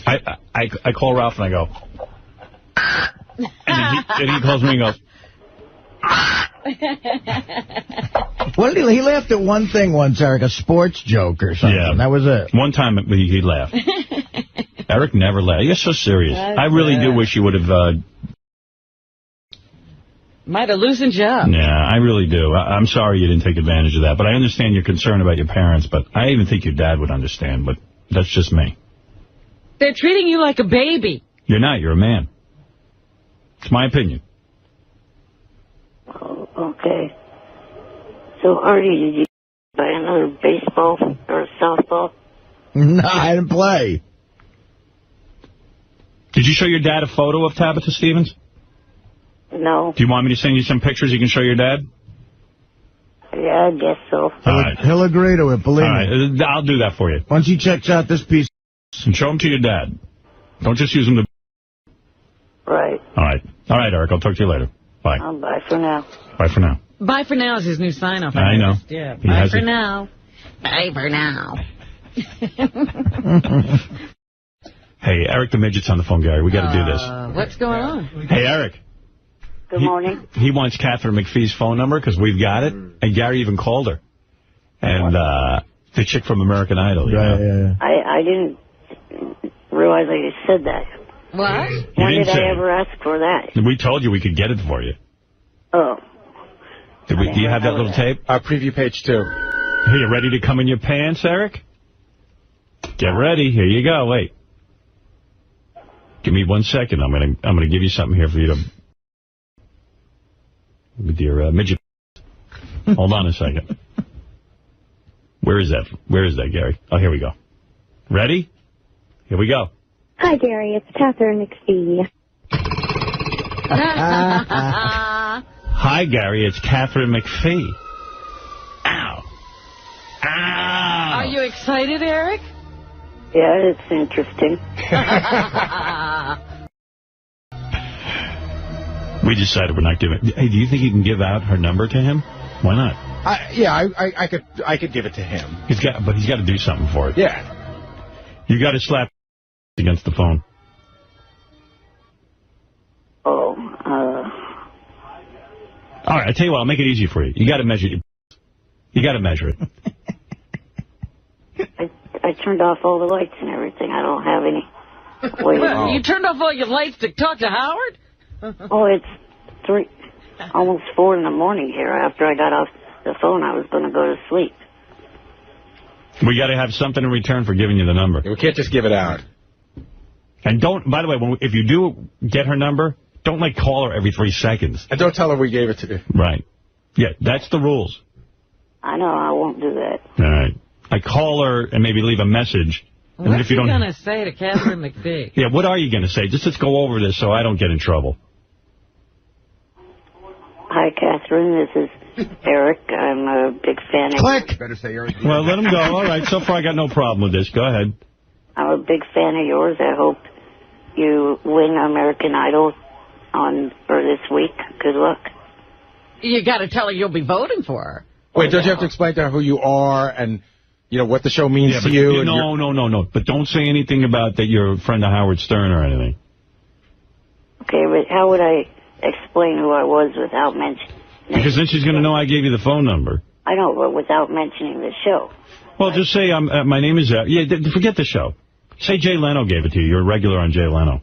I call Ralph and I go, and he calls me and goes, What did he laughed at one thing once, Eric, a sports joke or something. Yeah. That was it. One time he laughed. Eric never laughed. You're so serious. I really do wish you would have... Might have loosened you up. Yeah, I really do. I'm sorry you didn't take advantage of that, but I understand your concern about your parents, but I even think your dad would understand, but that's just me. They're treating you like a baby. You're not. You're a man. It's my opinion. Oh, okay. So, Artie, did you buy another baseball or softball? No, I didn't play. Did you show your dad a photo of Tabitha Stevens? No. Do you want me to send you some pictures you can show your dad? Yeah, I guess so. He'll agree to it, believe me. I'll do that for you. Once he checks out this piece. And show them to your dad. Don't just use them to... Right. All right, Eric. I'll talk to you later. Bye. Bye for now. Bye for now. Bye for now is his new sign-off. I know. Yeah. Bye for now. Bye for now. Hey, Eric the Midget's on the phone, Gary. We got to do this. What's going on? Hey, Eric. Good morning. He wants Catherine McPhee's phone number because we've got it. And Gary even called her. And the chick from American Idol. Yeah. I didn't realize I just said that. What? When did I ever ask for that? We told you we could get it for you. Oh. Do you have that little tape? Preview page 2. Are you ready to come in your pants, Eric? Get ready. Here you go. Wait. Give me 1 second. I'm gonna give you something here for you to... With your midget. Hold on a second. Where is that, Gary? Oh, here we go. Ready? Here we go. Hi, Gary. It's Catherine McPhee. Hi, Gary. It's Catherine McPhee. Ow. Ow. Are you excited, Eric? Yeah, it's interesting. We decided we're not giving... Hey, do you think you can give out her number to him? Why not? I could give it to him. But he's got to do something for it. Yeah. You got to slap against the phone. Oh, All right, I tell you what, I'll make it easy for you. You got to measure it. You got to measure it. I turned off all the lights and everything. I don't have any way to... You turned off all your lights to talk to Howard? Oh, it's almost 4 in the morning here. After I got off the phone, I was going to go to sleep. We got to have something in return for giving you the number. We can't just give it out. And don't, by the way, if you do get her number, don't, call her every 3 seconds. And don't tell her we gave it to you. Right. Yeah, that's the rules. I know, I won't do that. All right. I call her and maybe leave a message. And What's if you he going to say to Catherine McPhee? Yeah, what are you going to say? Just let's go over this so I don't get in trouble. Hi, Catherine. This is Eric. I'm a big fan of... Click! Better say Eric. Well, let him go. All right, so far I got no problem with this. Go ahead. I'm a big fan of yours. I hope you win American Idol for this week. Good luck. You got to tell her you'll be voting for her. Wait, don't you have to explain to her who you are and, what the show means to you? No. But don't say anything about that you're a friend of Howard Stern or anything. Okay, but how would I explain who I was without mentioning... Because then she's going to know I gave you the phone number. I know, but without mentioning the show. Well, just say, my name is... forget the show. Say Jay Leno gave it to you. You're a regular on Jay Leno.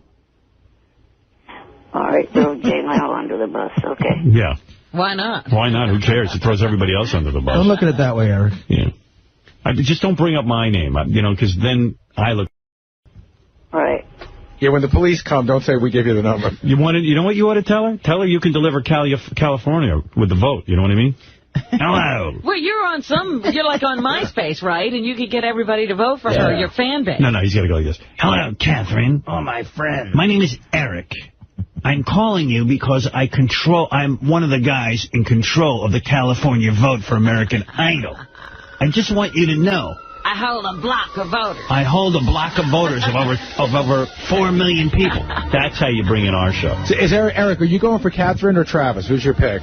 All right, throw Jay Leno under the bus, okay. Yeah. Why not? Why not? Who cares? It throws everybody else under the bus. Don't look at it that way, Eric. Yeah. Just don't bring up my name, because then I look... Right. Yeah, when the police come, don't say we gave you the number. You know what you ought to tell her? Tell her you can deliver California with the vote. You know what I mean? Hello. Well, you're on MySpace, right? And you could get everybody to vote for her, your fan base. No, he's got to go like this. Hello, Catherine. Oh, my friend. My name is Eric. I'm calling you because I'm one of the guys in control of the California vote for American Idol. I just want you to know. I hold a block of voters. I hold a block of voters of over 4 million people. That's how you bring in our show. So Eric, are you going for Catherine or Travis? Who's your pick?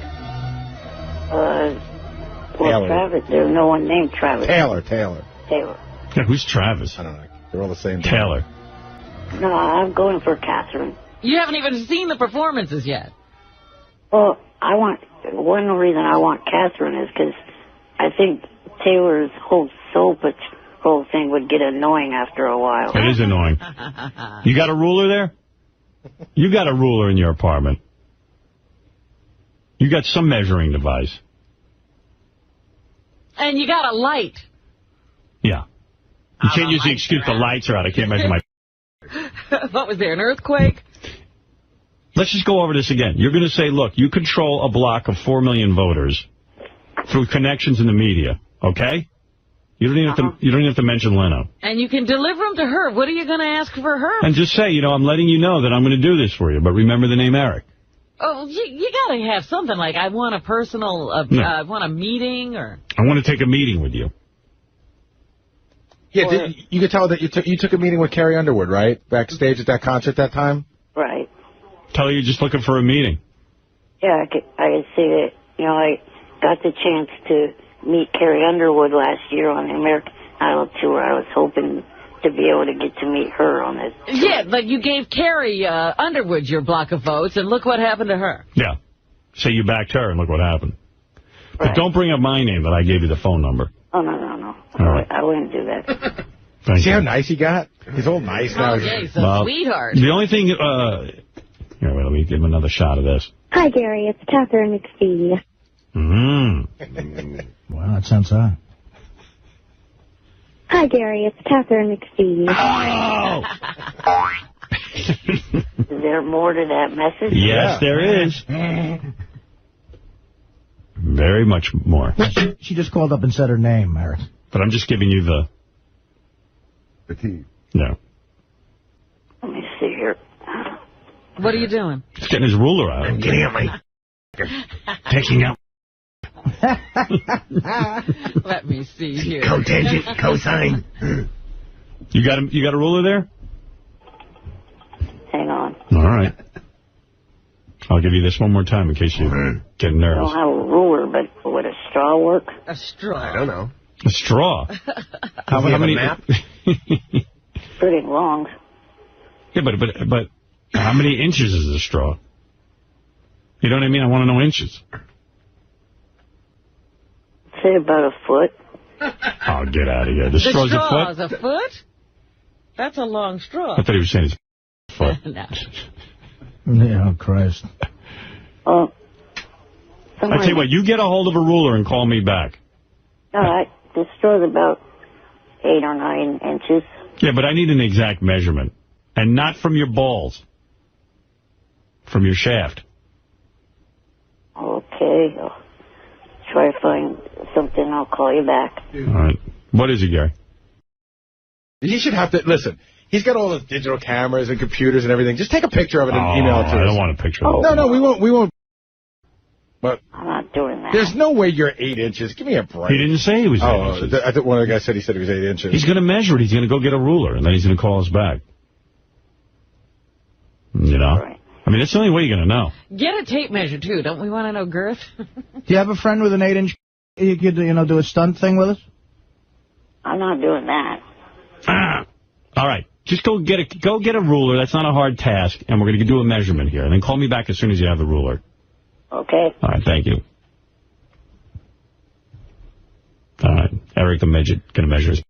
Well, Travis. There's no one named Travis. Taylor. Taylor. Yeah, who's Travis? I don't know. They're all the same. Taylor. No, I'm going for Catherine. You haven't even seen the performances yet. Well, one reason I want Catherine is because I think Taylor's whole soul patrol thing would get annoying after a while. It is annoying. You got a ruler there? You got a ruler in your apartment. You got some measuring device. And you got a light. Yeah. You can't use the excuse the lights are out. I can't measure my... What was there, an earthquake? Let's just go over this again. You're going to say, look, you control a block of 4 million voters through connections in the media, okay? You don't even have to mention Leno. And you can deliver them to her. What are you going to ask for her? And just say, I'm letting you know that I'm going to do this for you, but remember the name Eric. Oh, you got to have something like, I want a personal, I want a meeting, or... I want to take a meeting with you. Yeah, you could tell that you took a meeting with Carrie Underwood, right? Backstage at that concert that time? Right. Tell her you're just looking for a meeting. Yeah, I could see that. I got the chance to meet Carrie Underwood last year on the American Idol tour. I was hoping to be able to get to meet her on this tour. Yeah, but you gave Carrie Underwood your block of votes, and look what happened to her. Yeah. Say you backed her, and look what happened. Right. But don't bring up my name that I gave you the phone number. Oh, no. All right. I wouldn't do that. See how nice he got? He's all nice now. Yeah, he's a sweetheart. The only thing... Here, wait, let me give him another shot of this. Hi, Gary. It's Catherine McPhee. Wow, that sounds odd. Hi, Gary. It's Catherine McPhee. Oh! Is there more to that message? Yes, there is. Very much more. She just called up and said her name, Eric. But I'm just giving you the key. No. Let me see here. What are you doing? He's getting his ruler out. I'm getting out my... Taking out... Let me see here. Cotangent, cosine. You got a ruler there? Hang on. All right. I'll give you this one more time in case you get nervous. I don't have a ruler, but would a straw work? A straw. I don't know. A straw? How many... map? Pretty long. Yeah, but how many inches is a straw? You know what I mean? I want to know inches. Say about a foot. Oh, get out of here. The straw's a foot? The straw is a foot? That's a long straw. I thought he was saying his foot. No. Yeah, oh, Christ. I tell you what, you get a hold of a ruler and call me back. All right. The straw's about 8 or 9 inches. Yeah, but I need an exact measurement. And not from your balls. From your shaft. Okay. I'll try to find something. I'll call you back. All right. What is it, Gary? He should have to... Listen, he's got all the digital cameras and computers and everything. Just take a picture of it and email it to us. I don't want a picture of it. No, we won't. But I'm not doing that. There's no way you're 8 inches. Give me a break. He didn't say he was 8 inches. I think one of the guys said he was 8 inches. He's going to measure it. He's going to go get a ruler, and then he's going to call us back. You know? Right. I mean, that's the only way you're going to know. Get a tape measure, too. Don't we want to know girth? Do you have a friend with an 8-inch? You could, do a stunt thing with us? I'm not doing that. All right. Just go get a ruler. That's not a hard task, and we're going to do a measurement here. And then call me back as soon as you have the ruler. Okay. All right, thank you. All right. Eric the Midget going to measure his...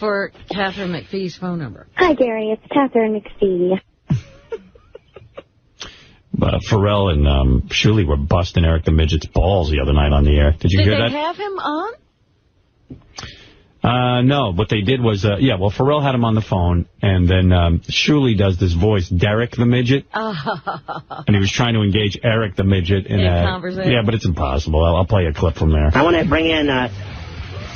For Catherine McPhee's phone number. Hi, Gary. It's Catherine McPhee. Pharrell and Shuli were busting Eric the Midget's balls the other night on the air. Did you hear that? Did they have him on? No, what they did was, Pharrell had him on the phone, and then Shuli does this voice, Derek the Midget. And he was trying to engage Eric the Midget in a conversation. Yeah, but it's impossible. I'll play a clip from there. I want to bring in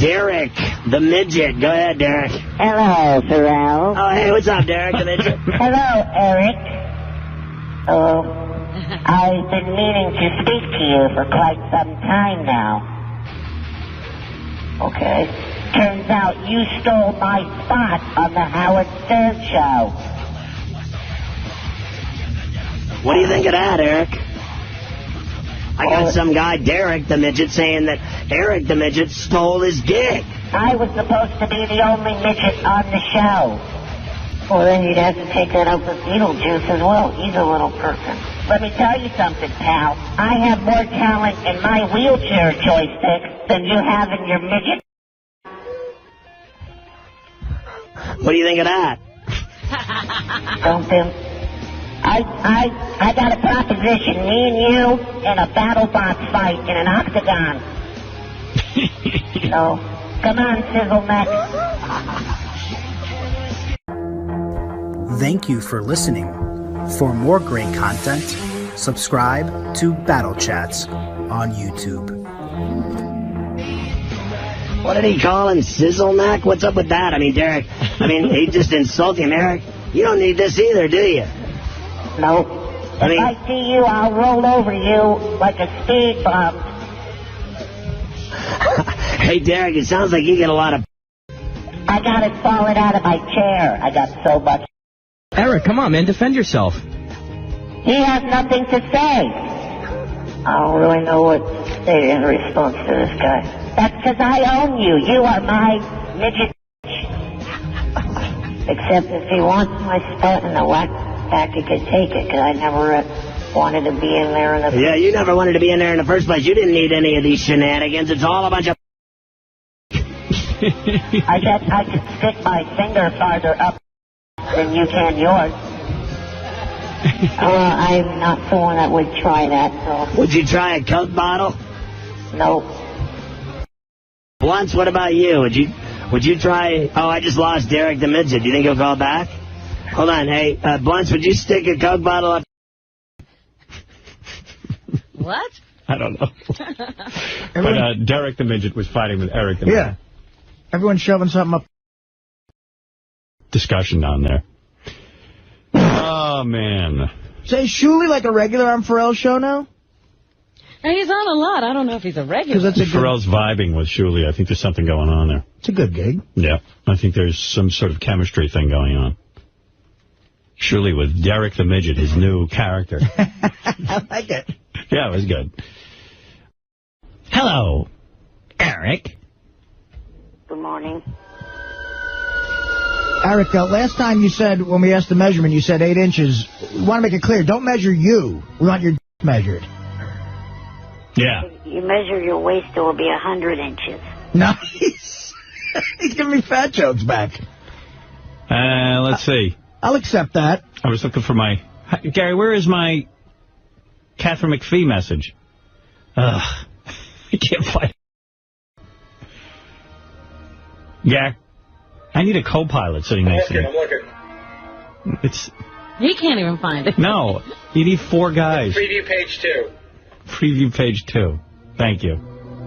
Derek the Midget. Go ahead, Derek. Hello, Pharrell. Oh, hey, what's up, Derek the Midget? Hello, Eric. I've been meaning to speak to you for quite some time now. Okay. Turns out you stole my spot on the Howard Stern show. What do you think of that, Eric? I got some guy, Derek the Midget, saying that Eric the Midget stole his gig. I was supposed to be the only midget on the show. Well, then you'd have to take that up with Beetlejuice as well. He's a little person. Let me tell you something, pal. I have more talent in my wheelchair joystick than you have in your midget. What do you think of that? Don't Pimp. I got a proposition. Me and you in a battle box fight in an octagon. So, come on, Sizzle Neck. Thank you for listening. For more great content, subscribe to Battle Chats on YouTube. What did he call him? Sizzle Neck? What's up with that? I mean, Derek, he just insulted him. Eric, you don't need this either, do you? No. If I see you, I'll roll over you like a speed bump. Hey, Derek, it sounds like you get a lot of... I got it falling out of my chair. I got so much... Eric, come on, man. Defend yourself. He has nothing to say. I don't really know what to say in response to this guy. That's because I own you. You are my midget. Except if he wants my spot in the Wack Pack, he could take it, because I never wanted to be in there in the... Yeah, you never wanted to be in there in the first place. You didn't need any of these shenanigans. It's all a bunch of... I guess I could stick my finger farther up than you can yours. I'm not the one that would try that, so... Would you try a Coke bottle? No. Once, what about you? Would you try... Oh, I just lost Derek the Midget. Do you think he'll call back? Hold on. Hey, Blunts, would you stick a Coke bottle up? What? I don't know. But Derek the Midget was fighting with Eric the Midget. Yeah. Everyone's shoving something up. Discussion down there. Oh, man. Say, is Shuli like a regular on Pharrell's show now? He's on a lot. I don't know if he's a regular. Pharrell's vibing with Shuli. I think there's something going on there. It's a good gig. Yeah. I think there's some sort of chemistry thing going on. Shuli with Derek the Midget, his new character. I like it. Yeah, it was good. Hello, Eric. Good morning. Eric, last time you said, when we asked the measurement, you said 8 inches. We want to make it clear. Don't measure you. We want your measured. Yeah. If you measure your waist, it will be 100 inches. Nice. He's giving me fat jokes back. Let's see. I'll accept that. I was looking for my... Gary, where is my Catherine McPhee message? Ugh. I can't find it. Gary, I need a co-pilot sitting next to me. I'm looking. He can't even find it. No. You need 4 guys. Preview page 2. Preview page 2. Thank you.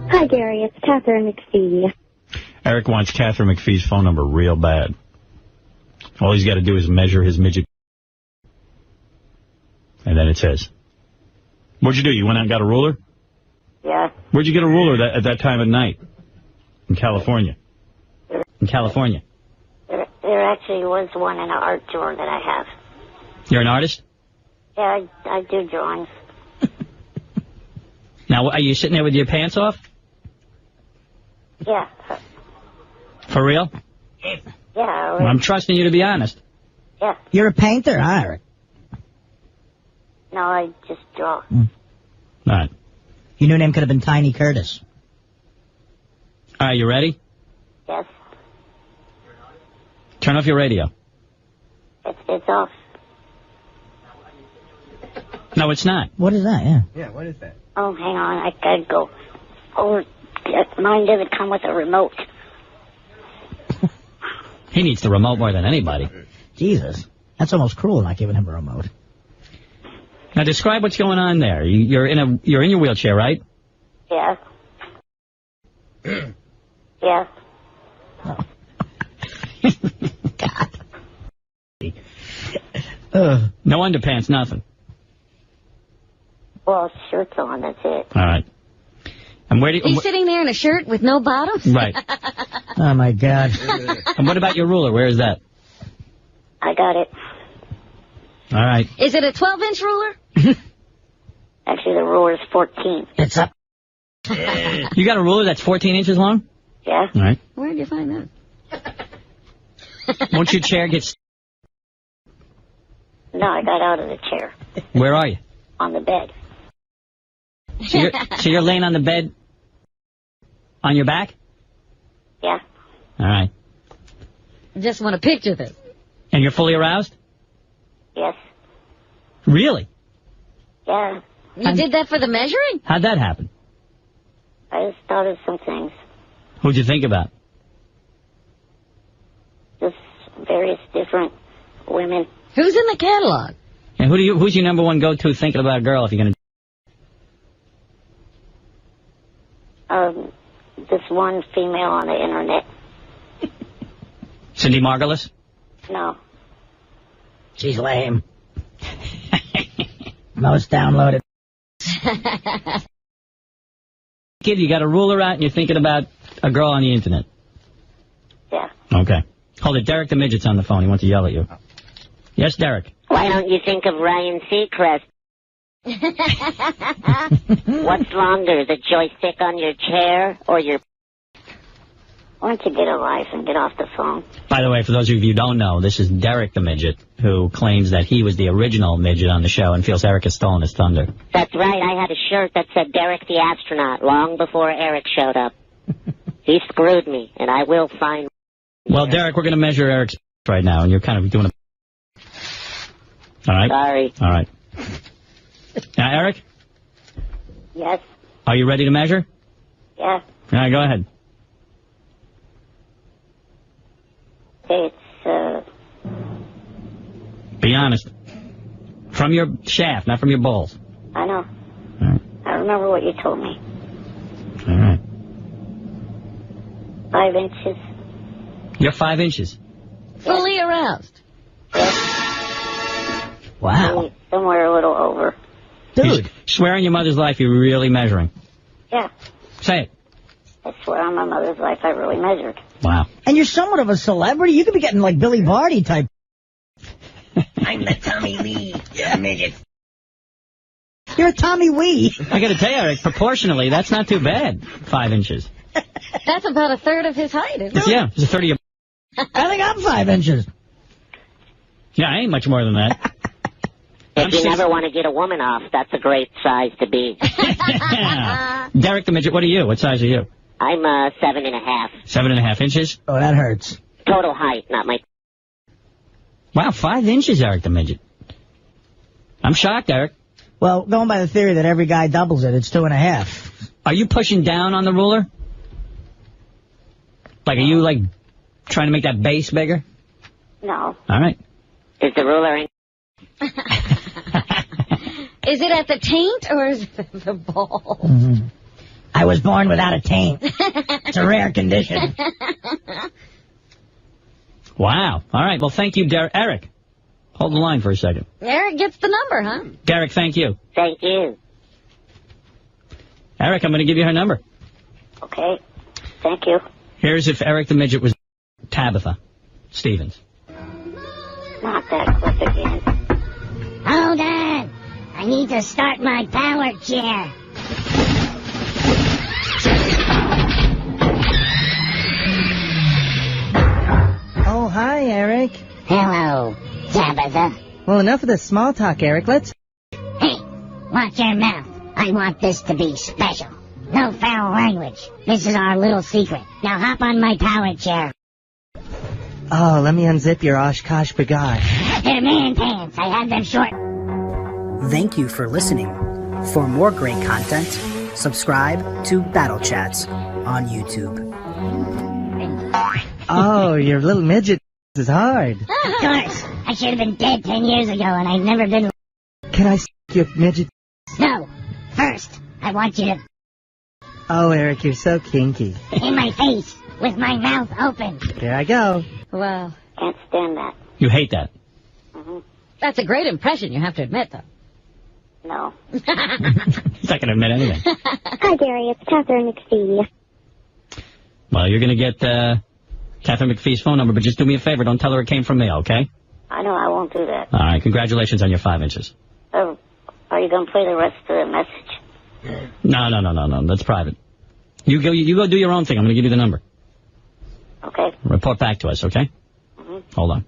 Hi, Gary. It's Catherine McPhee. Eric wants Catherine McPhee's phone number real bad. All he's got to do is measure his midget. And then it says. What'd you do? You went out and got a ruler? Yeah. Where'd you get a ruler at that time of night? In California. In California. There actually was one in an art drawer that I have. You're an artist? Yeah, I do drawings. Now, are you sitting there with your pants off? Yeah. For real? Yeah. Well, I'm trusting you to be honest. Yeah. You're a painter, Eric. No, I just draw. All right. Your new name could have been Tiny Curtis. All right, you ready? Yes. Turn off your radio. It's off. No, it's not. What is that? Yeah. Yeah, what is that? Oh, hang on. I gotta go. Oh, mine doesn't come with a remote. He needs the remote more than anybody. Jesus. That's almost cruel, not giving him a remote. Now, describe what's going on there. You're in your wheelchair, right? Yeah. Yeah. God. No underpants, nothing. Well, shirt's on, that's it. All right. And where do He's sitting there in a shirt with no bottoms? Right. Oh, my God. And what about your ruler? Where is that? I got it. All right. Is it a 12-inch ruler? Actually, the ruler's 14. It's up. You got a ruler that's 14 inches long? Yeah. All right. Where did you find that? Won't your chair get... No, I got out of the chair. Where are you? On the bed. So you're laying on the bed on your back? Yeah. All right. I just want to picture this. And you're fully aroused? Yes. Really? Yeah. You did that for the measuring? How'd that happen? I just thought of some things. Who'd you think about? Just various different women. Who's in the catalog? And who's your number one go-to thinking about a girl if you're going to... this one female on the internet. Cindy Margulis? No. She's lame. Most downloaded. Kid, you got a ruler out and you're thinking about a girl on the internet? Yeah. Okay. Hold it. Derek the Midget's on the phone. He wants to yell at you. Yes, Derek? Why don't you think of Ryan Seacrest? What's longer, the joystick on your chair or your... Why don't you get a life and get off the phone? By the way, for those of you who don't know, this is Derek the Midget, who claims that he was the original midget on the show and feels Eric has stolen his thunder. That's right. I had a shirt that said Derek the Astronaut long before Eric showed up. He screwed me, and I will find... Well, Derek, we're going to measure Eric's right now, and you're kind of doing a... All right? Sorry. All right. Now, Eric? Yes. Are you ready to measure? Yeah. All right, go ahead. It's, Be honest. From your shaft, not from your balls. I know. All right. I remember what you told me. All right. 5 inches. You're 5 inches. Fully aroused. Yes. Wow. Somewhere a little over. Dude. You swear on your mother's life you're really measuring. Yeah. Say it. I swear on my mother's life I really measured. Wow. And you're somewhat of a celebrity. You could be getting like Billy Barty type. I'm the Tommy Lee. Yeah, midget. You're a Tommy Wee. I got to tell you, Eric, proportionally, that's not too bad. 5 inches. That's about a third of his height, isn't it? Yeah, it's a 30 of... I think I'm 5 inches. Yeah, I ain't much more than that. If you never want to get a woman off, that's a great size to be. Derek the Midget, what are you? What size are you? I'm 7.5. 7.5 inches? Oh, that hurts. Total height, not my... Wow, 5 inches, Eric the Midget. I'm shocked, Eric. Well, going by the theory that every guy doubles it, it's 2.5. Are you pushing down on the ruler? Like, are you, like, trying to make that base bigger? No. All right. Is the ruler in... Is it at the taint or is it at the ball? Mm-hmm. I was born without a taint. It's a rare condition. Wow. All right. Well, thank you, Derek. Eric, hold the line for a second. Eric gets the number, huh? Derek, thank you. Thank you. Eric, I'm going to give you her number. Okay. Thank you. Here's if Eric the Midget was Tabitha Stevens. Not that quick again. Hold on. I need to start my power chair. Oh, hi, Eric. Hello, Tabitha. Well, enough of the small talk, Eric. Let's... Hey, watch your mouth. I want this to be special. No foul language. This is our little secret. Now hop on my power chair. Oh, let me unzip your Oshkosh bagage. They're man pants. I had them short. Thank you for listening. For more great content, subscribe to Battle Chats on YouTube. Oh, your little midget is hard. Of course. I should have been dead 10 years ago, and I've never been... Can I your midget? No. First, I want you to... Oh, Eric, you're so kinky. In my face, with my mouth open. Here I go. Wow. Can't stand that. You hate that. Mm-hmm. That's a great impression, you have to admit, though. No. He's not going to admit anything. Hi, Gary. It's Catherine McPhee. Well, you're going to get Catherine McPhee's phone number, but just do me a favor. Don't tell her it came from me, okay? I know I won't do that. All right. Congratulations on your 5 inches. Are you going to play the rest of the message? No. That's private. You go do your own thing. I'm going to give you the number. Okay. Report back to us, okay? Mm-hmm. Hold on.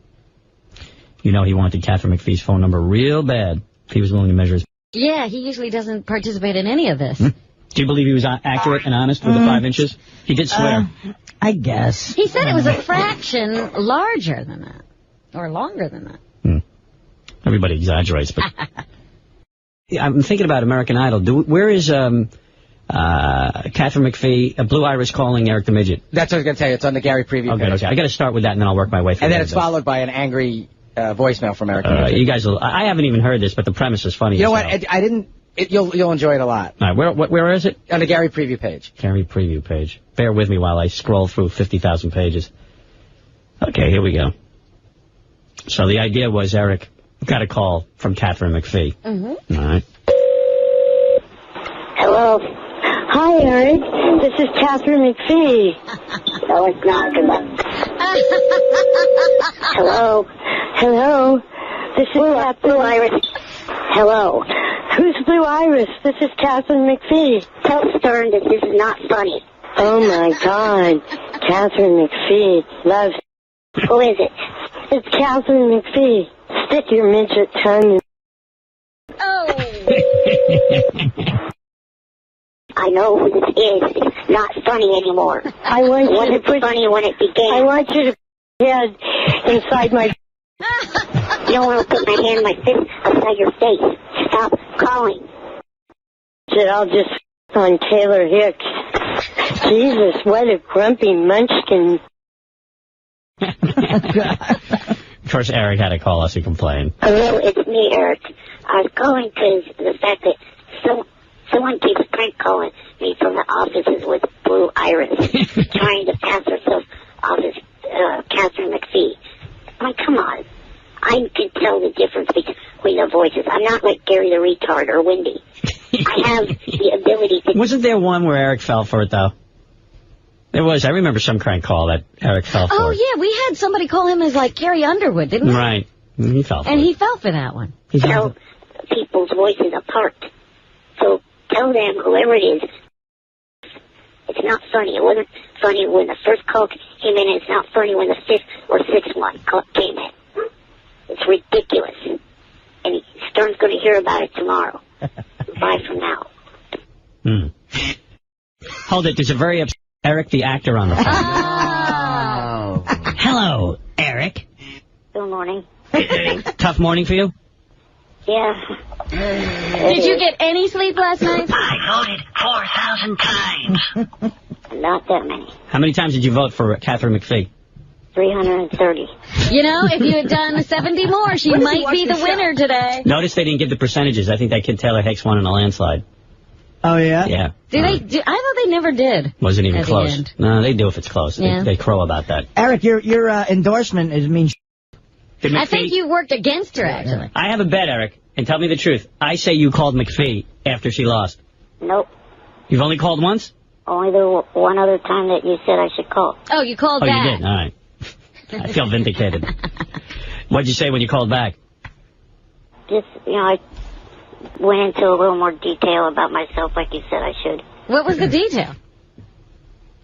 You know he wanted Catherine McPhee's phone number real bad if he was willing to measure his... Yeah, he usually doesn't participate in any of this. Do you believe he was accurate and honest with the 5 inches? He did swear. I guess. He said it was a fraction larger than that. Or longer than that. Everybody exaggerates, but... I'm thinking about American Idol. Where is Catherine McPhee, Blue Iris calling Eric the Midget? That's what I was going to tell you. It's on the Gary preview page. Okay. I got to start with that, and then I'll work my way through. And then it's followed by an angry voicemail from Eric. You guys will... I haven't even heard this, but the premise is funny. You know what? I didn't... You'll enjoy it a lot. All right, where is it? On the Gary preview page. Gary preview page. Bear with me while I scroll through 50,000 pages. Okay, here we go. So the idea was Eric got a call from Catherine McPhee. All right. Hello. Hi, Eric. This is Catherine McPhee. No, it's not. Good luck. Hello. Hello. This is Blue Iris. Hello. Who's Blue Iris? This is Catherine McPhee. Tell Stern that this is not funny. Oh, my God. Catherine McPhee loves... Who is it? It's Catherine McPhee. Stick your midget tongue in... Oh! I know who this is. It's not funny anymore. I want you to put... funny when it began. I want you to put your head inside my... You don't want to put my hand in my fist outside your face. Stop calling. I'll just on Taylor Hicks. Jesus, what a grumpy munchkin. Of course, Eric had to call us and complain. Hello, it's me, Eric. I was calling because of the fact that someone keeps prank calling me from the offices with Blue Iris, trying to pass herself off as Catherine McPhee. I mean, come on. I can tell the difference between the voices. I'm not like Gary the Retard or Wendy. I have the ability to... Wasn't there one where Eric fell for it, though? There was. I remember some crank call that Eric fell for. Oh, yeah. We had somebody call him as, like, Carrie Underwood, didn't we? Right. He fell for it. And he fell for that one. Tell people's voices apart. So tell them, whoever it is, it's not funny. It wasn't funny when the first call came in, and it's not funny when the fifth or sixth one came in. It's ridiculous. And Stern's going to hear about it tomorrow. Bye for now. Hold it. There's a very upset Eric the actor on the phone. Oh. Hello, Eric. Good morning. Tough morning for you? Yeah. Did you get any sleep last night? I voted 4,000 times. Not that many. How many times did you vote for Catherine McPhee? 330. You know, if you had done 70 more, she might be the winner today. Notice they didn't give the percentages. I think that kid Taylor Hicks won in a landslide. Oh, yeah? Yeah. I thought they never did. Wasn't even close. No, they do if it's close. Yeah. They crow about that. Eric, your endorsement means... I think you worked against her, actually. I have a bet, Eric, and tell me the truth. I say you called McPhee after she lost. Nope. You've only called once? Only the one other time that you said I should call. Oh, you called back. Oh, you did? All right. I feel vindicated. What'd you say when you called back? Just, I went into a little more detail about myself like you said I should. What was the detail?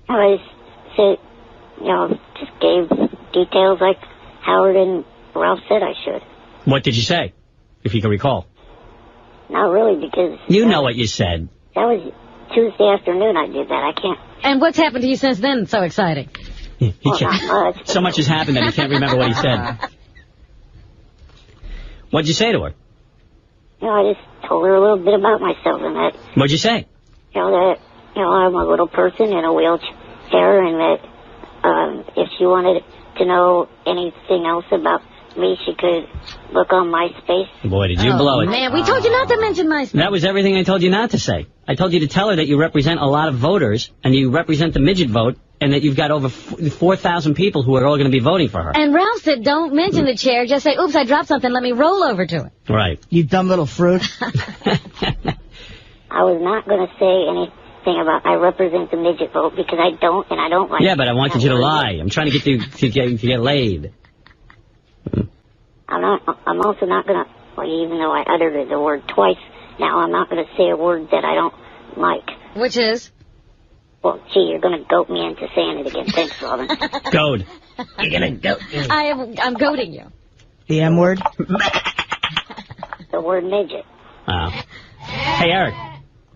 I said, just gave details like Howard and Ralph said I should. What did you say, if you can recall? Not really, because... You know what you said. That was Tuesday afternoon I did that. I can't... And what's happened to you since then? So exciting. Not much. So much has happened that he can't remember what he said. What'd you say to her? I just told her a little bit about myself and that... What'd you say? That, I'm a little person in a wheelchair and that if she wanted to know anything else about me, she could look on MySpace. Boy, did you blow it. Man, we told you not to mention MySpace. That was everything I told you not to say. I told you to tell her that you represent a lot of voters, and you represent the midget vote, and that you've got over 4,000 people who are all going to be voting for her. And Ralph said, don't mention the chair. Just say, oops, I dropped something. Let me roll over to it. Right. You dumb little fruit. I was not going to say anything about I represent the midget vote because I don't, and I don't like... Yeah, but I wanted you to lie. I'm trying to get you to get laid. I'm also not going to, even though I uttered the word twice, now I'm not going to say a word that I don't like. Which is? Well, gee, you're going to goat me into saying it again. Thanks, Robin. Goad. You're going to goat me. I'm goading you. The M word? The word midget. Wow. Hey, Eric.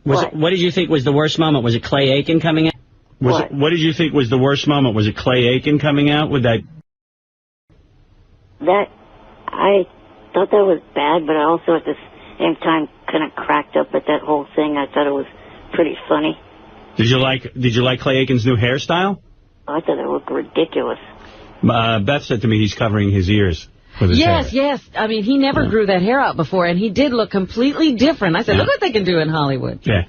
What did you think was the worst moment? Was it Clay Aiken coming out? What did you think was the worst moment? Was it Clay Aiken coming out with that? I thought that was bad, but I also at the same time kind of cracked up at that whole thing. I thought it was pretty funny. Did you like Clay Aiken's new hairstyle? I thought it looked ridiculous. Beth said to me he's covering his ears with his hair. Yes. I mean, he never grew that hair out before, and he did look completely different. I said, look what they can do in Hollywood. Yeah.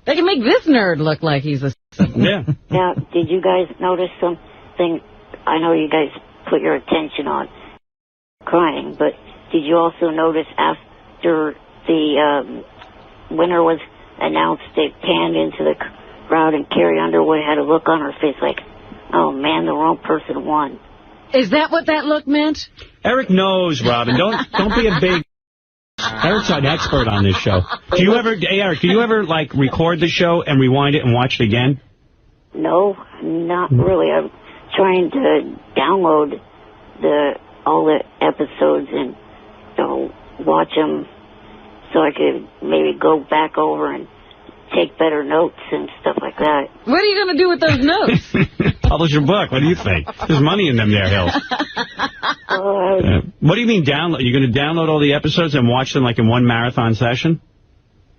They can make this nerd look like he's a... Yeah. Now, did you guys notice something? I know you guys put your attention on crying, but did you also notice after the winner was announced, they panned into the crowd and Carrie Underwood had a look on her face like, oh man, the wrong person won. Is that what that look meant? Eric knows, Robin. Don't be a big... Eric's an expert on this show. Hey, Eric, do you ever, like, record the show and rewind it and watch it again? No, not really. I'm trying to download all the episodes and watch them so I could maybe go back over and take better notes and stuff like that. What are you going to do with those notes? Publish your book. What do you think? There's money in them there, Hills. What do you mean download? You're going to download all the episodes and watch them like in one marathon session?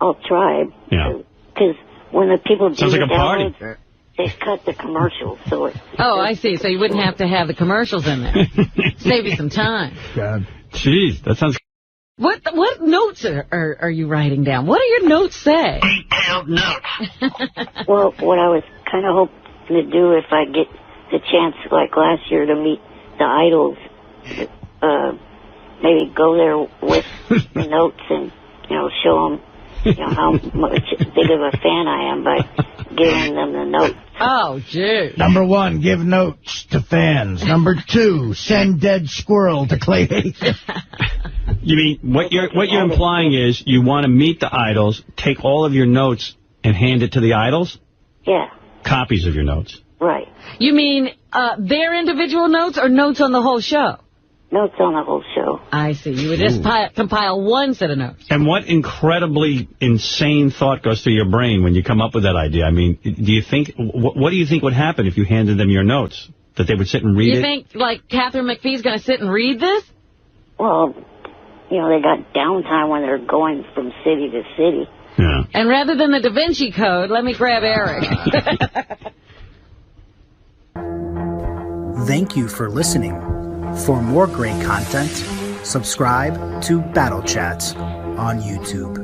I'll try. Yeah. Because when the people do sounds like a party. They cut the commercials. I see. So you wouldn't have to have the commercials in there. Save you some time. God. Jeez, that sounds... What notes are you writing down? What do your notes say? Detailed notes. Well, what I was kind of hoping to do if I get the chance, like last year, to meet the idols, maybe go there with the notes and, show them, how much big of a fan I am by giving them the notes. Oh, gee. Number 1, give notes to fans. Number 2, send dead squirrel to Clay Aiken. You mean, what you're implying is you want to meet the idols, take all of your notes, and hand it to the idols? Yeah. Copies of your notes. Right. You mean their individual notes or notes on the whole show? Notes on the whole show. I see. You would just compile one set of notes. And what incredibly insane thought goes through your brain when you come up with that idea? I mean, do you think, what do you think would happen if you handed them your notes? That they would sit and read it? You think, like, Catherine McPhee's going to sit and read this? Well, they got downtime when they're going from city to city. Yeah. And rather than the Da Vinci Code, let me grab Eric. Thank you for listening. For more great content, subscribe to Battle Chats on YouTube.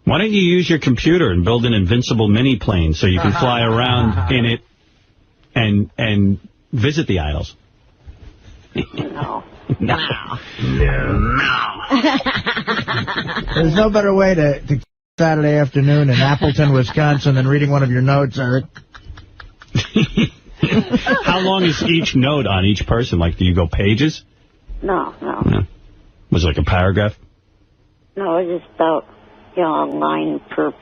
Why don't you use your computer and build an invincible mini-plane so you can fly around in it and visit the idols? No. There's no better way to Saturday afternoon in Appleton, Wisconsin than reading one of your notes, Eric. How long is each note on each person? Like, do you go pages? No. Was it like a paragraph? No, it's just about, a line per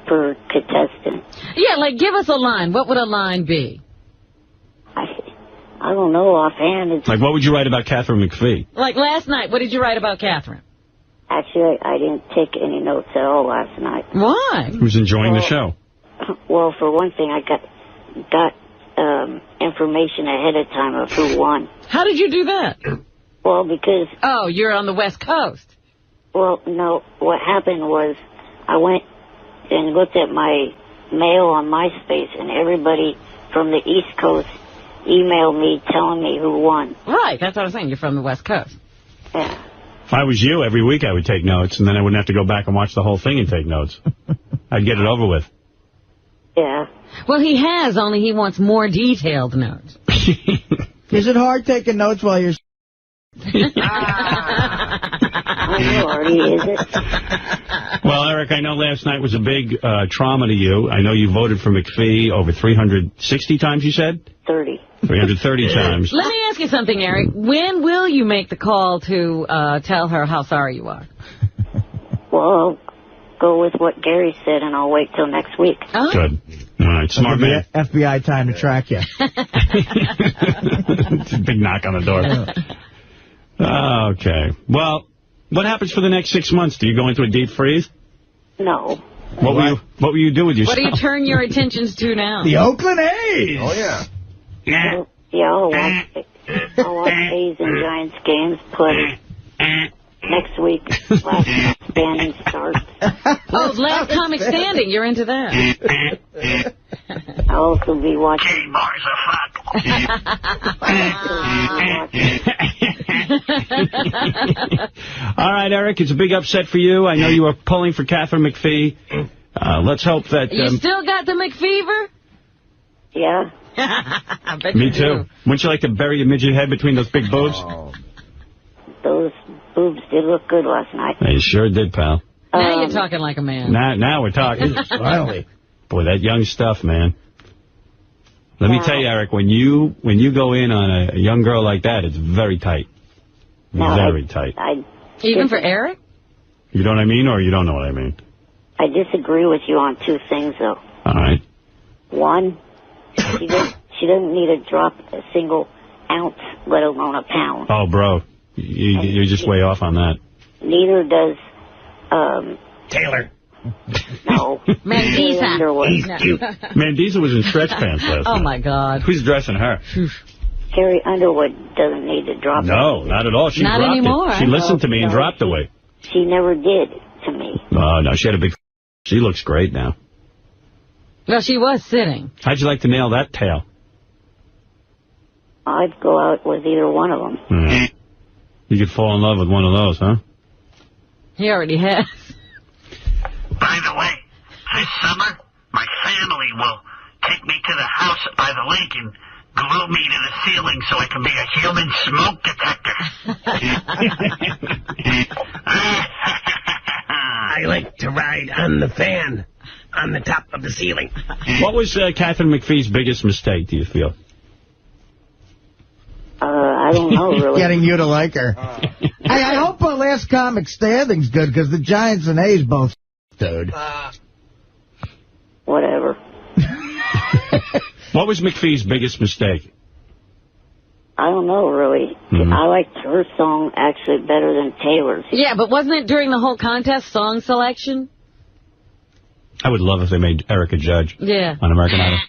contestant. Yeah, like, give us a line. What would a line be? I don't know offhand. Like, what would you write about Catherine McPhee? Like last night, what did you write about Catherine? Actually, I didn't take any notes at all last night. Why? He was enjoying the show. Well, for one thing, I got information ahead of time of who won. How did you do that? Well, because... Oh, you're on the West Coast. Well, no, what happened was I went and looked at my mail on MySpace, and everybody from the East Coast emailed me telling me who won. Right, that's what I was saying. You're from the West Coast. Yeah. If I was you, every week I would take notes, and then I wouldn't have to go back and watch the whole thing and take notes. I'd get it over with. Yeah. Well, he has, only he wants more detailed notes. Is it hard taking notes while you're... Lordy, is it? Well, Eric, I know last night was a big trauma to you. I know you voted for McPhee over 360 times, you said? 30. 330 times. Let me ask you something, Eric. When will you make the call to tell her how sorry you are? Well, I'll go with what Gary said, and I'll wait till next week. Oh. Good. All right, smart man. FBI time to track you. It's a big knock on the door. Okay. Well, what happens for the next 6 months? Do you go into a deep freeze? No. What will you do with yourself? What do you turn your attentions to now? The Oakland A's. Oh, yeah. Yeah, I'll watch A's and Giants games, but next week, last standing starts. Oh, last comic standing. You're into that. I'll also be watching. All right, Eric, it's a big upset for you. I know you are pulling for Catherine McPhee. Let's hope that... You still got the McFever? Yeah. I bet Me you too. do. Wouldn't you like to bury your midget head between those big boobs? Oh. Those boobs did look good last night. They sure did, pal. Now you're talking like a man. Now we're talking. Finally. Boy, that young stuff, man. Let me tell you, Eric, when you go in on a young girl like that, it's very tight. Very tight. Even for Eric? You know what I mean, or you don't know what I mean? I disagree with you on two things, though. All right. One, she doesn't need to drop a single ounce, let alone a pound. Oh, bro, you're just way off on that. Neither does... Taylor. No. Mandisa. He's cute. Mandisa was in stretch pants last night. Oh, my God. Who's dressing her? Carrie Underwood doesn't need to drop No, not at all. She not dropped anymore. It. She listened to me and dropped away. She never did to me. Oh, no, she had a big... She looks great now. Well, she was sitting. How'd you like to nail that tail? I'd go out with either one of them. You could fall in love with one of those, huh? He already has. By the way, this summer, my family will take me to the house by the lake and glue me to the ceiling so I can be a human smoke detector. I like to ride on the fan on the top of the ceiling. What was Catherine McPhee's biggest mistake, do you feel? I don't know, really. Getting you to like her. I hope her last comic standing's good, because the Giants and A's both dude. Whatever. What was McPhee's biggest mistake? I don't know, really. I liked her song actually better than Taylor's. Yeah, but wasn't it during the whole contest song selection? I would love if they made Eric a judge on American Idol.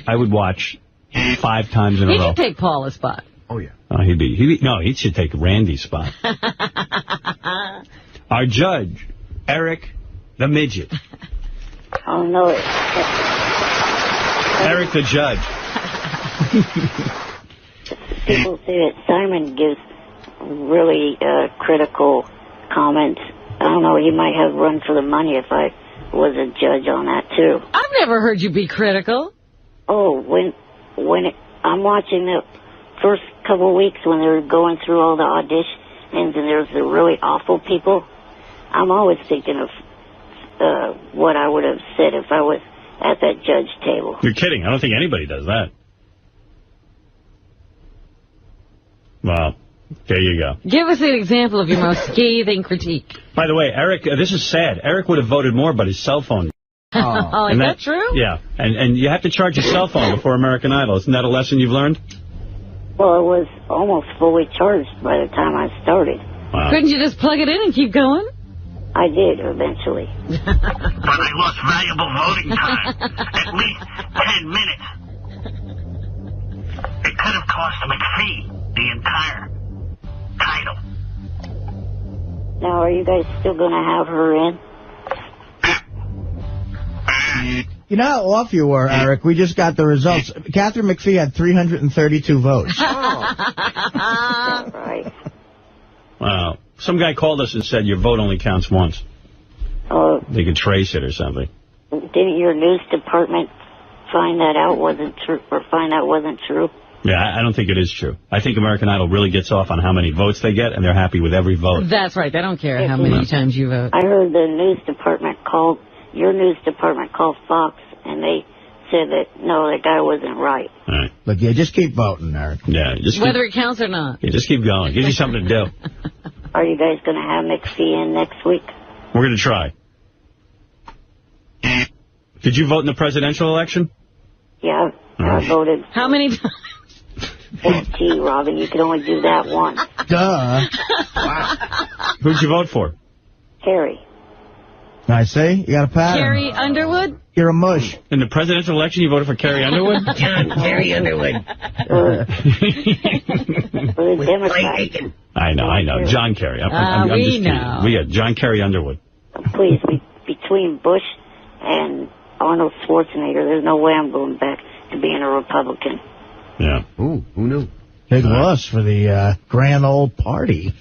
I would watch 5 times in a row. He could take Paula's spot. Oh, yeah. He should take Randy's spot. Our judge, Eric the Midget. Oh, no. Eric the judge. People say that Simon gives really critical comments. I don't know, he might have run for the money if I was a judge on that, too. I've never heard you be critical. Oh, I'm watching the first couple of weeks when they're going through all the auditions and there's the really awful people, I'm always thinking of what I would have said if I was at that judge table. You're kidding. I don't think anybody does that. Well, there you go. Give us an example of your most scathing critique. By the way, Eric, this is sad. Eric would have voted more, but his cell phone... Oh, is that true? Yeah, and you have to charge your cell phone before American Idol. Isn't that a lesson you've learned? Well, it was almost fully charged by the time I started. Wow. Couldn't you just plug it in and keep going? I did, eventually. But I lost valuable voting time. At least 10 minutes. It could have cost McPhee the entire title. Now, are you guys still going to have her in? You know how off you were, Eric? We just got the results. Catherine McPhee had 332 votes. Right. Wow. Some guy called us and said your vote only counts once. Oh. They could trace it or something. Didn't your news department find that out wasn't true? Yeah, I don't think it is true. I think American Idol really gets off on how many votes they get, and they're happy with every vote. That's right. They don't care how many times you vote. I heard the news department called Fox, and they said that, no, that guy wasn't right. All right. Look, just keep voting, Eric. Yeah, whether it counts or not. Yeah, just keep going. Gives you something to do. Are you guys going to have McPhee in next week? We're going to try. Did you vote in the presidential election? Yeah, I voted. How many times? Gee, Robin, you can only do that once. Duh. Wow. Who'd you vote for? Carrie. I see. You got a pattern. Carrie Underwood? You're a mush. In the presidential election, you voted for Carrie Underwood? John Carrie Underwood. I know. John Kerry. I'm just kidding. know. We got John Kerry Underwood. Please, between Bush and Arnold Schwarzenegger, there's no way I'm going back to being a Republican. Yeah. Ooh, who knew? Big loss for the grand old party.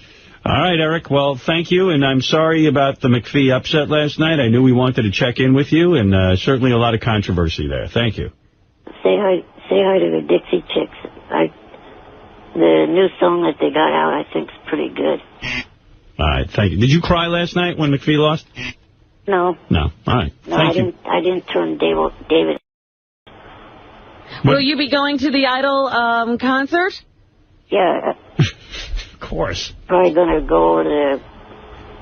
All right, Eric. Well, thank you, and I'm sorry about the McPhee upset last night. I knew we wanted to check in with you, and certainly a lot of controversy there. Thank you. Say hi to the Dixie Chicks. The new song that they got out, I think, is pretty good. All right, thank you. Did you cry last night when McPhee lost? No. No. All right. No, thank you. I didn't turn David. Will you be going to the Idol concert? Yeah. Of course. Probably going to go over to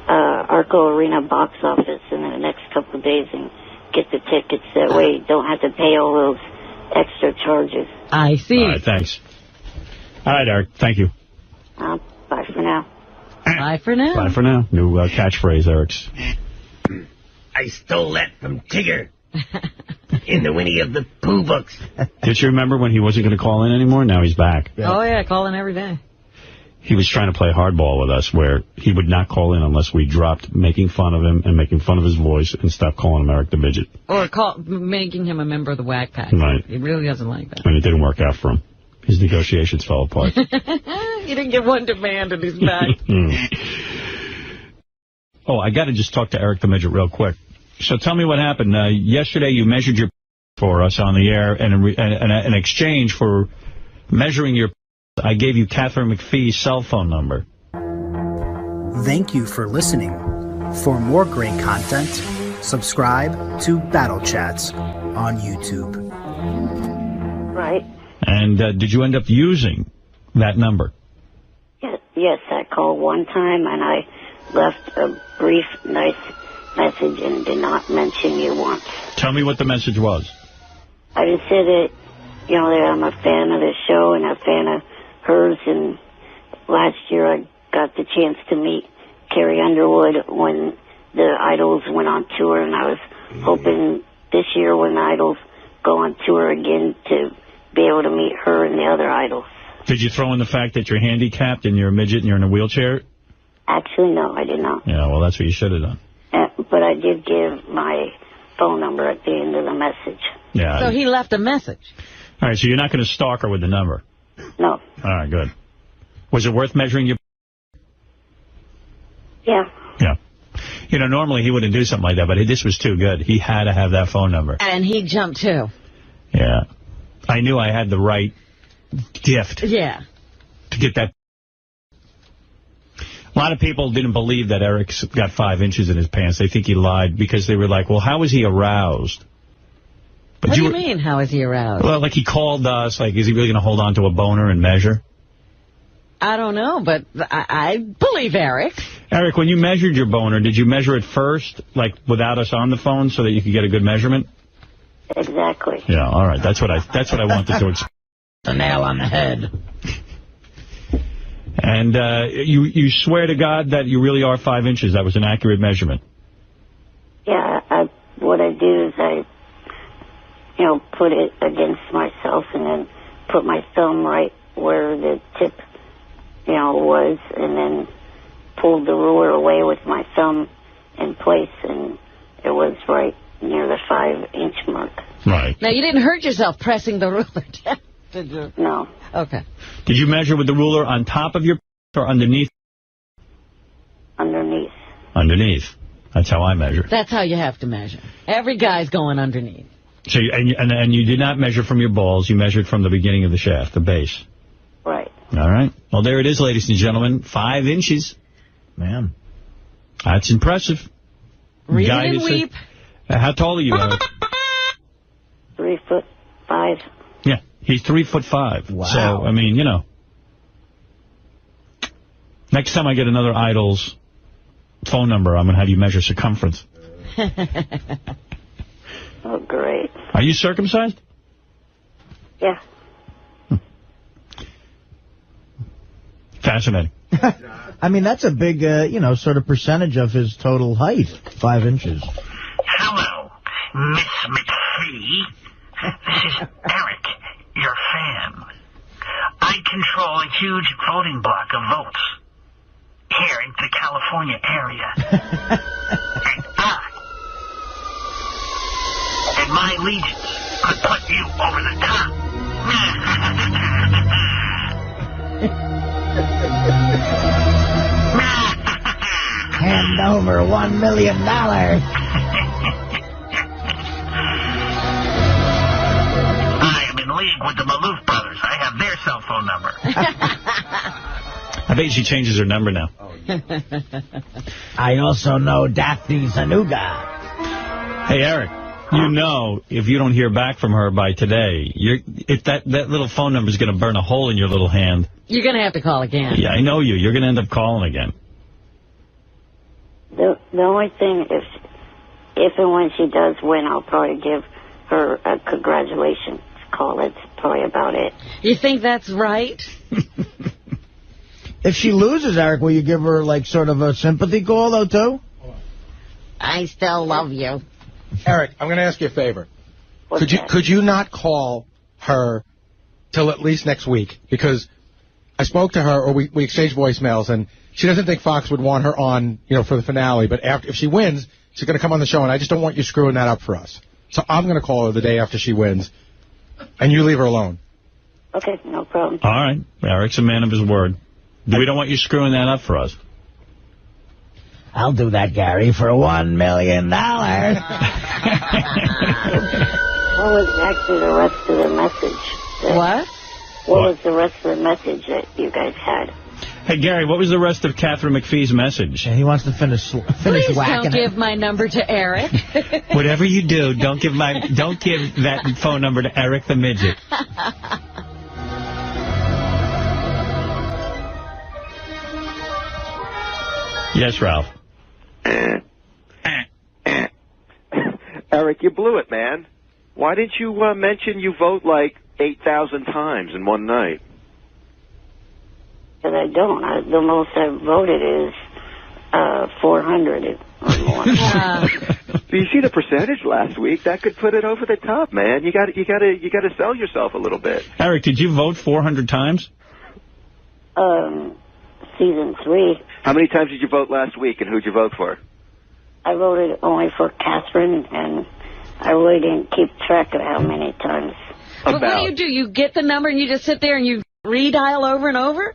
Arco Arena box office in the next couple of days and get the tickets. That way you don't have to pay all those extra charges. I see. All right, thanks. All right, Eric. Thank you. Bye for now. Bye for now. Bye for now. New catchphrase, Eric's. I stole that from Tigger in the Winnie of the Pooh books. Did you remember when he wasn't going to call in anymore? Now he's back. Yeah. Oh, yeah, calling every day. He was trying to play hardball with us, where he would not call in unless we dropped making fun of him and making fun of his voice and stopped calling him Eric the Midget. Or making him a member of the Wack Pack. Right. He really doesn't like that. And it didn't work out for him. His negotiations fell apart. He didn't get one demand and he's back. Oh, I got to just talk to Eric the Midget real quick. So tell me what happened. Yesterday you measured your for us on the air, and in exchange for measuring your I gave you Catherine McPhee's cell phone number. Thank you for listening. For more great content, subscribe to Battle Chats on YouTube. Right. And did you end up using that number? Yes, I called one time and I left a brief, nice message and did not mention you once. Tell me what the message was. I just said that, that I'm a fan of the show and a fan of hers, and last year I got the chance to meet Carrie Underwood when the Idols went on tour, and I was hoping this year when the Idols go on tour again to be able to meet her and the other Idols. Did you throw in the fact that you're handicapped and you're a midget and you're in a wheelchair? Actually, no, I did not. Yeah, well, that's what you should have done. But I did give my phone number at the end of the message. Yeah. So he left a message. All right, so you're not going to stalk her with the number? No. All right, good. Was it worth measuring your... Yeah. Yeah. Normally he wouldn't do something like that, but this was too good. He had to have that phone number. And he jumped, too. Yeah. I knew I had the right gift. Yeah. To get that. A lot of people didn't believe that Eric's got 5 inches in his pants. They think he lied because they were like, well, how was he aroused? But what do you mean, how is he aroused? Well, like he called us, like, is he really going to hold on to a boner and measure? I don't know, but I believe Eric. Eric, when you measured your boner, did you measure it first, like without us on the phone, so that you could get a good measurement? Exactly. Yeah, all right. That's what I wanted to explain. The nail on the head. And you swear to God that you really are 5 inches. That was an accurate measurement. Yeah, what I do is I put it against myself and then put my thumb right where the tip, was, and then pulled the ruler away with my thumb in place, and it was right near the 5-inch mark. Right. Now, you didn't hurt yourself pressing the ruler down, did you? No. Okay. Did you measure with the ruler on top of your or underneath? Underneath. Underneath. That's how I measure. That's how you have to measure. Every guy's going underneath. So and you did not measure from your balls. You measured from the beginning of the shaft, the base. Right. All right. Well, there it is, ladies and gentlemen. 5 inches. Man. That's impressive. Read and weep. How tall are you, Eric? 3'5". Yeah. He's 3'5". Wow. So, I mean, next time I get another Idol's phone number, I'm going to have you measure circumference. Oh, great. Are you circumcised? Yeah. Fascinating. I mean, that's a big, sort of percentage of his total height, 5 inches. Hello, Miss McPhee. This is Eric, your fan. I control a huge voting block of votes here in the California area. And my legions could put you over the top. Hand over $1 million. I am in league with the Maloof brothers. I have their cell phone number. I bet she changes her number now. I also know Daphne Zanuga. Hey, Eric, you know if you don't hear back from her by today, that little phone number is going to burn a hole in your little hand. You're going to have to call again. Yeah, I know you. You're going to end up calling again. The only thing, if and when she does win, I'll probably give her a congratulations call. That's probably about it. You think that's right? If she loses, Eric, will you give her, like, sort of a sympathy call, though, too? I still love you. Eric, I'm going to ask you a favor. Could you not call her till at least next week? Because I spoke to her, or we exchanged voicemails, and she doesn't think Fox would want her on, for the finale. But if she wins, she's going to come on the show, and I just don't want you screwing that up for us. So I'm going to call her the day after she wins, and you leave her alone. Okay, no problem. All right. Eric's a man of his word. We don't want you screwing that up for us. I'll do that, Gary, for $1 million. What was actually the rest of the message? What was the rest of the message that you guys had? Hey, Gary, what was the rest of Catherine McPhee's message? Yeah, he wants to finish Please whacking don't give my number to Eric. Whatever you do, don't give that phone number to Eric the Midget. Yes, Ralph. Eric, you blew it, man. Why didn't you mention you vote like 8,000 times in one night? Because I don't. The most I've voted is 400 or more. Do you see the percentage last week? That could put it over the top, man. You got to sell yourself a little bit. Eric, did you vote 400 times? Season 3. How many times did you vote last week, and who'd you vote for? I voted only for Catherine, and I really didn't keep track of how many times. But what do? You get the number and you just sit there and you redial over and over?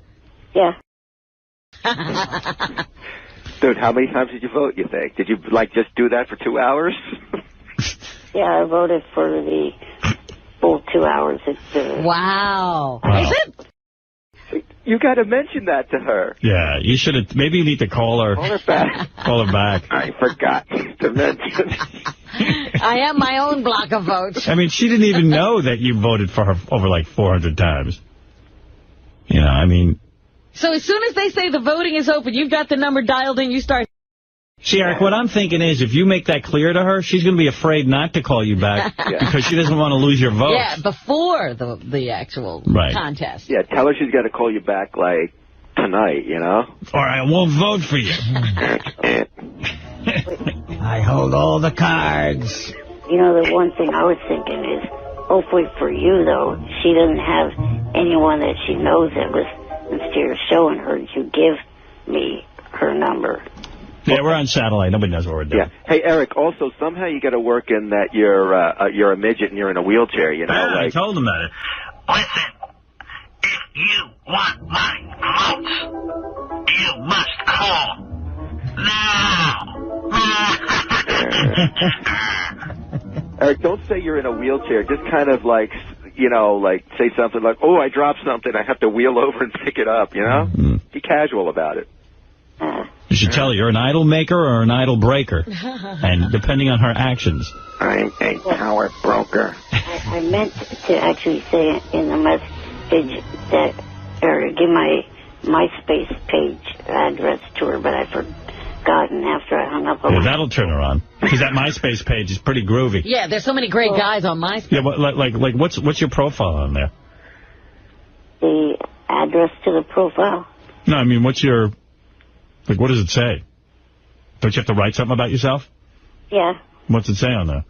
Yeah. Dude, how many times did you vote, you think? Did you, just do that for 2 hours? Yeah, I voted for the full 2 hours. Wow. Is it? You got to mention that to her. Yeah, you should have. Maybe you need to call her. Call her back. Call her back. I forgot to mention. I have my own block of votes. I mean, she didn't even know that you voted for her over 400 times. So as soon as they say the voting is open, you've got the number dialed in, you start... See, Eric, what I'm thinking is if you make that clear to her, she's going to be afraid not to call you back because she doesn't want to lose your vote. Yeah, before the actual contest. Yeah, tell her she's got to call you back, tonight, Or I won't vote for you. I hold all the cards. The one thing I was thinking is, hopefully for you, though, she doesn't have anyone that she knows that was instead of showing her to give me her number. Yeah, we're on satellite. Nobody knows what we're doing. Yeah. Hey, Eric, also, somehow you got to work in that you're a midget and you're in a wheelchair, I told him that. Listen, if you want my votes, you must call now. Eric, don't say you're in a wheelchair. Just kind of say something like, oh, I dropped something. I have to wheel over and pick it up, Be casual about it. You should tell her you're an idol maker or an idol breaker, and depending on her actions. I'm a power broker. I meant to actually say in the message that, or give my MySpace page address to her, but I gotten after I hung up on Yeah, that'll turn her on. Because that MySpace page is pretty groovy. Yeah, there's so many great guys on MySpace. Yeah, but like what's your profile on there? the address to the profile. No, I mean, what's your... Like, what does it say? Don't you have to write something about yourself? Yeah. What's it say on there?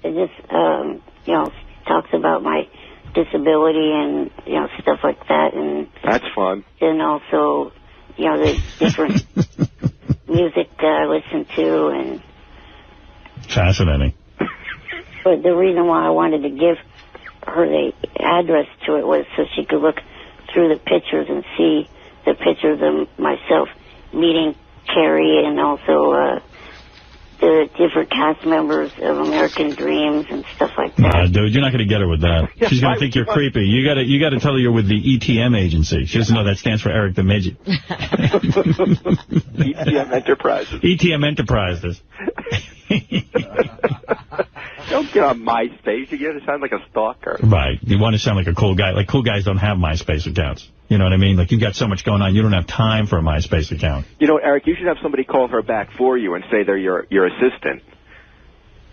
It just, talks about my disability and, stuff like that. And that's fun. And also, the different music that I listen to. And fascinating. But the reason why I wanted to give her the address to it was so she could look through the pictures and see the pictures of myself meeting Carrie and also the different cast members of American Dreams and stuff like that. Nah, dude, you're not going to get her with that. She's going to think you're creepy. You got to tell her you're with the ETM agency. She doesn't know that stands for Eric the Midget. ETM Enterprises. ETM Enterprises. Don't get on MySpace. You get to sound like a stalker. Right. You want to sound like a cool guy. Like, cool guys don't have MySpace accounts. You know what I mean? Like, you've got so much going on, you don't have time for a MySpace account. Eric, you should have somebody call her back for you and say they're your assistant.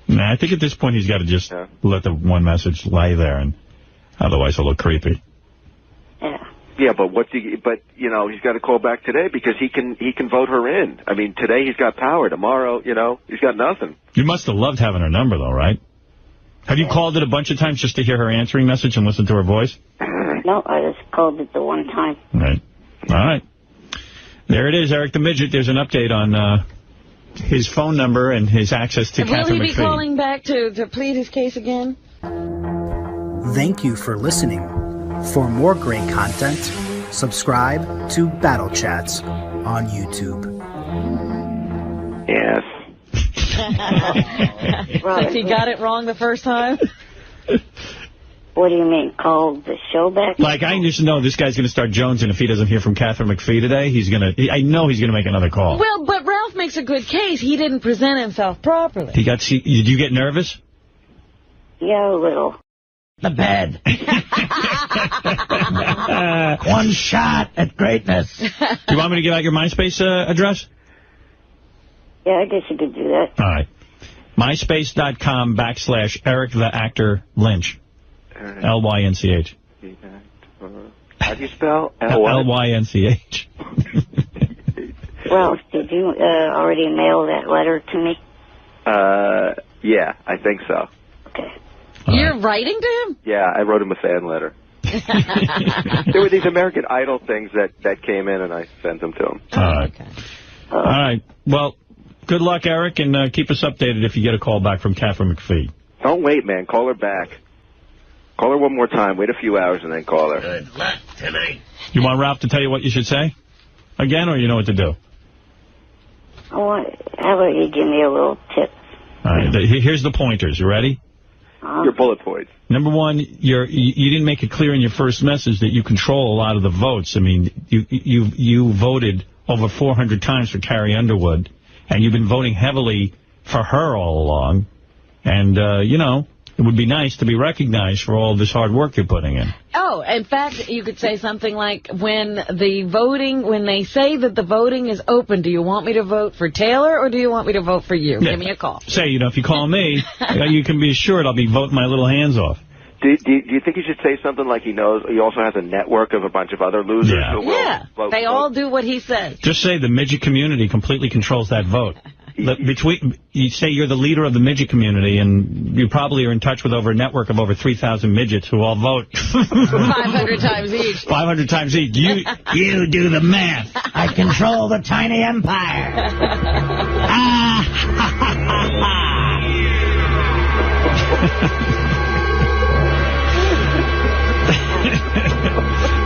Nah, I think at this point he's got to just let the one message lie there, and otherwise it'll look creepy. Yeah, but he's got to call back today because he can vote her in. I mean, today he's got power. Tomorrow, he's got nothing. You must have loved having her number, though, right? Have you called it a bunch of times just to hear her answering message and listen to her voice? No, I just called it the one time. Right. All right. There it is, Eric the Midget. There's an update on his phone number and his access to Catherine McPhee. Will he be calling back to plead his case again? Thank you for listening. For more great content, subscribe to Battle Chats on YouTube. Yes. If he got it wrong the first time? What do you mean, call the show back? Like, I just know this guy's going to start jonesing if he doesn't hear from Catherine McPhee today. I know he's going to make another call. Well, but Ralph makes a good case. He didn't present himself properly. Did you get nervous? Yeah, a little. The bed. One shot at greatness. Do you want me to give out your MySpace address? Yeah, I guess you could do that. All right. MySpace.com/Eric the Actor Lynch. L-Y-N-C-H. How do you spell? L-Y-N-C-H. Ralph, did you already mail that letter to me? Yeah, I think so. Okay. You're writing to him? Yeah, I wrote him a fan letter. There were these American Idol things that came in, and I sent them to him. All right. Okay. All right. Well, good luck, Eric, and keep us updated if you get a call back from Catherine McPhee. Don't wait, man. Call her back. Call her one more time. Wait a few hours and then call her. Good luck tonight. You want Ralph to tell you what you should say again, or you know what to do? How about you give me a little tip? All right. Here's the pointers. You ready? Your bullet points. Number one, you didn't make it clear in your first message that you control a lot of the votes. I mean, you voted over 400 times for Carrie Underwood, and you've been voting heavily for her all along. And, it would be nice to be recognized for all this hard work you're putting in. Oh, in fact, you could say something like, when they say that the voting is open, do you want me to vote for Taylor or do you want me to vote for you? Yeah. Give me a call. Say, if you call me, you can be assured I'll be voting my little hands off. Do you think you should say something like he knows he also has a network of a bunch of other losers who will vote? They all do what he says. Just say the midget community completely controls that vote. You say you're the leader of the midget community, and you probably are in touch with a network of over 3,000 midgets who all vote. 500 times each. 500 times each. You do the math. I control the tiny empire.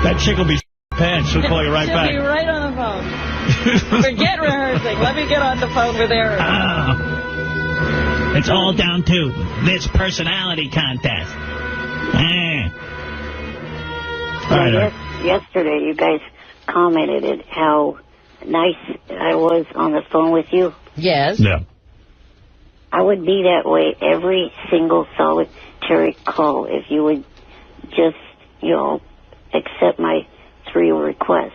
That chick will be pants. She'll call you right back. She'll be right on the phone. Forget rehearsing. Let me get on the phone with Eric. It's all down to this personality contest. Yesterday, you guys commented at how nice I was on the phone with you. Yes. Yeah. I would be that way every single solitary call if you would just, accept my 3 requests.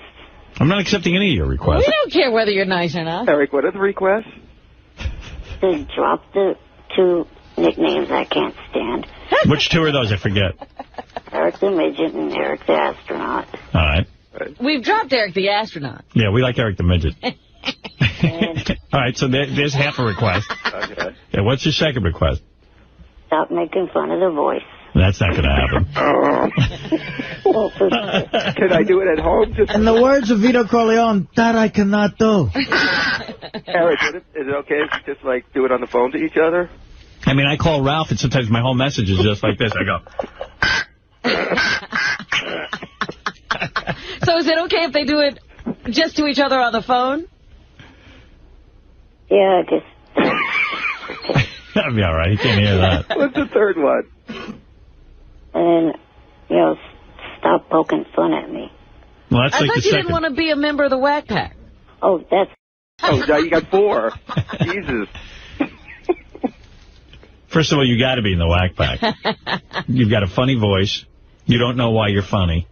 I'm not accepting any of your requests. We don't care whether you're nice or not. Eric, what are the requests? To drop the 2 nicknames I can't stand. Which 2 are those? I forget. Eric the Midget and Eric the Astronaut. All right. We've dropped Eric the Astronaut. Yeah, we like Eric the Midget. All right, so there's half a request. Okay. Yeah, what's your second request? Stop making fun of the voice. That's not going to happen. Can I do it at home? In the words of Vito Corleone, that I cannot do. Eric, is it okay if you just, like, do it on the phone to each other? I mean, I call Ralph, and sometimes my whole message is just like this. I go... So is it okay if they do it just to each other on the phone? Yeah, just... That'd be all right. He can't hear that. What's the third one? And, stop poking fun at me. Well, that's I like thought the you second. didn't want to be a member of the Wack Pack. Oh, that's... Oh, now you got 4. Jesus. First of all, you got to be in the Wack Pack. You've got a funny voice. You don't know why you're funny.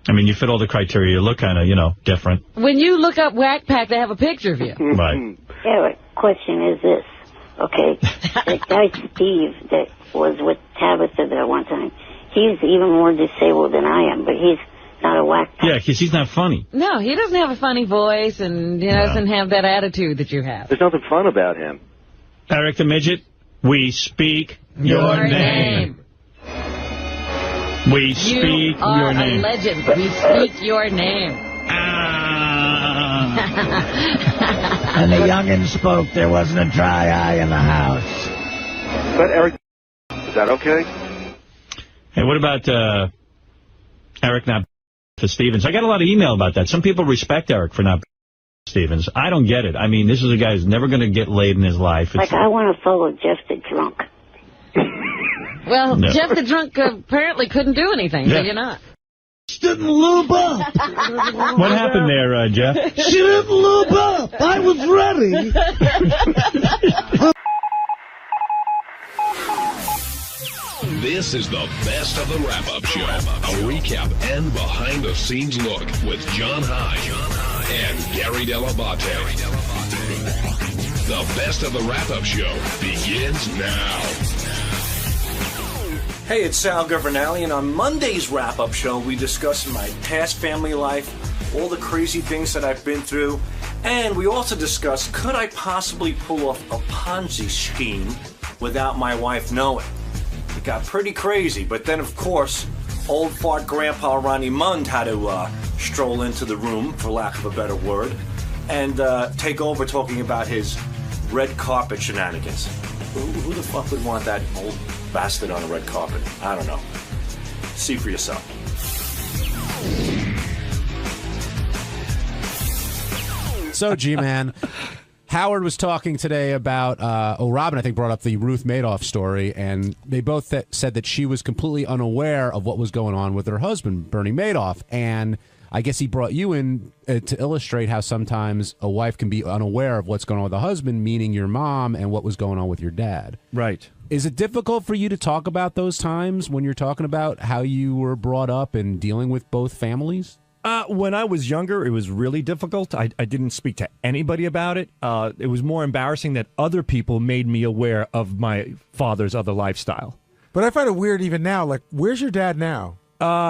I mean, you fit all the criteria. You look kind of, different. When you look up Wack Pack, they have a picture of you. Right. Yeah, but question is this. Okay, the guy Steve that was with Tabitha there one time, he's even more disabled than I am, but he's not a Wack Pack. Yeah, because he's not funny. No, he doesn't have a funny voice and he doesn't have that attitude that you have. There's nothing fun about him. Eric the Midget, we speak your name. We speak your name. You are a legend. We speak your name. And the youngin' spoke. There wasn't a dry eye in the house. But Eric, is that okay? Hey, what about Eric not for Stevens? I got a lot of email about that. Some people respect Eric for not Stevens. I don't get it. I mean, this is a guy who's never going to get laid in his life. Like, I want to follow Jeff the Drunk. Well, no. Jeff the Drunk apparently couldn't do anything, so you're not. She didn't lube up. What happened there, Jeff? She didn't lube up. I was ready. This is the best of the wrap-up show. A recap and behind-the-scenes look with John High and Gary Dell'Abate. The best of the wrap-up show begins now. Hey, it's Sal Governale, and on Monday's wrap-up show, we discuss my past family life, all the crazy things that I've been through, and we also discuss, could I possibly pull off a Ponzi scheme without my wife knowing? It got pretty crazy, but then, of course, old fart Grandpa Ronnie Mund had to stroll into the room, for lack of a better word, and take over talking about his red carpet shenanigans. Who the fuck would want that old bastard on a red carpet? I don't know. See for yourself. So, G-Man, Howard was talking today about, Robin, I think, brought up the Ruth Madoff story, and they both said that she was completely unaware of what was going on with her husband, Bernie Madoff, and I guess he brought you in to illustrate how sometimes a wife can be unaware of what's going on with the husband, meaning your mom, and what was going on with your dad. Right. Is it difficult for you to talk about those times when you're talking about how you were brought up and dealing with both families? When I was younger, it was really difficult. I didn't speak to anybody about it. It was more embarrassing that other people made me aware of my father's other lifestyle. But I find it weird even now. Like, where's your dad now?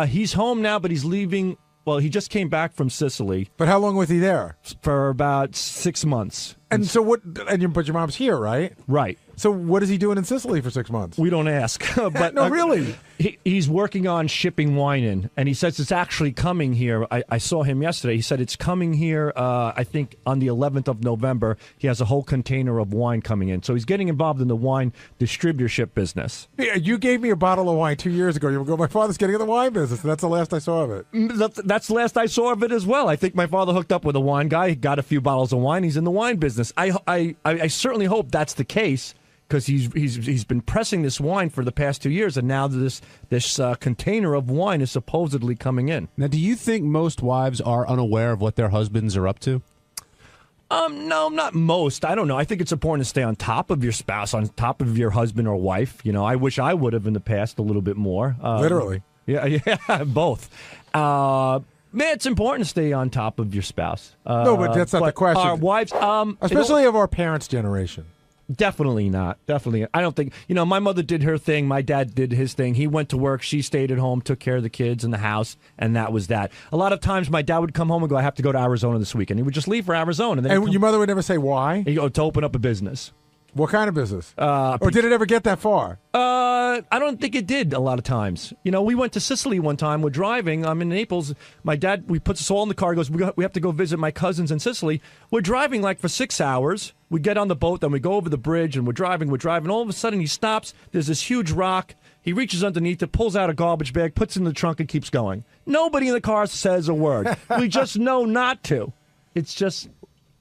He's home now, but he's leaving. Well, he just came back from Sicily. But how long was he there? For about 6 months. And so what? But your mom's here, right? Right. So what is he doing in Sicily for 6 months? We don't ask. But no, really. He's working on shipping wine in, and he says it's actually coming here. I saw him yesterday. He said it's coming here, I think, on the 11th of November. He has a whole container of wine coming in. So he's getting involved in the wine distributorship business. Yeah, you gave me a bottle of wine 2 years ago. You go, my father's getting in the wine business, and that's the last I saw of it. That's the last I saw of it as well. I think my father hooked up with a wine guy. He got a few bottles of wine. He's in the wine business. I certainly hope that's the case, because he's been pressing this wine for the past 2 years, and now this container of wine is supposedly coming in. Now, do you think most wives are unaware of what their husbands are up to? No, not most. I don't know. I think it's important to stay on top of your spouse, on top of your husband or wife. You know, I wish I would have in the past a little bit more. Literally. Yeah, both. Man, it's important to stay on top of your spouse. No, but that's not the question. Our wives, especially of our parents' generation. Definitely not. Definitely. I don't think, my mother did her thing. My dad did his thing. He went to work. She stayed at home, took care of the kids in the house, and that was that. A lot of times my dad would come home and go, I have to go to Arizona this weekend. He would just leave for Arizona. And your mother would never say why? He'd go to open up a business. What kind of business? Or did it ever get that far? I don't think it did a lot of times. We went to Sicily one time. We're driving. I'm in Naples. My dad, we puts us all in the car. He goes, we have to go visit my cousins in Sicily. We're driving like for 6 hours. We get on the boat, then we go over the bridge, and we're driving. All of a sudden, he stops. There's this huge rock. He reaches underneath it, pulls out a garbage bag, puts it in the trunk, and keeps going. Nobody in the car says a word. We just know not to. It's just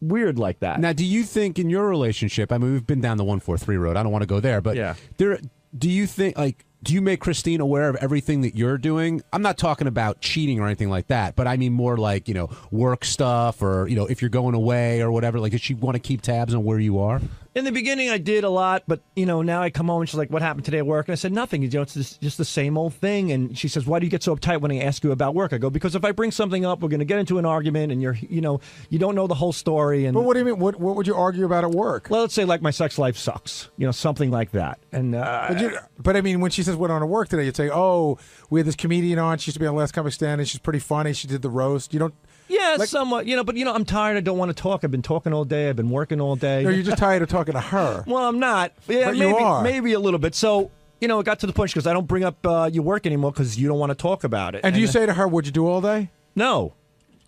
weird like that. Now, do you think in your relationship, I mean, we've been down the 143 road. I don't want to go there, but do you think, do you make Christine aware of everything that you're doing? I'm not talking about cheating or anything like that, but I mean more like, work stuff or, if you're going away or whatever. Like, does she want to keep tabs on where you are? In the beginning, I did a lot, but, now I come home and she's like, what happened today at work? And I said, nothing. It's just the same old thing. And she says, why do you get so uptight when I ask you about work? I go, because if I bring something up, we're going to get into an argument and you don't know the whole story. And But what do you mean? What would you argue about at work? Well, let's say like my sex life sucks, something like that. And but I mean, when she says what on at work today, you'd say, oh, we had this comedian on. She used to be on Last Comic Stand, and she's pretty funny. She did the roast. You don't. Yeah, somewhat, but I'm tired. I don't want to talk. I've been talking all day. I've been working all day. No, you're just tired of talking to her. Well, I'm not. Yeah, but you are. Maybe a little bit. So, it got to the point because I don't bring up your work anymore because you don't want to talk about it. And do you say to her, what'd you do all day? No.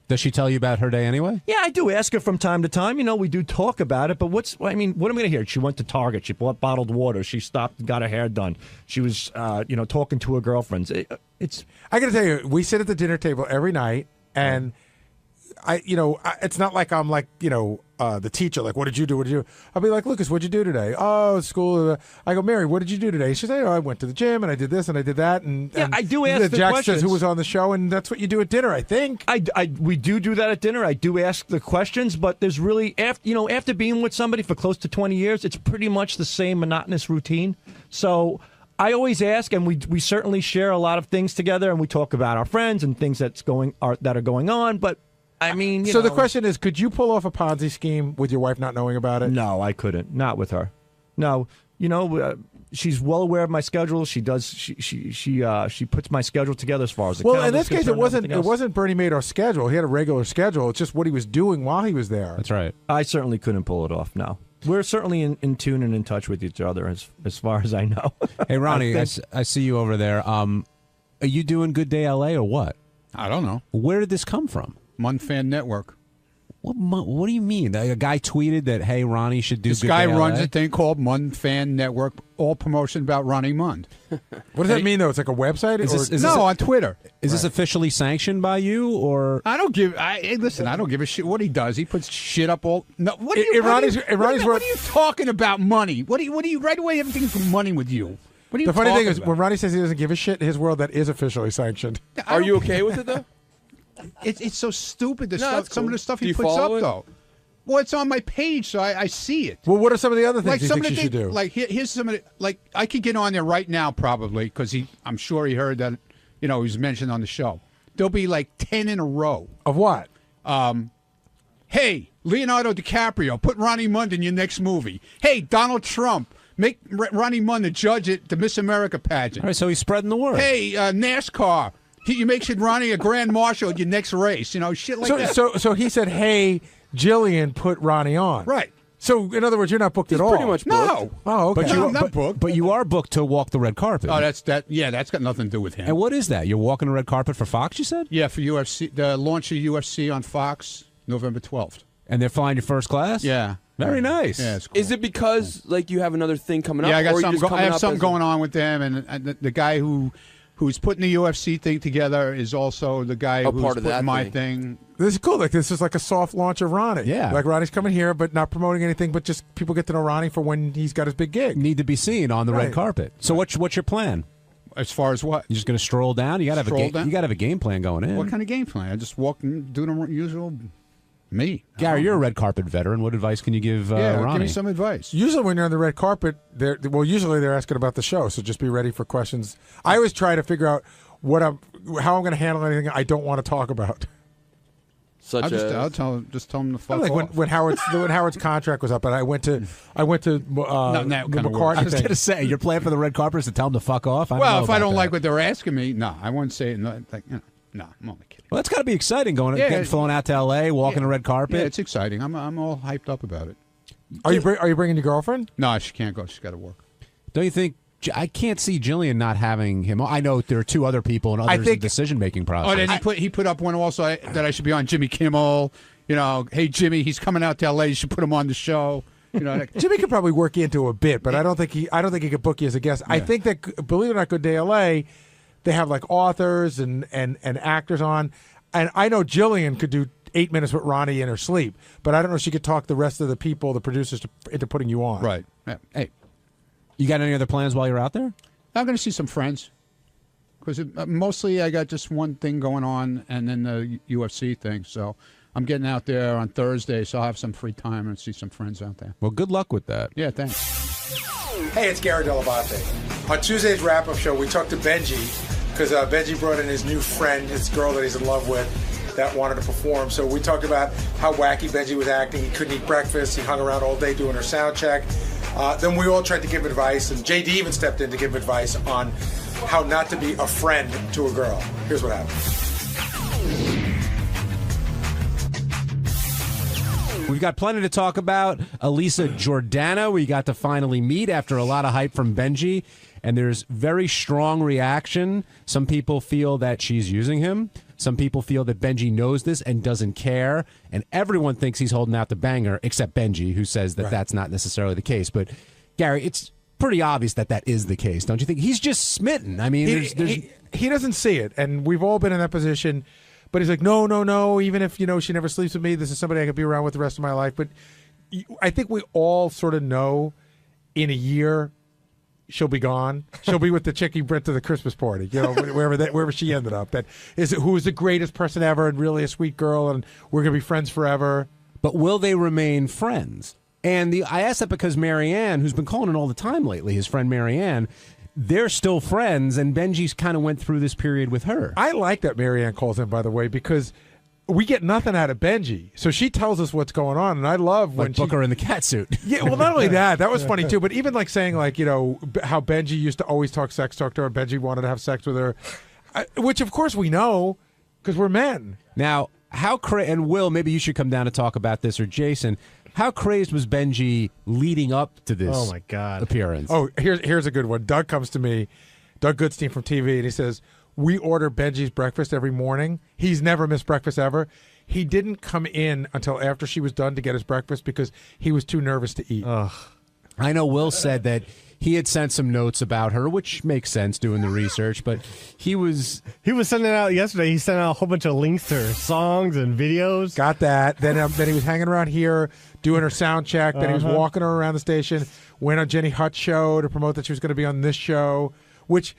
Does she tell you about her day anyway? Yeah, I do ask her from time to time. We do talk about it. But what am I going to hear? She went to Target. She bought bottled water. She stopped and got her hair done. She was, talking to her girlfriends. I got to tell you, we sit at the dinner table every night, and it's not like I'm like, the teacher, like, what did you do? What did you do? I'll be like, Lucas, what'd you do today? Oh, school. I go, Mary, what did you do today? She said, I went to the gym and I did this and I did that. And I do ask the Jack questions. says who was on the show, and that's what you do at dinner, I think. We do that at dinner. I do ask the questions, but there's really, after being with somebody for close to 20 years, it's pretty much the same monotonous routine. So I always ask, and we certainly share a lot of things together, and we talk about our friends and things that are going on, but I mean, so the question is, could you pull off a Ponzi scheme with your wife not knowing about it? No, I couldn't. Not with her. No, she's well aware of my schedule. She does. She puts my schedule together as far as the well. In this case, it wasn't Bernie Madoff's schedule. He had a regular schedule. It's just what he was doing while he was there. That's right. I certainly couldn't pull it off. No. We're certainly in tune and in touch with each other as far as I know. Hey, Ronnie, I see you over there. Are you doing Good Day LA or what? I don't know. Where did this come from? Munfan Network. What do you mean? A guy tweeted that, hey, Ronnie should do this Good guy Day runs LA? a thing called Munfan Network, all promotion about Ronnie Mund. What does that mean, though? It's like a website? On Twitter. Is this officially sanctioned by you, or? I don't give. Listen, I don't give a shit what he does. He puts shit up all. No, what are you talking about? Money? What do you right away? Everything's for money with you. What are you? The funny thing is, about? when Ronnie says he doesn't give a shit, in his world that is officially sanctioned. Are you okay with it though? It's so stupid. No, Stuff. cool. Some of the stuff Do he you puts up follow it? though. Well, it's on my page, so I see it. Well, what are some of the other things Like you some think of she the should do? Like here's some of the, like I could get on there right now probably because I'm sure he heard that he was mentioned on the show. There'll be like 10 in a row of what? Hey, Leonardo DiCaprio, put Ronnie Mund in your next movie. Hey, Donald Trump, make Ronnie Mund the judge at the Miss America pageant. All right, so he's spreading the word. Hey, NASCAR, you make Ronnie a grand marshal at your next race. Shit like that. So he said, hey, Jillian, put Ronnie on. Right. So, in other words, you're not booked at all. Pretty much booked. No. Oh, okay. I'm not booked. But you are booked to walk the red carpet. Oh, that's got nothing to do with him. And what is that? You're walking the red carpet for Fox, you said? Yeah, for UFC, the launch of UFC on Fox, November 12th. And they're flying you first class? Yeah. Very nice. Yeah, it's cool. Is it because you have another thing coming up? Yeah, I have or something going on with them, and the guy who's putting the UFC thing together is also the guy who's part of putting that my thing. thing. This is cool. Like, this is like a soft launch of Ronnie. Yeah. Like, Ronnie's coming here, but not promoting anything, but just people get to know Ronnie for when he's got his big gig. Need to be seen on the red carpet. So what's your plan? As far as what? You're just going to stroll down? You got to have a game plan going in. What kind of game plan? I just walk and do the usual me. Gary, you're a red carpet veteran. What advice can you give Ronnie? Give me some advice. Usually when you're on the red carpet, usually they're asking about the show, so just be ready for questions. I always try to figure out how I'm going to handle anything I don't want to talk about. I'll tell him to fuck like off. when Howard's contract was up, and I went to the McCartney I was thing. going to say, your plan for the red carpet is to tell him to fuck off? Well, if I don't like what they're asking me, no, I won't say it. No, I'm only kidding. Well, that's got to be exciting getting flown out to L.A., walking the red carpet. Yeah, it's exciting. I'm all hyped up about it. Are you bringing your girlfriend? No, she can't go. She's got to work. Don't you think? I can't see Jillian not having him. I know there are two other people and others in the decision-making process. Oh, then he put up one also that I should be on Jimmy Kimmel. Hey, Jimmy, he's coming out to L.A. You should put him on the show. Jimmy could probably work you into a bit, but I don't think he could book you as a guest. Yeah. I think that, believe it or not, Good Day L.A., they have like authors and actors on. And I know Jillian could do 8 minutes with Ronnie in her sleep, but I don't know if she could talk the rest of the people, the producers, into putting you on. Right. Yeah. Hey. You got any other plans while you're out there? I'm going to see some friends. Because mostly I got just one thing going on and then the UFC thing. So I'm getting out there on Thursday, so I'll have some free time and see some friends out there. Well, good luck with that. Yeah, thanks. Hey, it's Gary Dell'Abate. On Tuesday's wrap-up show, we talked to Benji, because Benji brought in his new friend, his girl that he's in love with, that wanted to perform. So we talked about how wacky Benji was acting. He couldn't eat breakfast. He hung around all day doing her sound check. Then we all tried to give advice, and JD even stepped in to give advice on how not to be a friend to a girl. Here's what happened. We've got plenty to talk about. Elisa Jordana, we got to finally meet after a lot of hype from Benji, and there's very strong reaction. Some people feel that she's using him. Some people feel that Benji knows this and doesn't care, and everyone thinks he's holding out the banger, except Benji, who says that that's not necessarily the case. But, Gary, it's pretty obvious that is the case, don't you think? He's just smitten. I mean, he doesn't see it, and we've all been in that position. But he's like, no, even if, she never sleeps with me, this is somebody I could be around with the rest of my life. But I think we all sort of know in a year she'll be gone. She'll be with the chick he went to the Christmas party, wherever she ended up. Who was the greatest person ever and really a sweet girl, and we're going to be friends forever. But will they remain friends? And I ask that because Marianne, who's been calling in all the time lately, his friend Marianne, they're still friends, and Benji's kind of went through this period with her. I like that Marianne calls in, by the way, because we get nothing out of Benji. So she tells us what's going on, and I love when Booker in the catsuit. Yeah, well, not only that was funny too, but even like saying how Benji used to always sex talk to her, Benji wanted to have sex with her, which of course we know because we're men. Now, and Will, maybe you should come down to talk about this, or Jason. How crazed was Benji leading up to this appearance? Oh, here's a good one. Doug comes to me, Doug Goodstein from TV, and he says, we order Benji's breakfast every morning. He's never missed breakfast ever. He didn't come in until after she was done to get his breakfast because he was too nervous to eat. Ugh. I know Will said that he had sent some notes about her, which makes sense doing the research, but he was sending out yesterday. He sent out a whole bunch of links to her songs and videos. Got that. Then he was hanging around here doing her sound check. Then he was walking her around the station. Went on Jenny Hutt's show to promote that she was going to be on this show. Which,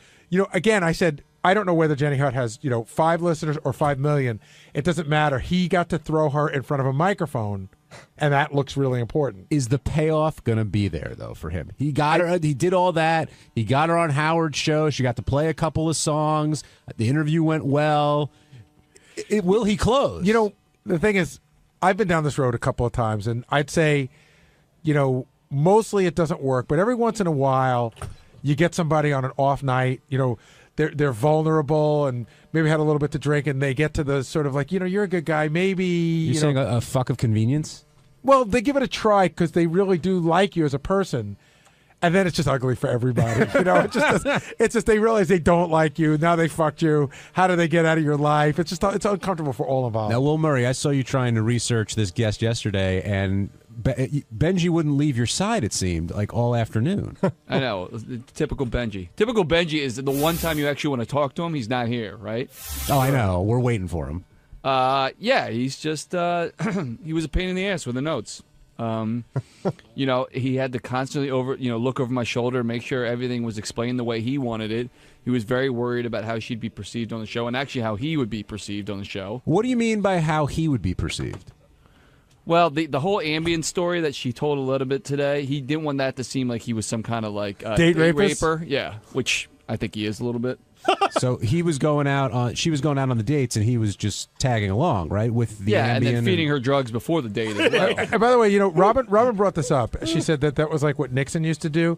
again, I said I don't know whether Jenny Hutt has 5 listeners or 5 million. It doesn't matter. He got to throw her in front of a microphone. And that looks really important. Is the payoff going to be there, though, for him? He got her. He did all that. He got her on Howard's show. She got to play a couple of songs. The interview went well. Will he close? The thing is, I've been down this road a couple of times, and I'd say, mostly it doesn't work. But every once in a while, you get somebody on an off night, they're vulnerable and maybe had a little bit to drink, and they get to the sort of like, you're a good guy. Maybe you're saying a fuck of convenience. Well, they give it a try because they really do like you as a person, and then it's just ugly for everybody. It's just they realize they don't like you. Now they fucked you. How do they get out of your life? It's uncomfortable for all involved. Now, Will Murray, I saw you trying to research this guest yesterday, and Benji wouldn't leave your side, it seemed, like all afternoon. I know. Typical Benji. Typical Benji is the one time you actually want to talk to him, he's not here, right? Oh, I know. We're waiting for him. Yeah, he's just, he was a pain in the ass with the notes. He had to constantly look over my shoulder, make sure everything was explained the way he wanted it. He was very worried about how she'd be perceived on the show and actually how he would be perceived on the show. What do you mean by how he would be perceived? Well, the whole ambient story that she told a little bit today, he didn't want that to seem like he was some kind of date rapist? raper. Yeah, which I think he is a little bit. So he was going out on, she was going out on the dates, and he was just tagging along, right, with the and then Ambien feeding her drugs before the date as well. And by the way, Robin brought this up. She said that was like what Nixon used to do.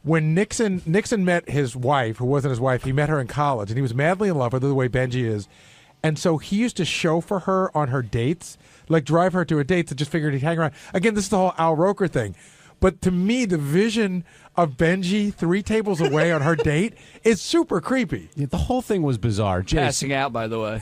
When Nixon met his wife, who wasn't his wife, he met her in college, and he was madly in love with her the way Benji is. And so he used to chauffeur her on her dates, like drive her to her dates, and just figured he'd hang around. Again, this is the whole Al Roker thing. But to me, the vision of Benji 3 tables away on her date is super creepy. Yeah, the whole thing was bizarre. Passing out, by the way.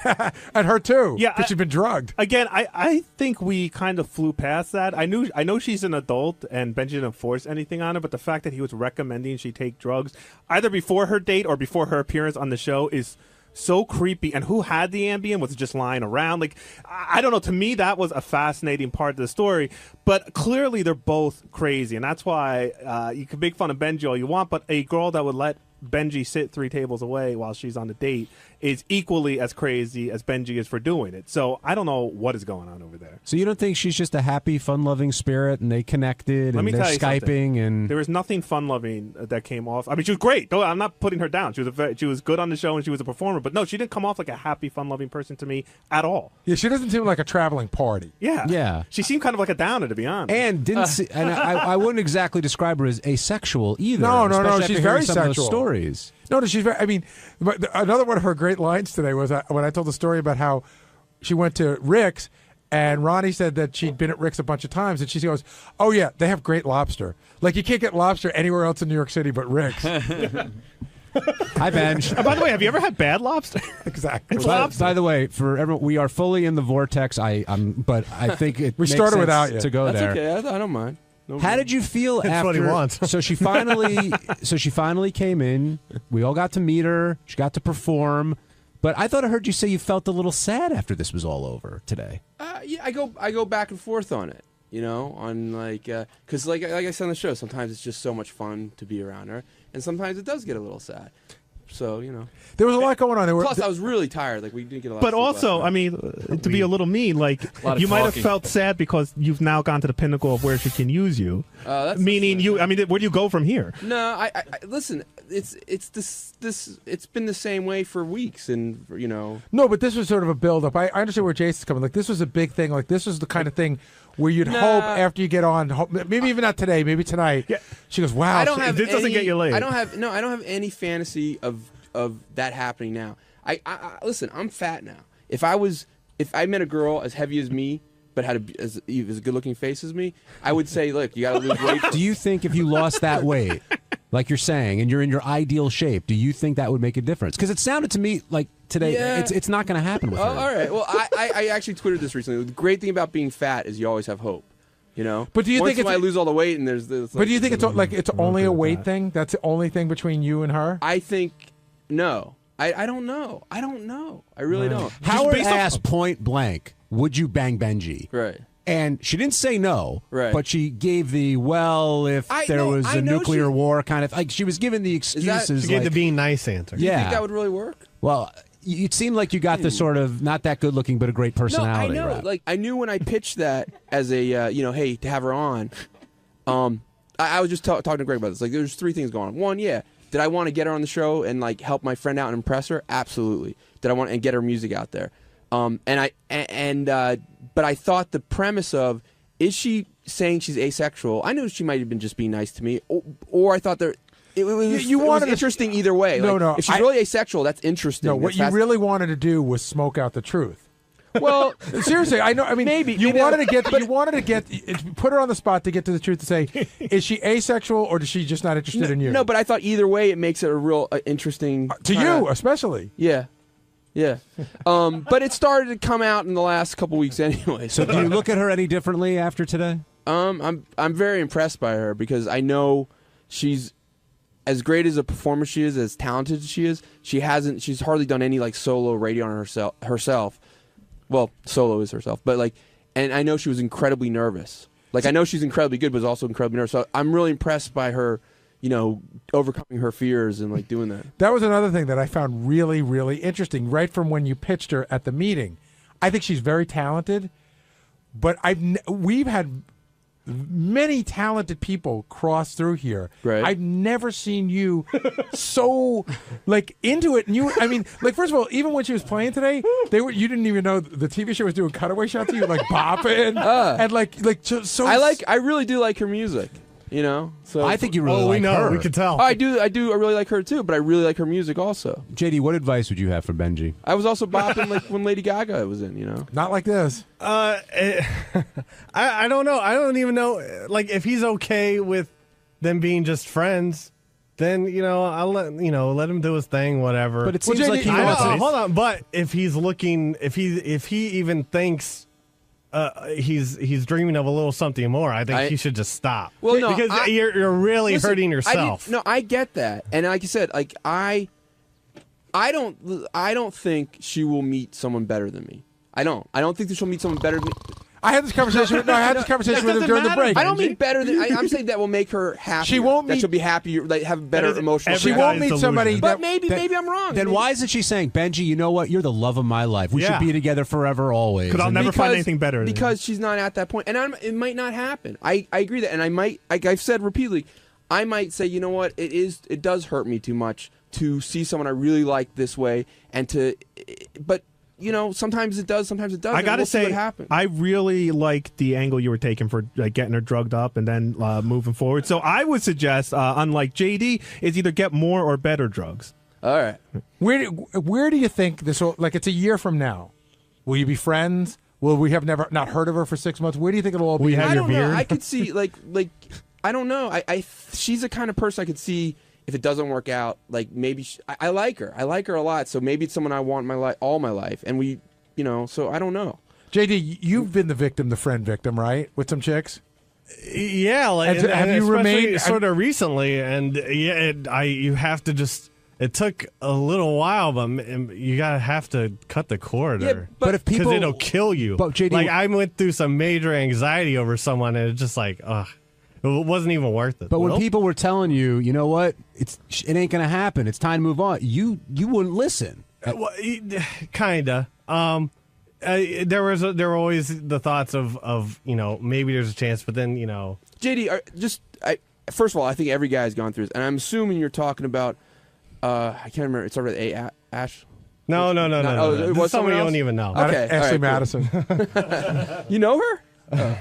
And her too. Yeah, because she's been drugged. Again, I think we kind of flew past that. I know she's an adult and Benji didn't force anything on her, but the fact that he was recommending she take drugs either before her date or before her appearance on the show is so creepy. And who had the Ambien was just lying around. Like, I don't know. To me, that was a fascinating part of the story. But clearly, they're both crazy, and that's why you can make fun of Benji all you want. But a girl that would let Benji sit 3 tables away while she's on the date is equally as crazy as Benji is for doing it. So I don't know what is going on over there. So you don't think she's just a happy, fun-loving spirit, and they connected, and they're Skyping, and there was nothing fun-loving that came off. I mean, she was great. Though I'm not putting her down. She was good on the show, and she was a performer. But no, she didn't come off like a happy, fun-loving person to me at all. Yeah, she doesn't seem like a traveling party. Yeah. She seemed kind of like a downer, to be honest. And and I wouldn't exactly describe her as asexual either. No, she's very some sexual. of those stories. No, she's very. I mean, another one of her great lines today was when I told the story about how she went to Rick's, and Ronnie said that she'd been at Rick's a bunch of times, and she goes, "Oh yeah, they have great lobster. Like you can't get lobster anywhere else in New York City but Rick's." Hi, Benj. By the way, have you ever had bad lobster? Exactly. It's lobster. By the way, for everyone, we are fully in the vortex. But I think it we makes started sense without you to go That's there. okay. I don't mind. No How did you feel That's after? what he wants. So she finally came in. We all got to meet her. She got to perform. But I thought I heard you say you felt a little sad after this was all over today. Yeah, I go back and forth on it. On because like I said on the show, sometimes it's just so much fun to be around her, and sometimes it does get a little sad. So there was a lot going on. Plus, I was really tired. Like we didn't get a lot. But of sleep also, last night. I mean, to be a little mean, like you might have felt sad because you've now gone to the pinnacle of where she can use you. Meaning you. I mean, where do you go from here? No, I listen. It's been the same way for weeks, and No, but this was sort of a build-up. I understand where Jason's coming. Like this was a big thing. Like this was the kind of thing where you'd hope after you get on, maybe even not today, maybe tonight. Yeah. She goes, "Wow, this doesn't get you laid." I don't have any fantasy of that happening now. I listen. I'm fat now. If I met a girl as heavy as me, but had as a good-looking face as me, I would say, look, you got to lose weight. Do you think if you lost that weight, like you're saying, and you're in your ideal shape, do you think that would make a difference? Because it sounded to me like today, it's not going to happen with her. All right. Well, I actually tweeted this recently. The great thing about being fat is you always have hope. But do you Once think I lose all the weight and there's this? But do you think it's only a weight thing? That's the only thing between you and her? I think no. I don't know. I really don't. Howard asked point blank, "Would you bang Benji?" Right. And she didn't say no, right. But she gave the if there was a nuclear war kind of like she was giving the excuses. She gave the being nice answer. Do you think that would really work? Well, it seemed like you got the sort of not that good looking but a great personality. No, I know. Rap. Like I knew when I pitched that as a hey, to have her on. I was just talking to Greg about this. Like there's 3 things going on. One, did I want to get her on the show and like help my friend out and impress her? Absolutely. Did I want to get her music out there? But I thought the premise of is she saying she's asexual? I know she might have been just being nice to me, or I thought it was interesting either way. No. If she's really asexual, that's interesting. No, what you really wanted to do was smoke out the truth. Well, seriously, I know. I mean, maybe you wanted to put her on the spot to get to the truth to say, is she asexual or is she just not interested in you? No, but I thought either way it makes it a real interesting to you, especially. Yeah. But it started to come out in the last couple weeks anyway. So do you look at her any differently after today? I'm very impressed by her because I know she's as great as a performer she is, as talented as she is. She's hardly done any like solo radio on herself. Well, solo is herself, but and I know she was incredibly nervous. Like I know she's incredibly good, but also incredibly nervous. So I'm really impressed by her, overcoming her fears and like doing that. That was another thing that I found really, really interesting. Right from when you pitched her at the meeting, I think she's very talented. But we've had many talented people cross through here. Right. I've never seen you so like into it. And you, I mean, like first of all, even when she was playing today, you didn't even know the TV show was doing cutaway shots of you like bopping and like so. I really do like her music. You know, so I think you really like her. We could tell. I do. I really like her too, but I really like her music also. JD, what advice would you have for Benji? I was also bopping like when Lady Gaga was in. You know, not like this. I don't know. I don't even know. Like if he's okay with them being just friends, then I'll let him do his thing, whatever. But it seems like he wants. Hold on. But if he's looking, if he even thinks. He's dreaming of a little something more. I think he should just stop. Well, no, because you're really hurting yourself. I get that, and like you said, like I don't think she will meet someone better than me. I don't think that she'll meet someone better than me. I had this conversation. with her during the break. I don't mean better than. I'm saying that will make her happy. She won't meet. That she'll be happy. Like have better emotional. She won't meet somebody. But maybe I'm wrong. Then why isn't she saying, Benji? You know what? You're the love of my life. We should be together forever, always. Because I'll never find anything better. Because she's not at that point, and it might not happen. I agree that, and I might. Like I've said repeatedly, I might say, you know what? It does hurt me too much to see someone I really like this way, but. Sometimes it does, sometimes it doesn't. I gotta say, what happens. I really like the angle you were taking for like getting her drugged up and then moving forward. So I would suggest, unlike JD, is either get more or better drugs. All right. Where do you think this will? Like, it's a year from now. Will you be friends? Will we have not heard of her for 6 months? Where do you think it'll all be? I don't know. I could see like I don't know. She's the kind of person I could see. If it doesn't work out, like maybe I like her. I like her a lot. So maybe it's someone I want in my life, all my life. And we, so I don't know. JD, you've been the friend victim, right? With some chicks? Yeah. Like, have you remained sort of recently? And yeah, you have to just. It took a little while, but you have to cut the cord. Yeah, but if people, because it'll kill you. But JD, like I went through some major anxiety over someone, and it's just like, ugh. It wasn't even worth it. But when people were telling you, you know what, it ain't gonna happen. It's time to move on. You wouldn't listen. Well, kinda. There were always the thoughts of maybe there's a chance, but then JD, first of all, I think every guy's gone through this, and I'm assuming you're talking about. I can't remember. It started with A. Ash. No. Oh, it was somebody you else? don't even know. Okay, Ashley Madison. You know her?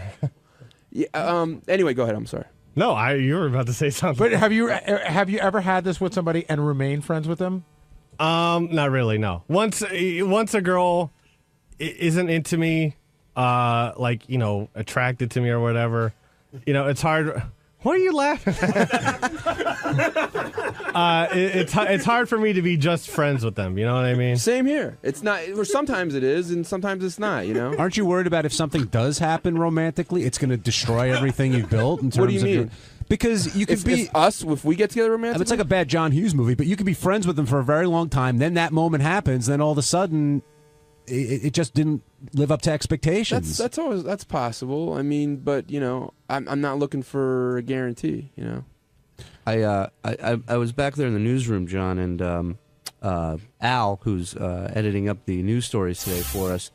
Yeah. Anyway, go ahead. I'm sorry. No, you were about to say something. But have you ever had this with somebody and remained friends with them? Not really. No. Once a girl isn't into me, attracted to me or whatever, it's hard. What are you laughing at? It's hard for me to be just friends with them. You know what I mean? Same here. It's not. Or sometimes it is, and sometimes it's not. Aren't you worried about if something does happen romantically, it's going to destroy everything you've built? In terms What do you mean? Because you could be if we get together romantically. It's like a bad John Hughes movie, but you could be friends with them for a very long time. Then that moment happens. Then all of a sudden, it just didn't live up to expectations. That's possible. I mean, but I'm not looking for a guarantee. I was back there in the newsroom, John, and Al, who's editing up the news stories today for us,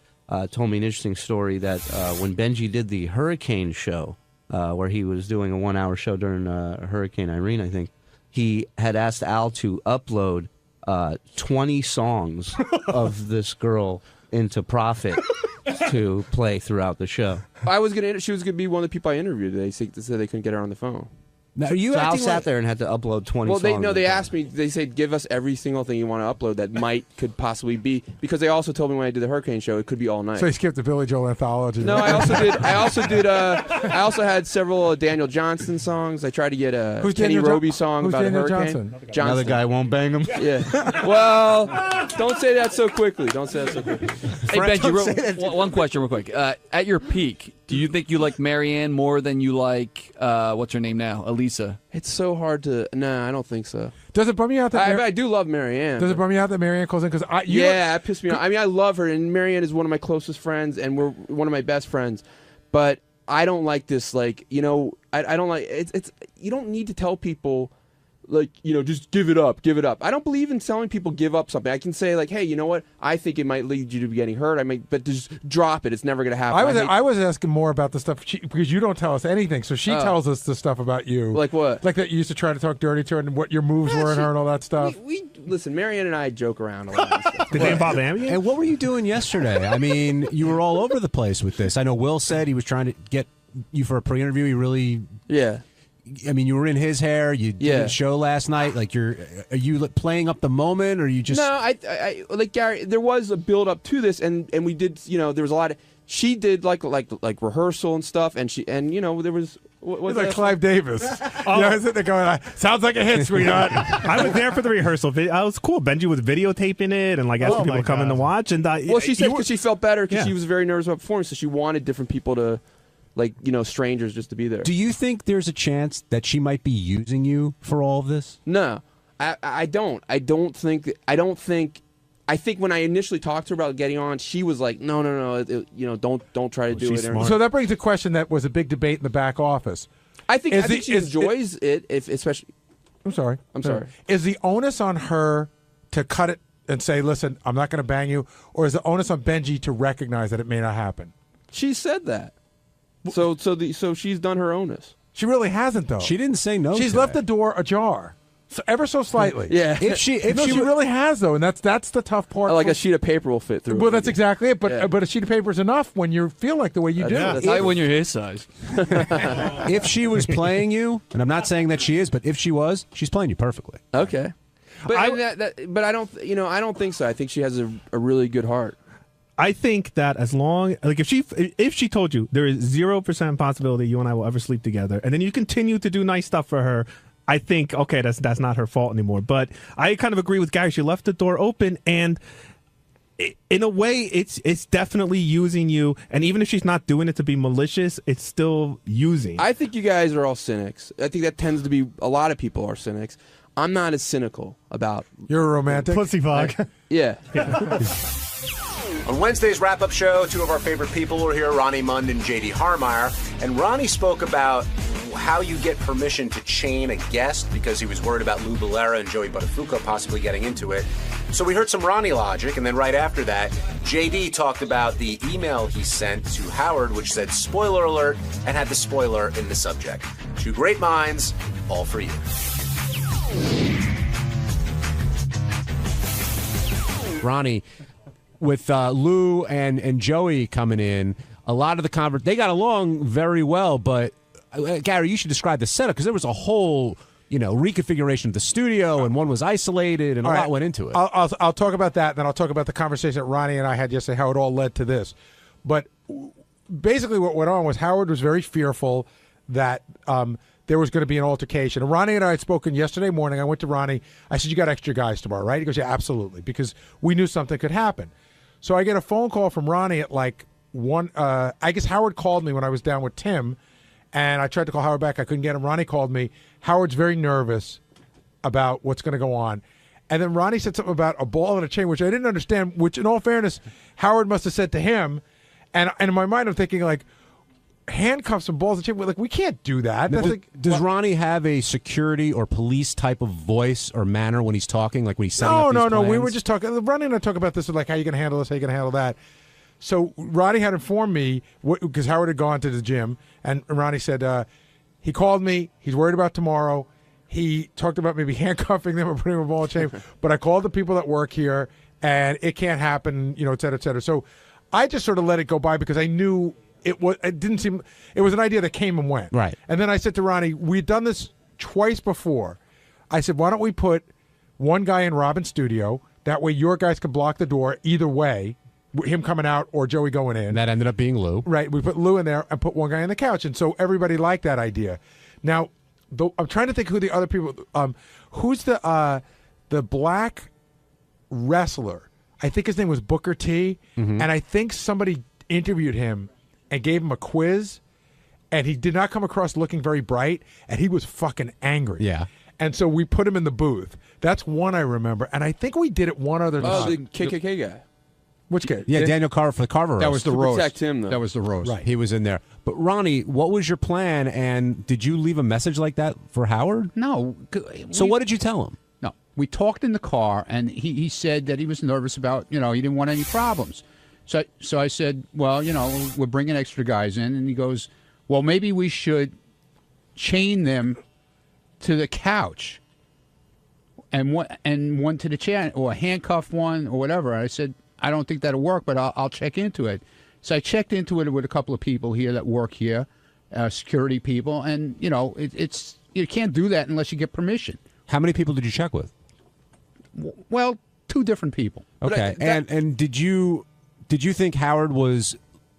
told me an interesting story that when Benji did the Hurricane show, where he was doing a 1-hour show during Hurricane Irene, I think, he had asked Al to upload 20 songs of this girl into Profit to play throughout the show. She was gonna be one of the people I interviewed. They said they couldn't get her on the phone. Now, so Al sat there and had to upload 20 songs. Well, they asked me. They said, give us every single thing you want to upload that could possibly be, because they also told me when I did the Hurricane show it could be all night. So you skipped the Billy Joel anthology. No, I also had several Daniel Johnston songs. I tried to get a Kenny Roby song about Daniel a hurricane. Johnson? Another guy won't bang him. Yeah. Well, don't say that so quickly. Hey, Benji, one question real quick. At your peak, do you think you like Marianne more than you like, what's her name now, Elisa? It's so hard to... No, I don't think so. Does it bum you out that... I do love Marianne. Does it bum you out that Marianne calls in? Because it pissed me off. I mean, I love her, and Marianne is one of my closest friends, and we're one of my best friends. But I don't like this, I don't like... It's you don't need to tell people like, just give it up. I don't believe in telling people give up something. I can say, like, hey, you know what? I think it might lead you to getting hurt. But just drop it. It's never going to happen. I was asking more about the stuff, because you don't tell us anything, so she tells us the stuff about you. Like what? Like that you used to try to talk dirty to her and what your moves were and her and all that stuff. Listen, Marianne and I joke around a lot. Did they involve Amy? And what were you doing yesterday? I mean, you were all over the place with this. I know Will said he was trying to get you for a pre-interview. He really... Yeah. I mean, you were in his hair. You did a show last night. Like, are you playing up the moment, or you just? No, I like Gary. There was a build up to this, and we did. There was a lot of. She did like rehearsal and stuff, and there was. It's like Clive Davis. Isn't it going? Sounds like a hit, sweetheart. I was there for the rehearsal. It was cool. Benji was videotaping it and asking people to come in to watch. And she said because she felt better because she was very nervous about performing, so she wanted different people to. Strangers just to be there. Do you think there's a chance that she might be using you for all of this? No, I don't. I think when I initially talked to her about getting on, she was like, no, don't try to do it. Smart. So that brings a question that was a big debate in the back office. I think she enjoys it, especially. I'm sorry. Sorry. Is the onus on her to cut it and say, listen, I'm not going to bang you, or is the onus on Benji to recognize that it may not happen? She said that. So she's done her onus. She really hasn't, though. She didn't say no. She's left the door ajar, ever so slightly. Yeah. She really has, though, and that's the tough part. Like a sheet of paper will fit through. Well, that's exactly it. But a sheet of paper is enough when you feel like the way you do. That's not when you're his size. If she was playing you, and I'm not saying that she is, but if she was, she's playing you perfectly. Okay. But I don't. I don't think so. I think she has a really good heart. I think that as long if she told you there is 0% possibility you and I will ever sleep together, and then you continue to do nice stuff for her, I think okay, that's not her fault anymore. But I kind of agree with Gary. She left the door open, and in a way, it's definitely using you. And even if she's not doing it to be malicious, it's still using. I think you guys are all cynics. I think that tends to be a lot of people are cynics. I'm not as cynical about. You're a romantic pussy fuck. Yeah. On Wednesday's wrap-up show, two of our favorite people were here, Ronnie Mund and J.D. Harmeyer. And Ronnie spoke about how you get permission to chain a guest because he was worried about Lou Bellera and Joey Buttafuoco possibly getting into it. So we heard some Ronnie logic, and then right after that, J.D. talked about the email he sent to Howard, which said spoiler alert, and had the spoiler in the subject. Two great minds, all for you. Ronnie, with Lou and Joey coming in, a lot of the they got along very well, but Gary, you should describe the setup because there was a whole reconfiguration of the studio, and one was isolated, and a lot went into it. I'll talk about that, and then I'll talk about the conversation that Ronnie and I had yesterday, how it all led to this. But basically what went on was Howard was very fearful that there was going to be an altercation. And Ronnie and I had spoken yesterday morning. I went to Ronnie. I said, you got extra guys tomorrow, right? He goes, yeah, absolutely, because we knew something could happen. So I get a phone call from Ronnie at like 1. I guess Howard called me when I was down with Tim, and I tried to call Howard back. I couldn't get him. Ronnie called me. Howard's very nervous about what's going to go on. And then Ronnie said something about a ball and a chain, which I didn't understand, which in all fairness, Howard must have said to him. And in my mind, I'm thinking like, handcuffs and balls and chain. Like, we can't do that. Does Ronnie have a security or police type of voice or manner when he's talking, like when he's setting up these plans? We were just talking. Ronnie and I talk about this, like how you going to handle this, how you going to handle that. So Ronnie had informed me, because Howard had gone to the gym, and Ronnie said he called me. He's worried about tomorrow. He talked about maybe handcuffing them or putting them in a ball and chain. But I called the people that work here, and it can't happen, et cetera, et cetera. So I just sort of let it go by because I knew it was an idea that came and went. Right. And then I said to Ronnie, we'd done this twice before. I said, why don't we put one guy in Robin's studio? That way your guys can block the door either way, him coming out or Joey going in. And that ended up being Lou. Right. We put Lou in there and put one guy on the couch. And so everybody liked that idea. Now, I'm trying to think who the other people, who's the black wrestler? I think his name was Booker T. Mm-hmm. And I think somebody interviewed him and gave him a quiz, and he did not come across looking very bright, and he was fucking angry. Yeah. And so we put him in the booth. That's one I remember, and I think we did it one other time. Oh, the KKK guy. Which kid? Yeah, Daniel Carver for the Carver roast. That was the roast. Protect him, though. That was the roast. Right, he was in there. But Ronnie, what was your plan? And did you leave a message like that for Howard? No. So what did you tell him? No, we talked in the car, and he said that he was nervous about, he didn't want any problems. So I said, well, we're bringing extra guys in, and he goes, well, maybe we should chain them to the couch, and one to the chair, or handcuff one, or whatever. I said, I don't think that'll work, but I'll check into it. So I checked into it with a couple of people here that work here, security people, and it's you can't do that unless you get permission. How many people did you check with? Well, 2 different people. Okay, and did you think Howard was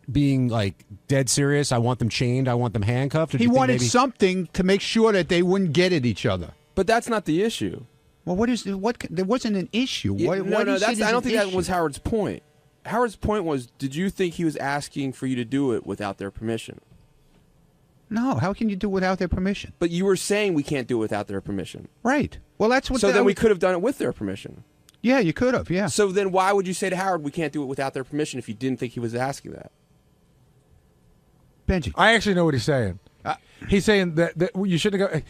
being like dead serious? I want them chained. I want them handcuffed. He wanted something to make sure that they wouldn't get at each other. But that's not the issue. Well, there wasn't an issue. I don't think that was Howard's point. Howard's point was, did you think he was asking for you to do it without their permission? No, how can you do it without their permission? But you were saying we can't do it without their permission. Right. Well, that's what. So then we could have done it with their permission. Yeah, you could have. Yeah. So then why would you say to Howard we can't do it without their permission if you didn't think he was asking that? Benji, I actually know what he's saying. He's saying that you shouldn't go.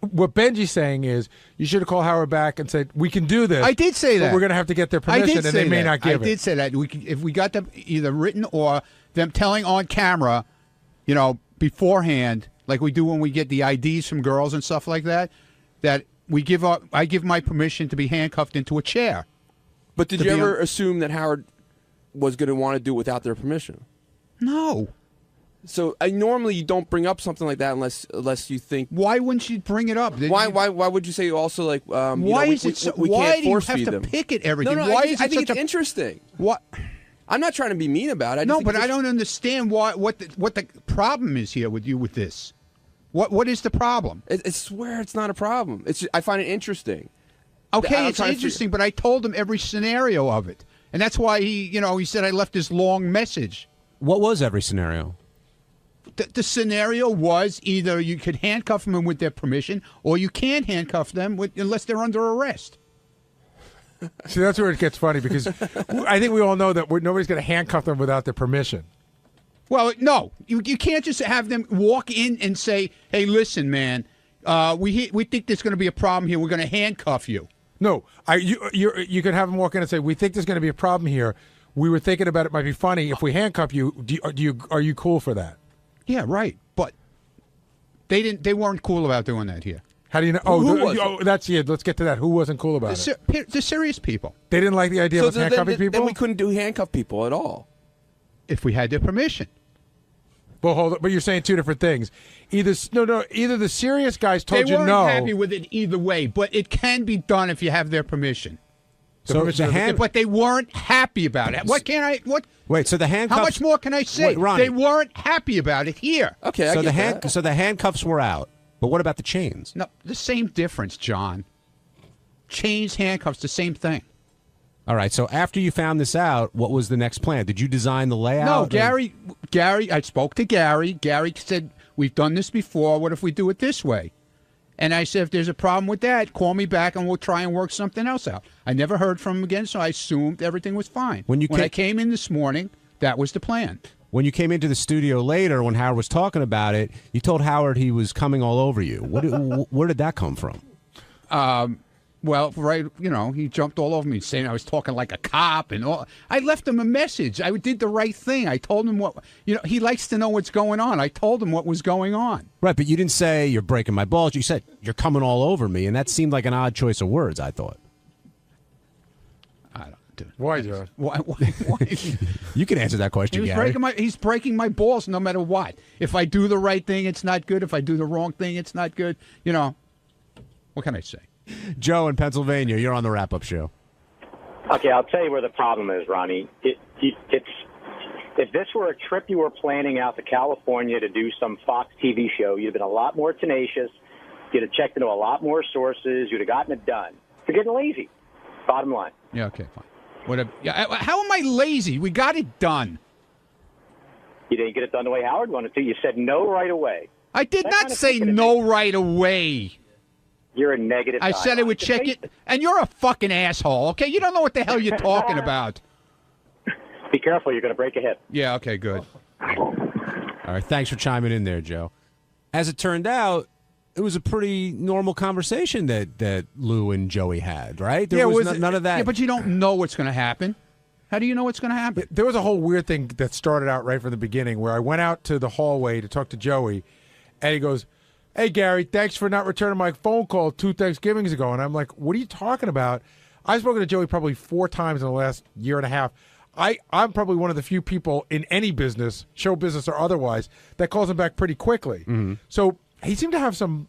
What Benji's saying is you should have called Howard back and said we can do this. I did say that. But we're going to have to get their permission, and they may not give it. I did say that. If we got them either written or them telling on camera, beforehand, like we do when we get the IDs from girls and stuff like that, that I give my permission to be handcuffed into a chair. But did you ever assume that Howard was going to want to do it without their permission? No. So normally you don't bring up something like that unless you think. Why wouldn't you bring it up? Why would you say also like? Why is it so? We why can't force do you have feed to pick at everything? No, why I think it's interesting. What? I'm not trying to be mean about it. But I don't understand what the problem is here with you with this. What is the problem? I swear it's not a problem. I find it interesting. Okay, it's interesting, but I told him every scenario of it, and that's why he said I left this long message. What was every scenario? The scenario was either you could handcuff them with their permission, or you can't handcuff them unless they're under arrest. See, that's where it gets funny, because I think we all know that nobody's going to handcuff them without their permission. Well, no, you can't just have them walk in and say, "Hey, listen, man, we think there's going to be a problem here. We're going to handcuff you." No, you could have them walk in and say, "We think there's going to be a problem here. We were thinking about it might be funny if we handcuff you. Are you cool for that?" Yeah, right. But they weren't cool about doing that here. How do you know? Let's get to that. Who wasn't cool about it? The serious people. They didn't like the idea of handcuffing people? Then we couldn't do handcuff people at all. If we had their permission. Well, hold on. But you're saying 2 different things. Either the serious guys told you no. They weren't happy with it either way, but it can be done if you have their permission. But they weren't happy about it. Wait, so the handcuffs... How much more can I say? Wait, Ronnie, they weren't happy about it here. Okay, so the handcuffs were out. But what about the chains? No, the same difference, John. Chains, handcuffs, the same thing. All right, so after you found this out, what was the next plan? Did you design the layout? No, Gary, I spoke to Gary. Gary said, we've done this before. What if we do it this way? And I said, if there's a problem with that, call me back and we'll try and work something else out. I never heard from him again, so I assumed everything was fine. When I came in this morning, that was the plan. When you came into the studio later, when Howard was talking about it, you told Howard he was coming all over you. Where did that come from? Well, right, he jumped all over me saying I was talking like a cop and all. I left him a message. I did the right thing. I told him what, he likes to know what's going on. I told him what was going on. Right, but you didn't say you're breaking my balls. You said you're coming all over me, and that seemed like an odd choice of words, I thought. I don't do it. Why, John? Why? You can answer that question, Gary. He's breaking my balls no matter what. If I do the right thing, it's not good. If I do the wrong thing, it's not good. What can I say? Joe in Pennsylvania, you're on the wrap-up show. Okay, I'll tell you where the problem is, Ronnie. It's if this were a trip you were planning out to California to do some Fox TV show, you'd have been a lot more tenacious. You'd have checked into a lot more sources. You'd have gotten it done. You're getting lazy. Bottom line. Yeah, okay, fine. How am I lazy? We got it done. You didn't get it done the way Howard wanted to. You said no right away. I did not say no right away. You're a negative guy. I said I would check it, and you're a fucking asshole, okay? You don't know what the hell you're talking about. Be careful, you're going to break a hip. Yeah, okay, good. All right, thanks for chiming in there, Joe. As it turned out, it was a pretty normal conversation that Lou and Joey had, right? There was none of that. Yeah, but you don't know what's going to happen. How do you know what's going to happen? There was a whole weird thing that started out right from the beginning where I went out to the hallway to talk to Joey, and he goes, "Hey, Gary, thanks for not returning my phone call 2 Thanksgivings ago." And I'm like, what are you talking about? I've spoken to Joey probably 4 times in the last year and a half. I'm probably one of the few people in any business, show business or otherwise, that calls him back pretty quickly. Mm-hmm. So he seemed to have some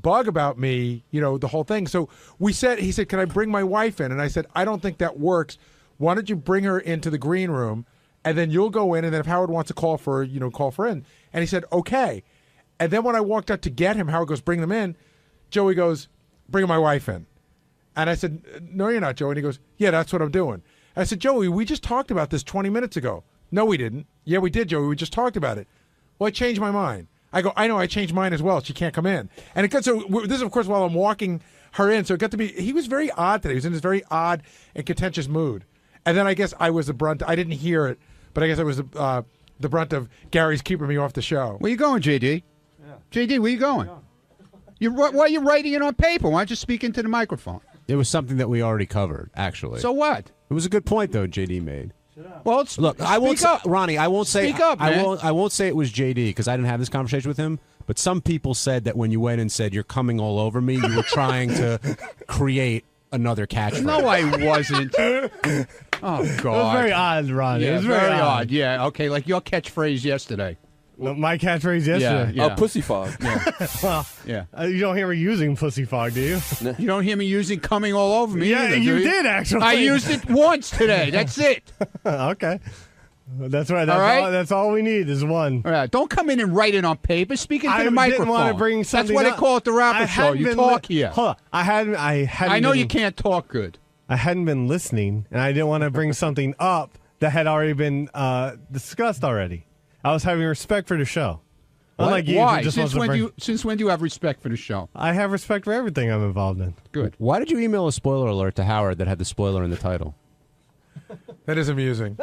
bug about me, the whole thing. So he said, "Can I bring my wife in?" And I said, "I don't think that works. Why don't you bring her into the green room, and then you'll go in, and then if Howard wants to call for in." And he said, "Okay." And then when I walked out to get him, Howard goes, "Bring them in." Joey goes, "Bring my wife in." And I said, "No, you're not, Joey." And he goes, "Yeah, that's what I'm doing." I said, "Joey, we just talked about this 20 minutes ago." "No, we didn't." "Yeah, we did, Joey. We just talked about it." "Well, I changed my mind." I go, "I know, I changed mine as well. She can't come in." And it got this is, of course, while I'm walking her in. So it got to be, he was very odd today. He was in this very odd and contentious mood. And then I guess I was the brunt. I didn't hear it, but I guess I was the brunt of Gary's keeping me off the show. Where you going, JD? Yeah. JD, where you going? Why are you writing it on paper? Why don't you speak into the microphone? It was something that we already covered, actually. So what? It was a good point, though, JD made. Well, look, I won't say, Ronnie. I won't say. Speak up, man. I won't say it was JD because I didn't have this conversation with him. But some people said that when you went and said you're coming all over me, you were trying to create another catchphrase. No, I wasn't. Oh God, it was very odd, Ronnie. Yeah, it was very odd. Yeah, okay, like your catchphrase yesterday. No, my catchphrase yesterday. Yeah. Pussy fog. Yeah. Well, yeah. You don't hear me using pussy fog, do you? You don't hear me using coming all over me. Yeah, either, you do did actually. I used it once today. That's it. Okay. That's right. All right. That's all we need is one. All right. Don't come in and write it on paper. Speak into I the microphone. didn't want to bring something That's why up. they call it the rapper show. You talk here. Hold on. I hadn't I know you can't talk good. I hadn't been listening, and I didn't want to bring something up that had already been discussed already. I was having respect for the show. Unlike you, why? who just Since wants to since when do you have respect for the show? I have respect for everything I'm involved in. Good. Why did you email a spoiler alert to Howard that had the spoiler in the title? That is amusing.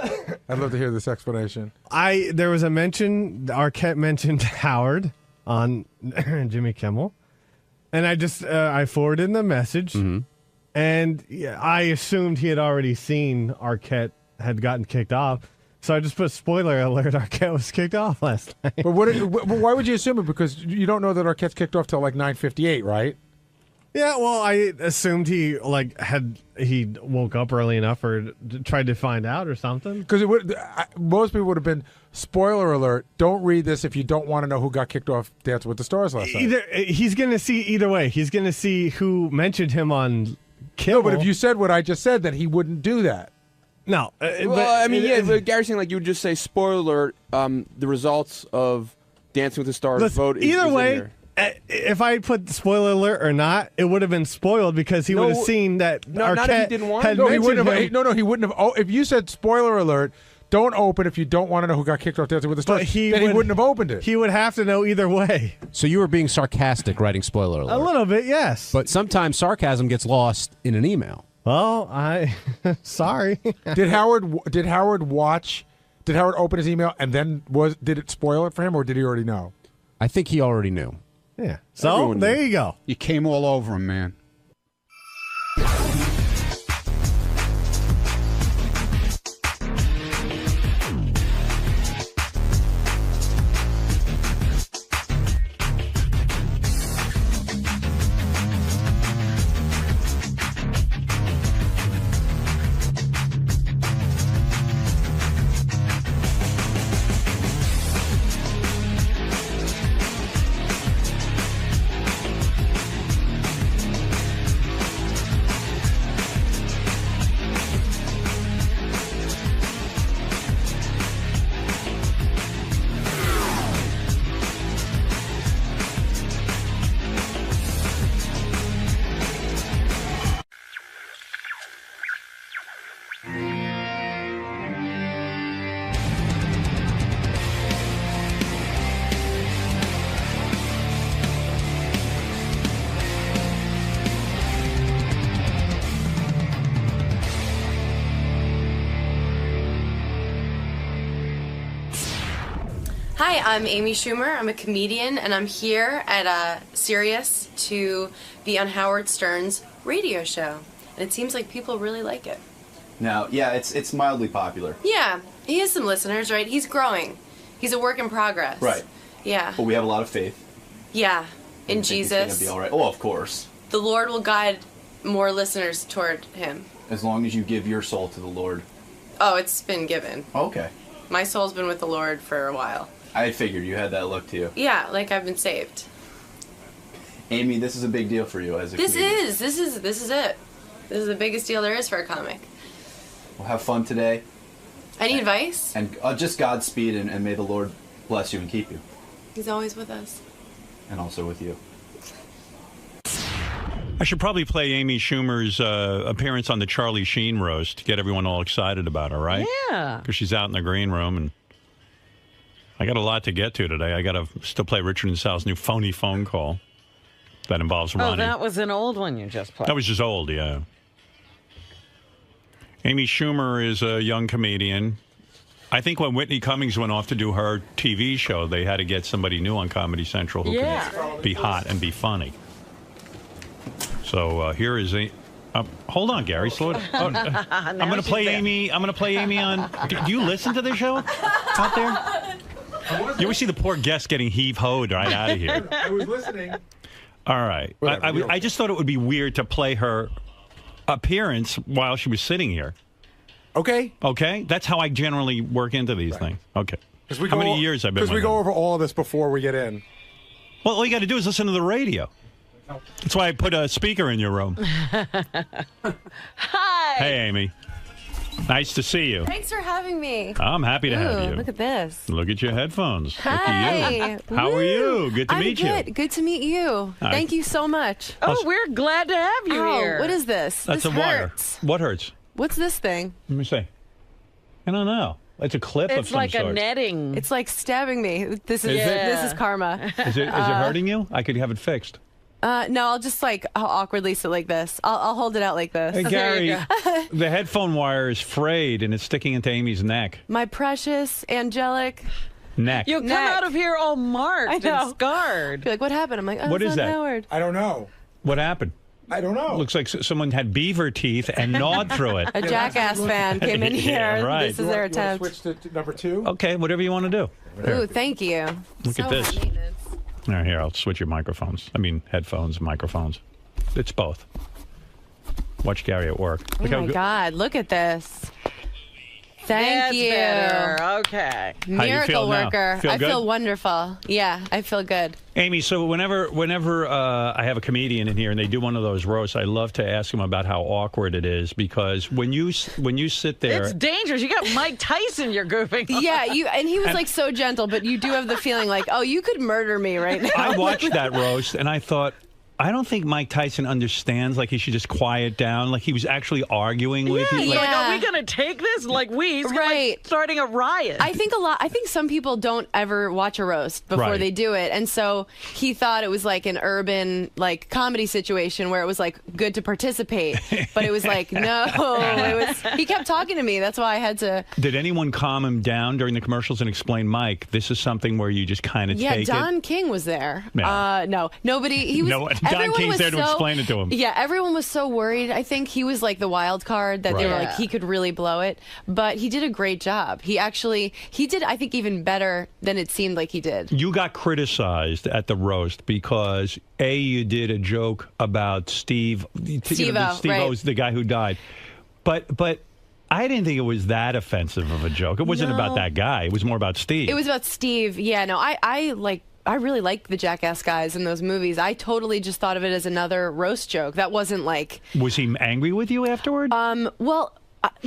I'd love to hear this explanation. There was a mention, Arquette mentioned Howard on Jimmy Kimmel, and I forwarded the message, and I assumed he had already seen Arquette had gotten kicked off. So I just put spoiler alert, Arquette was kicked off last night. But why would you assume it? Because you don't know that Arquette's kicked off till like 9:58, right? Yeah, well, I assumed he woke up early enough or tried to find out or something. Because most people would have been, spoiler alert, don't read this if you don't want to know who got kicked off Dancing with the Stars last night. He's going to see either way. He's going to see who mentioned him on Kimmel. No, but if you said what I just said, then he wouldn't do that. No. But Gary's saying like you would just say, spoiler alert, the results of Dancing with the Stars vote is either in way. here. If I put spoiler alert or not, it would have been spoiled because he would have seen that Arquette not if he didn't want had to. He wouldn't mentioned have. him. No, he wouldn't have. Oh, if you said spoiler alert, don't open if you don't want to know who got kicked off Dancing with the Stars. He wouldn't have opened it. He would have to know either way. So you were being sarcastic writing spoiler alert. A little bit, yes. But sometimes sarcasm gets lost in an email. Well, sorry. Did Howard open his email and then did it spoil it for him, or did he already know? I think he already knew. Yeah. So there you go. You came all over him, man. Hi, I'm Amy Schumer. I'm a comedian, and I'm here at Sirius to be on Howard Stern's radio show. And it seems like people really like it. Now, yeah, it's mildly popular. Yeah, he has some listeners, right? He's growing. He's a work in progress. Right. Yeah. But we have a lot of faith. Yeah, in I think Jesus. It's going to be all right. Oh, of course. The Lord will guide more listeners toward him. As long as you give your soul to the Lord. Oh, it's been given. Okay. My soul's been with the Lord for a while. I figured you had that look to you. Yeah, like I've been saved. Amy, this is a big deal for you as a This comedian. is it. This is the biggest deal there is for a comic. Well, have fun today. Any advice? And just Godspeed, and may the Lord bless you and keep you. He's always with us. And also with you. I should probably play Amy Schumer's appearance on the Charlie Sheen roast to get everyone all excited about her, right? Yeah. Because she's out in the green room, and I got a lot to get to today. I got to still play Richard and Sal's new phony phone call that involves Ronnie. Oh, that was an old one you just played. That was just old, yeah. Amy Schumer is a young comedian. I think when Whitney Cummings went off to do her TV show, they had to get somebody new on Comedy Central who could be hot and be funny. So here is a... hold on, Gary. Slow it down. I'm going to play Amy. I'm going to play Amy on... Do you listen to the show out there? You always see the poor guest getting heave-hoed right out of here. I was listening. All right. I just thought it would be weird to play her appearance while she was sitting here. Okay. Okay? That's how I generally work into these things. Okay. How many years I've been with Because we go over all of this before we get in. Well, all you got to do is listen to the radio. That's why I put a speaker in your room. Hi. Hey, Amy. Nice to see you. Thanks for having me. I'm happy to have you. Look at this. Look at your headphones. Hi. Look at you. How are you? Good to meet you. Good to meet you. Hi. Thank you so much. Oh, we're glad to have you here. What is this? That's this a wire. hurts. What hurts? What's this thing? Let me see. I don't know. It's a clip of It's some like sort. a netting. It's like stabbing me. This is Is it? this is karma. Is it hurting you? I could have it fixed. No, I'll just I'll awkwardly sit like this. I'll hold it out like this. Hey, Gary, the headphone wire is frayed and it's sticking into Amy's neck. My precious angelic neck. You'll come out of here all marked and scarred. Be like, what happened? I'm like, oh, What it's is on that? Howard. I don't know. What happened? I don't know. Looks like someone had beaver teeth and gnawed through it. A Jackass fan came in here. Yeah, right. This is their You wanna attempt. switch to number 2? Okay, whatever you want to do. Ooh, thank you. Look at this. All right, here, I'll switch your microphones. I mean, headphones and microphones. It's both. Watch Gary at work. Oh Look how my good. God, look at this. Thank That's you. better. Okay. How you Miracle feel now? worker. Feel I good? feel wonderful. Yeah, I feel good. Amy, so whenever I have a comedian in here and they do one of those roasts, I love to ask them about how awkward it is because when you sit there, It's dangerous. You got Mike Tyson you're goofing on. Yeah, and he was like so gentle, but you do have the feeling like, oh, you could murder me right now. I watched that roast and I thought, I don't think Mike Tyson understands. Like he should just quiet down. Like he was actually arguing with you. He's Like, like, are we going to take this? Like he's Right. like starting a riot. I think some people don't ever watch a roast before Right. they do it, and so he thought it was like an urban like comedy situation where it was like good to participate, but it was like no, he kept talking to me. That's why I had to. did anyone calm him down during the commercials and explain, Mike, this is something where you just kind of Yeah, take Don it? King was there. Yeah. No, nobody. He was. No, Don everyone King's was there to explain it to him. Yeah, everyone was so worried. I think he was like the wild card that they were Right. like he could really blow it, but he did a great job. He did I think even better than it seemed like he did. You got criticized at the roast because you did a joke about Steve-O, right. the guy who died, but I didn't think it was that offensive of a joke. It wasn't No. about that guy. It was more about Steve. It was about Steve. Yeah, no, I really like the Jackass guys in those movies. I totally just thought of it as another roast joke. That wasn't like. Was he angry with you afterward? Well,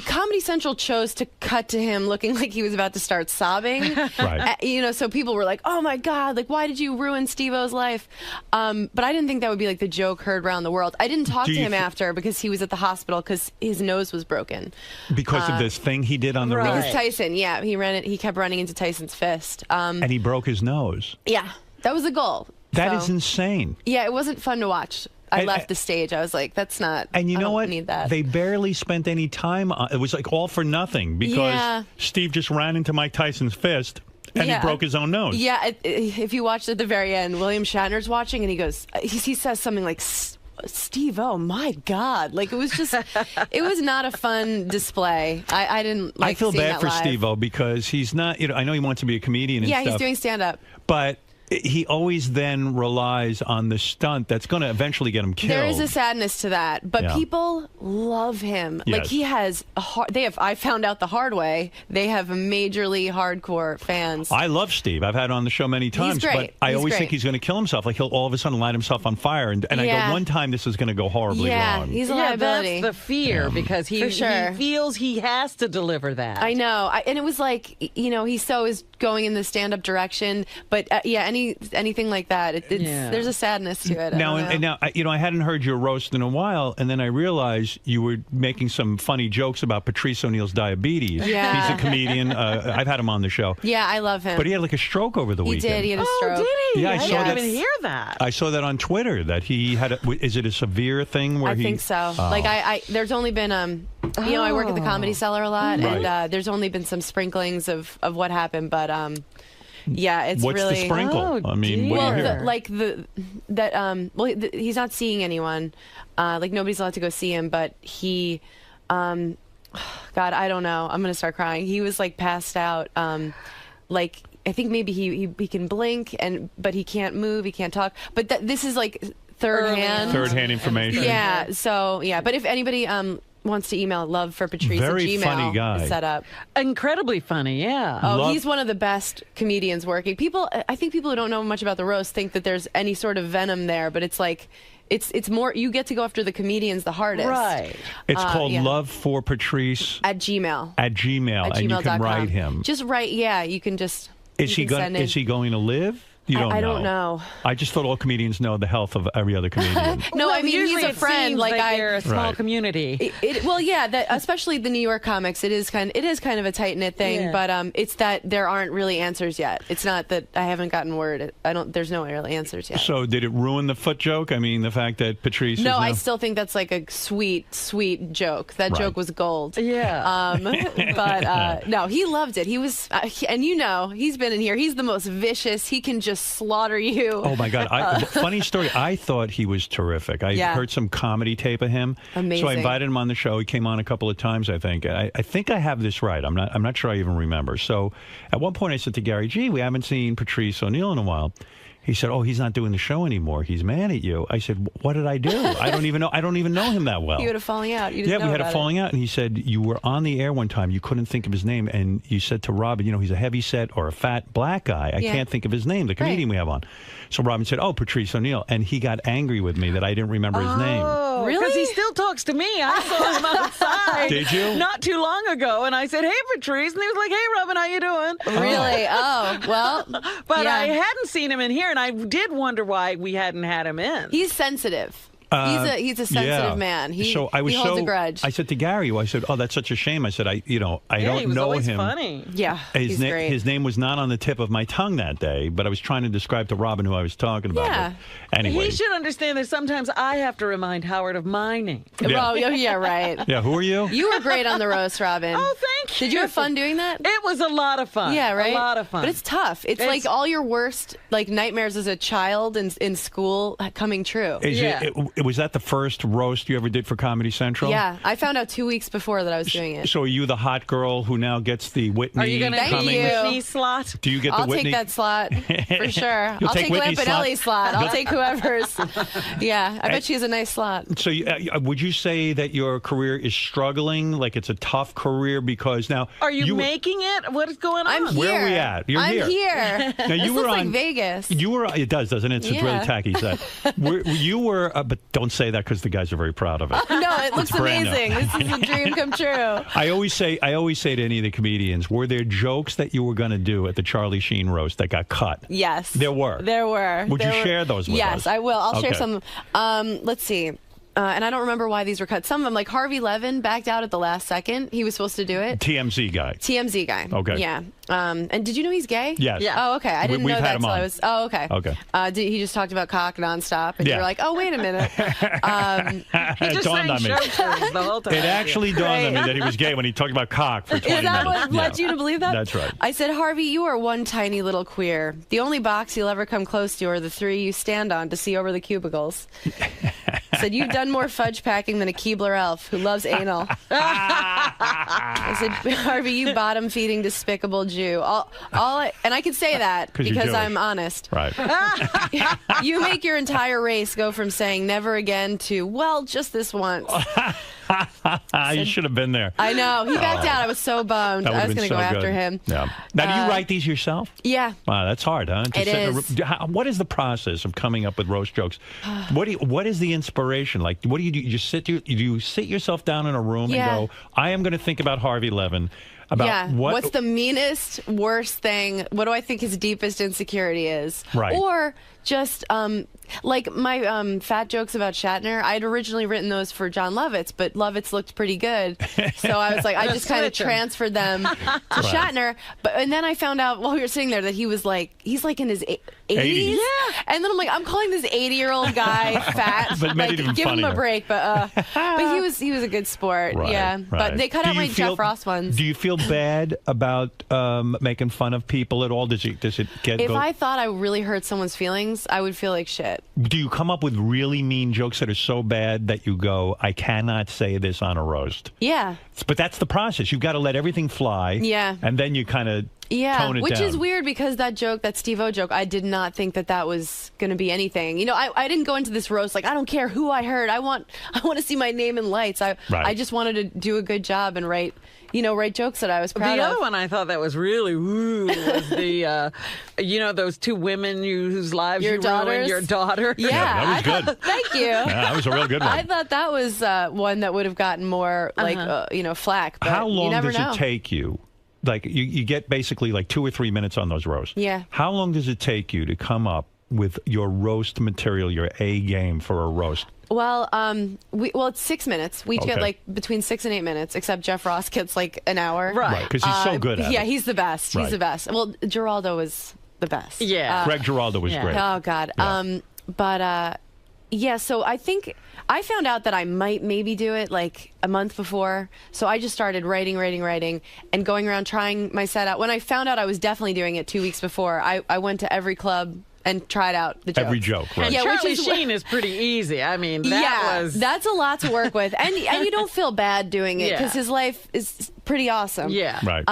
Comedy Central chose to cut to him looking like he was about to start sobbing. Right. So people were like, "Oh my God! Like, why did you ruin Steve-O's life?" But I didn't think that would be like the joke heard around the world. I didn't talk to him after because he was at the hospital because his nose was broken. Because of this thing he did on the roast? Because Tyson, yeah, he kept running into Tyson's fist. And he broke his nose. Yeah, that was the goal. That is insane. Yeah, it wasn't fun to watch. I left the stage. I was like, that's not. And you know what? Need that. They barely spent any time on it. Was like all for nothing because Yeah. Steve just ran into Mike Tyson's fist And he broke his own nose. Yeah, if you watched at the very end, William Shatner's watching, and he goes, he says something like, Steve, oh my God. Like, it was just, it was not a fun display. I didn't like I feel seeing bad that for live. Steve-O because he's not, I know he wants to be a comedian and Yeah, stuff. he's doing stand-up. But he always then relies on the stunt that's going to eventually get him killed. There is a sadness to that, but Yeah. people love him. Yes. Like, he has I found out the hard way, they have majorly hardcore fans. I love Steve. I've had him on the show many times, great. but I He's always great. think he's going to kill himself. Like, he'll all of a sudden light himself on fire, and I Yeah. go, one time this is going to go horribly wrong. He's a liability. That's the fear because he For sure. he feels he has to deliver that. I know, and it was like, he so is going in the stand-up direction, but anything like that, there's a sadness to it. Now, I hadn't heard your roast in a while, and then I realized you were making some funny jokes about Patrice O'Neal's diabetes. Yeah. He's a comedian. I've had him on the show. Yeah, I love him. But he had like a stroke over the weekend. He did. He had a stroke. Oh, did he? Yeah, I saw didn't that. even hear that. I saw that on Twitter that he had. Is it a severe thing where I think so. Oh. Like I there's only been I work at the Comedy Cellar a lot, Right. and there's only been some sprinklings of what happened, but yeah, it's What's really the sprinkle? I mean, what do you hear? He's not seeing anyone. Like, nobody's allowed to go see him, but he, God, I don't know. I'm gonna start crying. He was like passed out. Like, I think maybe he can blink, but he can't move. He can't talk. But this is like third hand information. Yeah. So yeah. But if anybody wants to email love for Patrice Very at Gmail, funny guy. set up. Incredibly funny, yeah. He's one of the best comedians working. I think people who don't know much about the roast think that there's any sort of venom there, but it's like, it's more, you get to go after the comedians the hardest. Right. It's called Love for Patrice at Gmail. At Gmail, and you can write him. Just write, yeah. You can just. Is he going to live? You don't know. I don't know. I just thought all comedians know the health of every other comedian. No, Well, I mean, usually he's a it friend. seems Like they're a small Right. community. Well, yeah, that especially the New York comics, it is kind of a tight knit thing. Yeah. But it's that there aren't really answers yet. It's not that I haven't gotten word. There's no real answers yet. So did it ruin the foot joke? I mean, the fact that Patrice is No, now... I still think that's like a sweet joke. That Right. joke was gold. Yeah. But no, he loved it. He was, and he's been in here. He's the most vicious. He can just slaughter you. Oh, my God. Funny story. I thought he was terrific. I heard some comedy tape of him. Amazing. So I invited him on the show. He came on a couple of times, I think. I think I have this right. I'm not sure I even remember. So at one point I said to Gary, gee, we haven't seen Patrice O'Neal in a while. He said, oh, he's not doing the show anymore. He's mad at you. I said, what did I do? I don't even know him that well. You had a falling out. You Yeah, didn't we know had a about falling out, and he said, you were on the air one time, you couldn't think of his name, and you said to Robin, he's a heavy-set or a fat black guy. I Yeah. can't think of his name, the comedian we have on. So Robin said, oh, Patrice O'Neal, and he got angry with me that I didn't remember his name. Oh, Really? Because he still talks to me. I saw him outside. Did you? Not too long ago, and I said, hey, Patrice, and he was like, hey, Robin, how you doing? Really? Oh, well. But yeah. I hadn't seen him in here, and I did wonder why we hadn't had him in. He's sensitive. He's a sensitive man. He holds a grudge. I said to Gary, I said, oh, that's such a shame. I said, I he don't was know always him. funny. Yeah, he's great. His name was not on the tip of my tongue that day, but I was trying to describe to Robin who I was talking about. Yeah. But anyway. He should understand that sometimes I have to remind Howard of my name. Yeah. Well, yeah, right. Yeah, who are you? You were great on the roast, Robin. Oh, thank you. Did you have fun doing that? It was a lot of fun. Yeah, right? A lot of fun. But it's tough. It's like all your worst nightmares as a child in school coming true. Was that the first roast you ever did for Comedy Central? Yeah, I found out 2 weeks before that I was doing it. So are you the hot girl who now gets the Whitney? Are you going to Thank take the you. Whitney slot? Do you get the I'll Whitney? take that slot for sure. You'll I'll take take Whitney's Lampanelli's slot. I'll take whoever's. Yeah, I bet she has a nice slot. So would you say that your career is struggling? Like it's a tough career because now Are you making it? What is going on? I'm here. Where are we at? You're I'm here. Now This you were looks on like Vegas. You were. It does, doesn't it? It's Yeah. really tacky. Set. You were, but don't say that because the guys are very proud of it. No, it looks It's brand new. amazing. This is a dream come true. I always say to any of the comedians, were there jokes that you were going to do at the Charlie Sheen roast that got cut? Yes. There were. There were. Would you share those with us? Yes, I will. I'll share Okay. some. Let's see. and I don't remember why these were cut. Some of them, like Harvey Levin, backed out at the last second. He was supposed to do it. TMZ guy. TMZ guy. Okay. Yeah. And did you know he's gay? Yes. Yeah. Oh, okay. I didn't We've know had that him until on. I was. Oh, okay. Okay. He just talked about cock nonstop, and Yeah. you're like, oh, wait a minute. It dawned on me. The whole time. It actually dawned on me that he was gay when he talked about cock for 20 Is that minutes. what led you to believe that? That's right. I said, Harvey, you are one tiny little queer. The only box you'll ever come close to are the 3 you stand on to see over the cubicles. I said, you've done more fudge packing than a Keebler elf who loves anal. I said, Harvey, you bottom-feeding, despicable Jew. And I can say that because I'm honest. Right. You make your entire race go from saying never again to, well, just this once. You should have been there. I know. He backed out. I was so bummed. That I would've was going been to go so after good. him. Yeah. Now, do you write these yourself? Yeah. Wow, that's hard, huh? It is. What is the process of coming up with roast jokes? What is the inspiration? Like, what do? You just sit? Do you sit yourself down in a room and go, I am going to think about Harvey Levin. About what's the meanest, worst thing? What do I think his deepest insecurity is? Right. Or just like my fat jokes about Shatner. I had originally written those for John Lovitz, but Lovitz looked pretty good, so I was like, I just kind of transferred them to Shatner. And then I found out while we were sitting there that he's like in his 80s. Yeah. And then I'm like, I'm calling this 80-year-old guy fat. But made it even give him a funnier. break. But he was a good sport. Right, yeah. right. But they cut out my Jeff Ross ones. Do you feel bad about making fun of people at all? Does it get? If I thought I really hurt someone's feelings, I would feel like shit. Do you come up with really mean jokes that are so bad that you go, I cannot say this on a roast? Yeah. But that's the process. You've got to let everything fly. Yeah. And then you kind of tone it which down. is weird because that joke, that Steve-O joke, I did not think that was going to be anything. You know, I didn't go into this roast like, I don't care who I hurt. I want to see my name in lights. I just wanted to do a good job and write jokes that I was proud of. The other one I thought that was really was the, those 2 women whose lives you ruined, your daughter. Yeah, that was good. Thank you. Yeah, that was a real good one. I thought that was one that would have gotten more flack. But How long you never does know. it take you? Like you get basically like 2 or 3 minutes on those roasts. Yeah. How long does it take you to come up with your roast material, your A game for a roast? Well, it's 6 minutes. We get like between 6 and 8 minutes, except Jeff Ross gets like an hour. Right, because he's so good at it. Yeah, he's the best. He's the best. Well, Geraldo was the best. Yeah. Greg Giraldo was great. Oh, God. Yeah. So I think I found out that I might maybe do it like a month before. So I just started writing, and going around trying my set out. When I found out I was definitely doing it 2 weeks before, I went to every club and tried out the jokes. Every joke, right. And Charlie Sheen is pretty easy. I mean, that's a lot to work with. And you don't feel bad doing it because his life is pretty awesome. Yeah. Right.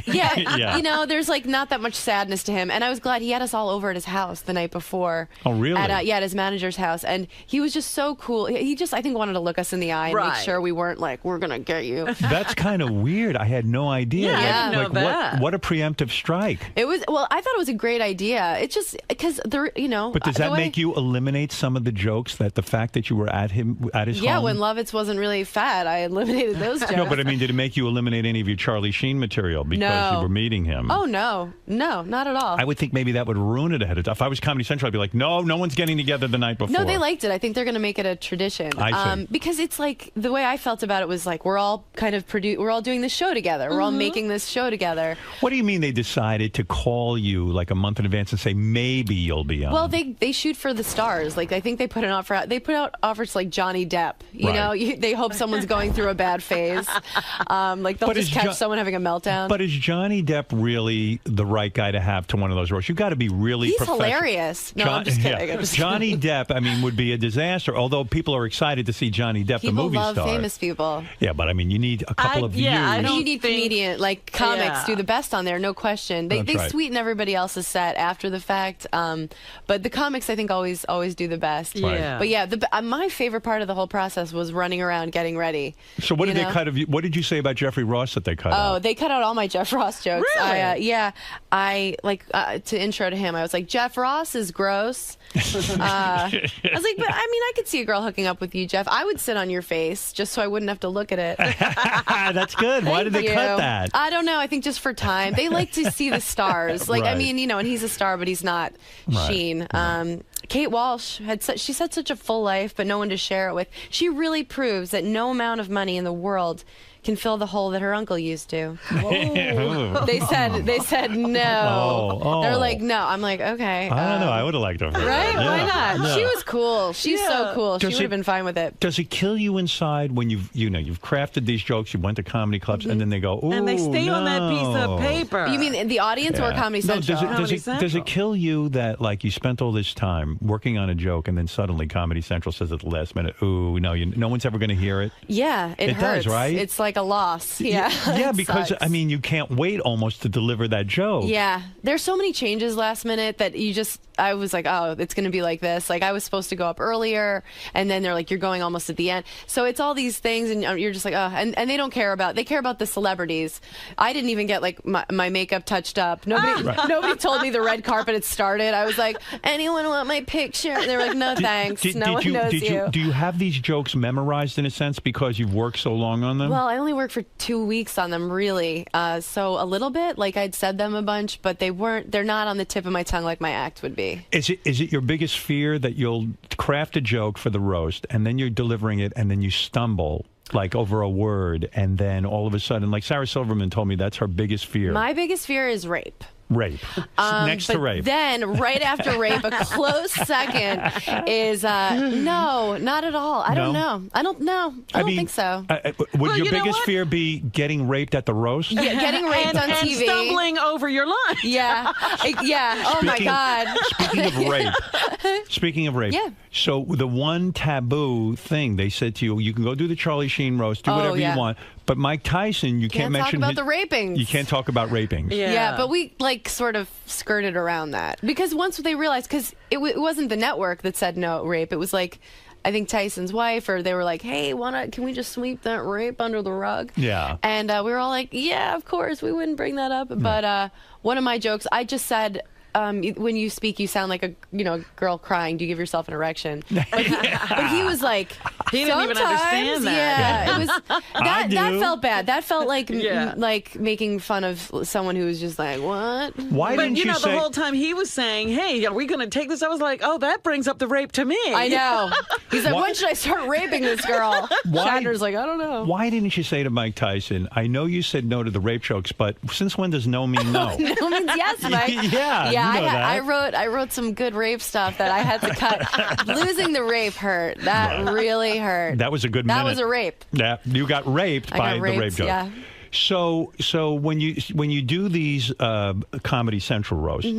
Yeah. There's like not that much sadness to him. And I was glad he had us all over at his house the night before. Oh, really? At his manager's house. And he was just so cool. He just, I think, wanted to look us in the eye and make sure we weren't like, we're going to get you. That's kind of weird. I had no idea. Yeah, I didn't know that. What a preemptive strike. It was, I thought it was a great idea. It's just, because, But does that make you eliminate some of the jokes that the fact that you were at his home? Yeah, when Lovitz wasn't really fat, I eliminated those jokes. No, but I mean, did it make you eliminate any of your Charlie Sheen material because you were meeting him? Oh, no, not at all. I would think maybe that would ruin it ahead of time. If I was Comedy Central, I'd be like, no one's getting together the night before. No, they liked it. I think they're going to make it a tradition. I see. Because it's like, the way I felt about it was like, we're all kind of we're all doing this show together. We're all making this show together. What do you mean they decided to call you like a month in advance and say maybe you'll be on? Well, they shoot for the stars. Like, I think they put an offer out. They put out offers to like Johnny Depp. You know, they hope someone's going through a bad phase. Like they'll just catch someone having a meltdown. But is Johnny Depp really the right guy to have to one of those roles? You've got to be really He's professional. hilarious. No, I'm just kidding. I'm just Johnny Depp, I mean, would be a disaster. Although people are excited to see Johnny Depp, the movie star. People love famous people. Yeah, but I mean, you need a couple of views. I know you need comedian, like comics do the best on there, no question. They sweeten everybody else's set after the fact. But the comics, I think, always do the best. Yeah. But yeah, my favorite part of the whole process was running around getting ready. So what did they cut of you? What did you say about Jeffrey Jeffrey Ross that they cut out. Oh, they cut out all my Jeff Ross jokes. Really? I to intro to him, I was like, Jeff Ross is gross. I was like, but I mean, I could see a girl hooking up with you, Jeff. I would sit on your face just so I wouldn't have to look at it. That's good. Why did they cut that? I don't know. I think just for time. They like to see the stars. Like, I mean, and he's a star, but he's not Sheen. Kate Walsh she's had such a full life, but no one to share it with. She really proves that no amount of money in the world can fill the hole that her uncle used to. They said no. They're like, no. I'm like, okay. I don't know. I would have liked her. Right? Yeah. Why not? Yeah. She was cool. She's so cool. She would have been fine with it. Does it kill you inside when you've crafted these jokes, you went to comedy clubs, and then they go, ooh, and they stay on that piece of paper. You mean the audience or Comedy Central? Does it kill you that, like, you spent all this time working on a joke, and then suddenly Comedy Central says at the last minute, ooh, no one's ever going to hear it? Yeah, it hurts. Does, right? It's like a loss. Yeah. Yeah, because, I mean, you can't wait almost to deliver that joke. Yeah. There's so many changes last minute that I was like, oh, it's going to be like this. Like, I was supposed to go up earlier, and then they're like, you're going almost at the end. So it's all these things, and you're just like, oh, and they don't care about, they care about the celebrities. I didn't even get, like, my makeup touched up. Nobody told me the red carpet had started. I was like, anyone want my picture? And they were like, no, thanks. No one knows you. Do you have these jokes memorized in a sense because you've worked so long on them? Well, I only worked for 2 weeks on them, really. So a little bit, like I'd said them a bunch, but they're not on the tip of my tongue like my act would be. Is it your biggest fear that you'll craft a joke for the roast and then you're delivering it and then you stumble like over a word and then all of a sudden, like Sarah Silverman told me that's her biggest fear. My biggest fear is rape. Rape. Next to rape. Then, right after rape, a close second is no, not at all. I don't know. I don't think so. Would your biggest fear be getting raped at the roast? Yeah, getting raped on TV. And stumbling over your line. Yeah. Oh, my God. Speaking of rape. Yeah. So the one taboo thing they said to you, you can go do the Charlie Sheen roast, do whatever you want. But Mike Tyson, you can't mention talk about the rapings. You can't talk about rapings. Yeah, but we sort of skirted around that because once they realized, because it wasn't the network that said no rape, it was like I think Tyson's wife, or they were like, hey, can we just sweep that rape under the rug? Yeah. And we were all like, yeah, of course, we wouldn't bring that up. But one of my jokes, I just said, when you speak, you sound like a girl crying. Do you give yourself an erection? But he was like, he didn't even understand that. Yeah, it was that felt bad. That felt like like making fun of someone who was just like, what? Why didn't you say? The whole time he was saying, hey, are we going to take this? I was like, oh, that brings up the rape to me. I know. He's like, when should I start raping this girl? Shatner's like, I don't know. Why didn't you say to Mike Tyson, I know you said no to the rape jokes, but since when does no mean no? No means yes, Mike. Yeah. I wrote some good rape stuff that I had to cut. Losing the rape hurt. That really hurt. That was a good minute. That was a rape. Yeah, you got raped by the rape joke. Yeah. So when you do these Comedy Central roasts,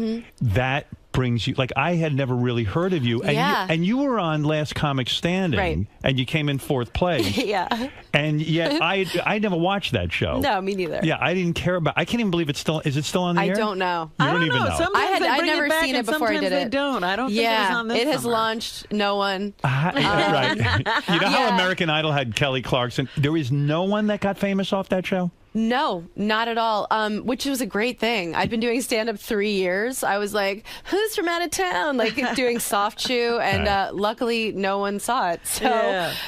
that brings you, like, I had never really heard of you, and you were on Last Comic Standing, and you came in 4th place. Yeah. And yet I never watched that show. No, me neither. Yeah, I didn't care about. I can't even believe is it still on the air? I don't know. You don't even know. Sometimes I'd never seen it before I did it. They don't. I don't think it was on this it has summer. launched. No one. Right. You know how American Idol had Kelly Clarkson? There is no one that got famous off that show? No, not at all, which was a great thing. I'd been doing stand-up 3 years. I was like, who's from out of town? Like doing soft shoe, and luckily no one saw it.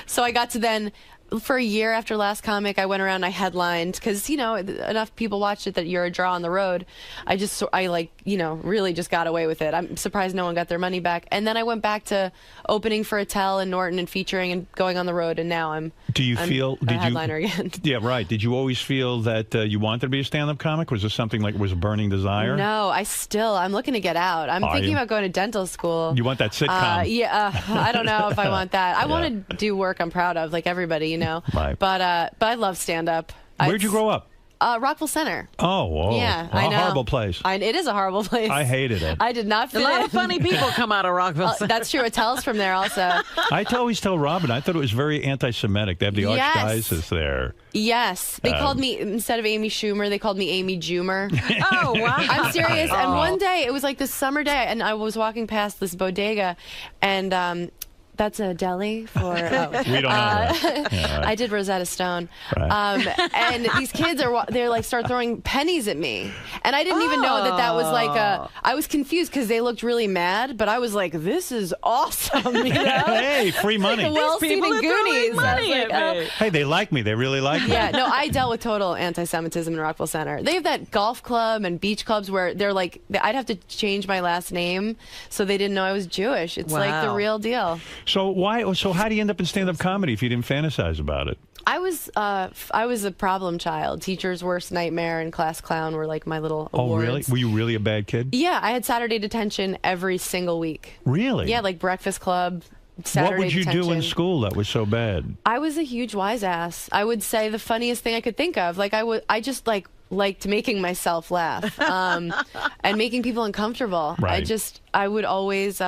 So I got to then, for a year after Last Comic, I went around and I headlined because, enough people watched it that you're a draw on the road. I really just got away with it. I'm surprised no one got their money back. And then I went back to opening for Attell and Norton and featuring and going on the road, and now I'm a headliner again. Yeah, right. Did you always feel that you wanted to be a stand-up comic? Was this something like was a burning desire? No, I'm looking to get out. I'm thinking about going to dental school. You want that sitcom? I don't know if I want that. I want to do work I'm proud of, like everybody, Right. But I love stand-up. Where'd you grow up? Rockville Center. Oh, yeah, I know. A horrible place. It is a horrible place. I hated it. I did not fit in. A lot of funny people come out of Rockville Center. That's true. Attell's from there also. I always tell Robin, I thought it was very anti-Semitic. They have the archdiocese there. Yes. They called me, instead of Amy Schumer, they called me Amy Jumer. Oh, wow. I'm serious. And one day, it was like this summer day, and I was walking past this bodega, and That's a deli for. We don't know that. Yeah, right. I did Rosetta Stone, Right. and these kids they're like start throwing pennies at me, and I didn't even know that was like a. I was confused because they looked really mad, but I was like, "This is awesome!" You know? Hey, free money. Like well seen in Goonies. Hey, they like me. They really like me. Yeah, no, I dealt with total anti-Semitism in Rockville Center. They have that golf club and beach clubs where they're like, I'd have to change my last name so they didn't know I was Jewish. It's like the real deal. So how do you end up in stand-up comedy if you didn't fantasize about it? I was a problem child. Teacher's worst nightmare and class clown were like my little awards. Oh, really? Were you really a bad kid? Yeah, I had Saturday detention every single week. Really? Yeah, like Breakfast Club, Saturday What would you detention. do in school that was so bad? I was a huge wise ass. I would say the funniest thing I could think of. Like I just liked making myself laugh and making people uncomfortable. Right. I would always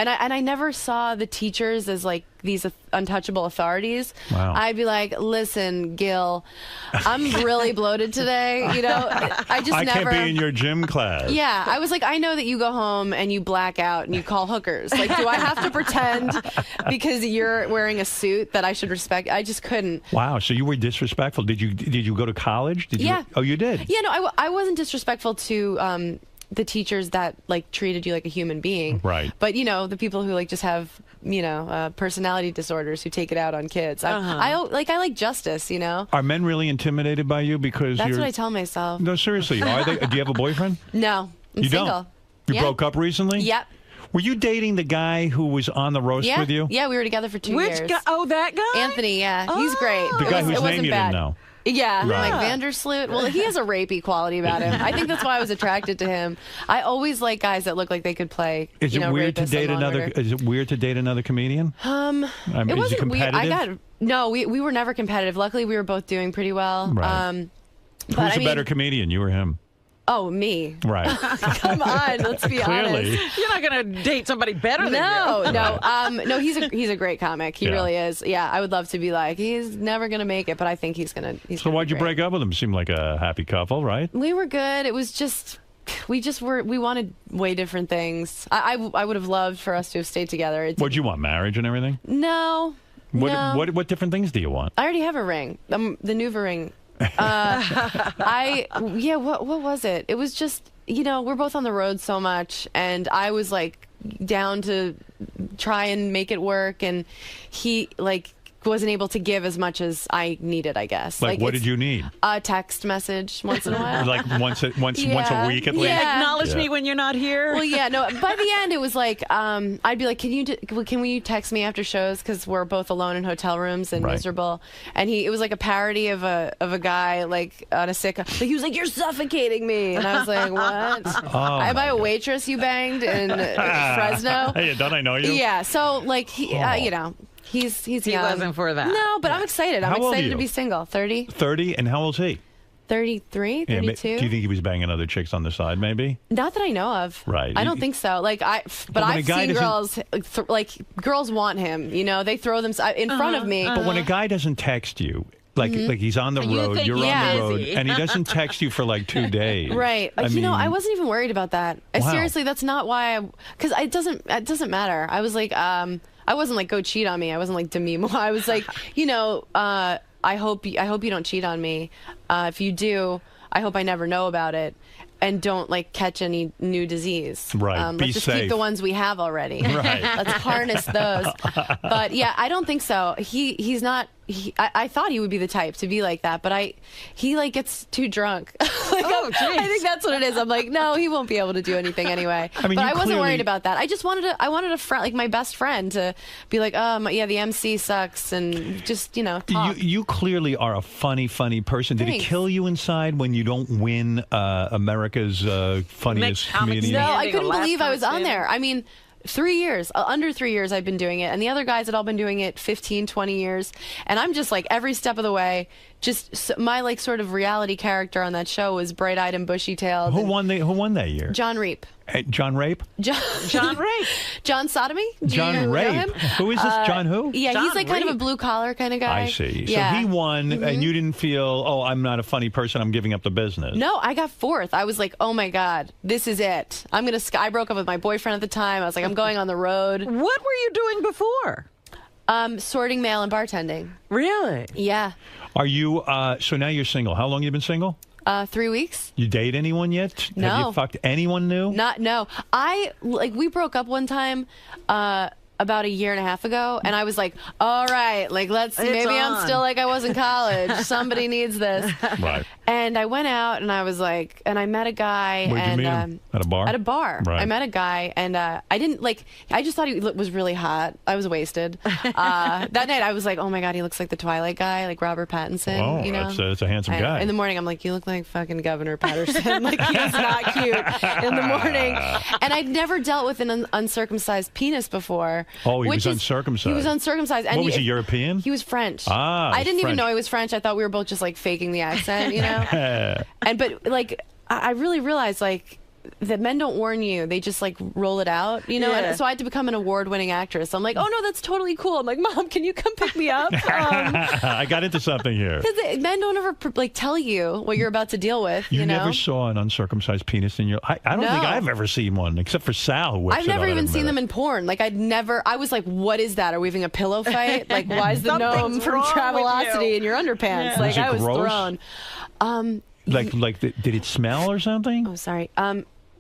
and I never saw the teachers as like these untouchable authorities. Wow. I'd be like, listen, Gil, I'm really bloated today. You know, I can't be in your gym class. Yeah, I was like, I know that you go home and you black out and you call hookers. Like, do I have to pretend because you're wearing a suit that I should respect? I just couldn't. Wow, so you were disrespectful. Did you go to college? Yeah. Oh, you did? Yeah, no, I wasn't disrespectful to the teachers that like treated you like a human being. Right. But, you know, the people who like just have, you know, personality disorders who take it out on kids. I like justice, you know. Are men really intimidated by you because That's you're... what I tell myself. No, seriously. Are they? Do you have a boyfriend? No, I'm you single. don't? You Yeah. broke up recently? Yep. Were you dating the guy who was on the roast Yeah. with you? Yeah, we were together for 2 years. Which guy? Oh, that guy? Anthony, yeah. He's great. The guy whose it name wasn't you bad. didn't know. Yeah, Right. like Vandersloot. Well, he has a rapey quality about him. I think that's why I was attracted to him. I always like guys that look like they could play. Is it weird to rapists date and Law & another? Order. Is it weird to date another comedian? It is he wasn't weird. competitive? We were never competitive. Luckily, we were both doing pretty well. Right. But Who's a better comedian, you or him? Oh, me. Right. Come on, let's be Clearly. honest. You're not going to date somebody better than you. No, he's a great comic. He Yeah. really is. Yeah, I would love to be like, he's never going to make it, but I think he's going to. So why'd you break up with him? Seemed like a happy couple, right? We were good. It was just we wanted way different things. I would have loved for us to have stayed together. What'd you want, marriage and everything? No. What different things do you want? I already have a ring. The Nuva ring. What was it? It was just, you know, we're both on the road so much, and I was like down to try and make it work, and he like wasn't able to give as much as I needed, I guess. Like what did you need? A text message once in a while. Like once a week at least? Acknowledge me when you're not here. Well, yeah, no. By the end, it was like I'd be like, can you text me after shows because we're both alone in hotel rooms and miserable. And it was like a parody of a guy like on a sitcom. Like, he was like, "You're suffocating me," and I was like, "What? Am I a waitress you banged in Fresno?" Hey, don't I know you? Yeah. So like you know. He's He young. wasn't for that. No, but I'm excited. I'm How old are excited to you? be single. 30. 30, and how old's he? 33, 32. Do you think he was banging other chicks on the side, maybe? Not that I know of. Right. I don't think so. Like when a I've guy seen doesn't- girls like girls want him. You know, they throw them in front of me. But when a guy doesn't text you, like he's on the You road, think you're he's on the road, busy. and he doesn't text you for like 2 days. Right. I You know, mean, I wasn't even worried about that. Wow. Seriously, that's not why because it doesn't matter. I was like, I wasn't like, go cheat on me. I wasn't like, Demi Moore. I was like, you know, I hope you don't cheat on me. If you do, I hope I never know about it. And don't like catch any new disease. Right. Be Let's just safe. keep the ones we have already. Right. Let's harness those. But yeah, I don't think so. He's not. I thought he would be the type to be like that, but he like gets too drunk. I think that's what it is. I'm like, no, he won't be able to do anything anyway. I mean, but you I wasn't clearly- worried about that. I just wanted a friend, like my best friend, to be like, yeah, the MC sucks, and just talk. You clearly are a funny person. Did it Thanks. kill you inside when you don't win America's funniest comedian? No, I couldn't believe I was on there. I mean, 3 years, under 3 years I've been doing it. And the other guys had all been doing it 15, 20 years. And I'm just like every step of the way my like sort of reality character on that show was bright-eyed and bushy-tailed. Who won that year? John Reap. John Rape? John Rape. John Sodomy? John Rape. Who is this? John who? Yeah, John he's like kind of a blue-collar kind of guy. I see. Yeah. So he won, and you didn't feel, oh, I'm not a funny person, I'm giving up the business. No, I got fourth. I was like, oh my God, this is it. I broke up with my boyfriend at the time. I was like, I'm going on the road. What were you doing before? Sorting mail and bartending. Really? Yeah. Are you, so now you're single. How long have you been single? 3 weeks. You date anyone yet? No. Have you fucked anyone new? No. We broke up one time about a year and a half ago, and I was like, all right, like I'm still like I was in college. Somebody needs this. Right. And I went out and I was like, and I met a guy. Where'd you meet him? At a bar? At a bar. Right. I met a guy, and I just thought he was really hot. I was wasted. That night I was like, oh my God, he looks like the Twilight guy, like Robert Pattinson. Oh, you know? that's a handsome guy. In the morning I'm like, you look like fucking Governor Patterson. Like he's not cute in the morning. And I'd never dealt with an uncircumcised penis before. Oh, he was uncircumcised. He was uncircized. And what was he, European? He was French. Ah, I didn't even French. know he was French. I thought we were both just like faking the accent, you know? But like, I really realized like that men don't warn you; they just like roll it out, you know. Yeah. And so I had to become an award-winning actress. I'm like, oh no, that's totally cool. I'm like, Mom, can you come pick me up? I got into something here. Because men don't ever like tell you what you're about to deal with. You know? never saw an uncircumcised penis in your. I don't think I've ever seen one except for Sal. Who whips I've it never out even every seen minute. them in porn. Like I was like, what is that? Are we having a pillow fight? Like, why is the gnome from Travelocity in your underpants? Yeah. Like, Was it I was gross? thrown. Did it smell or something? Oh, sorry.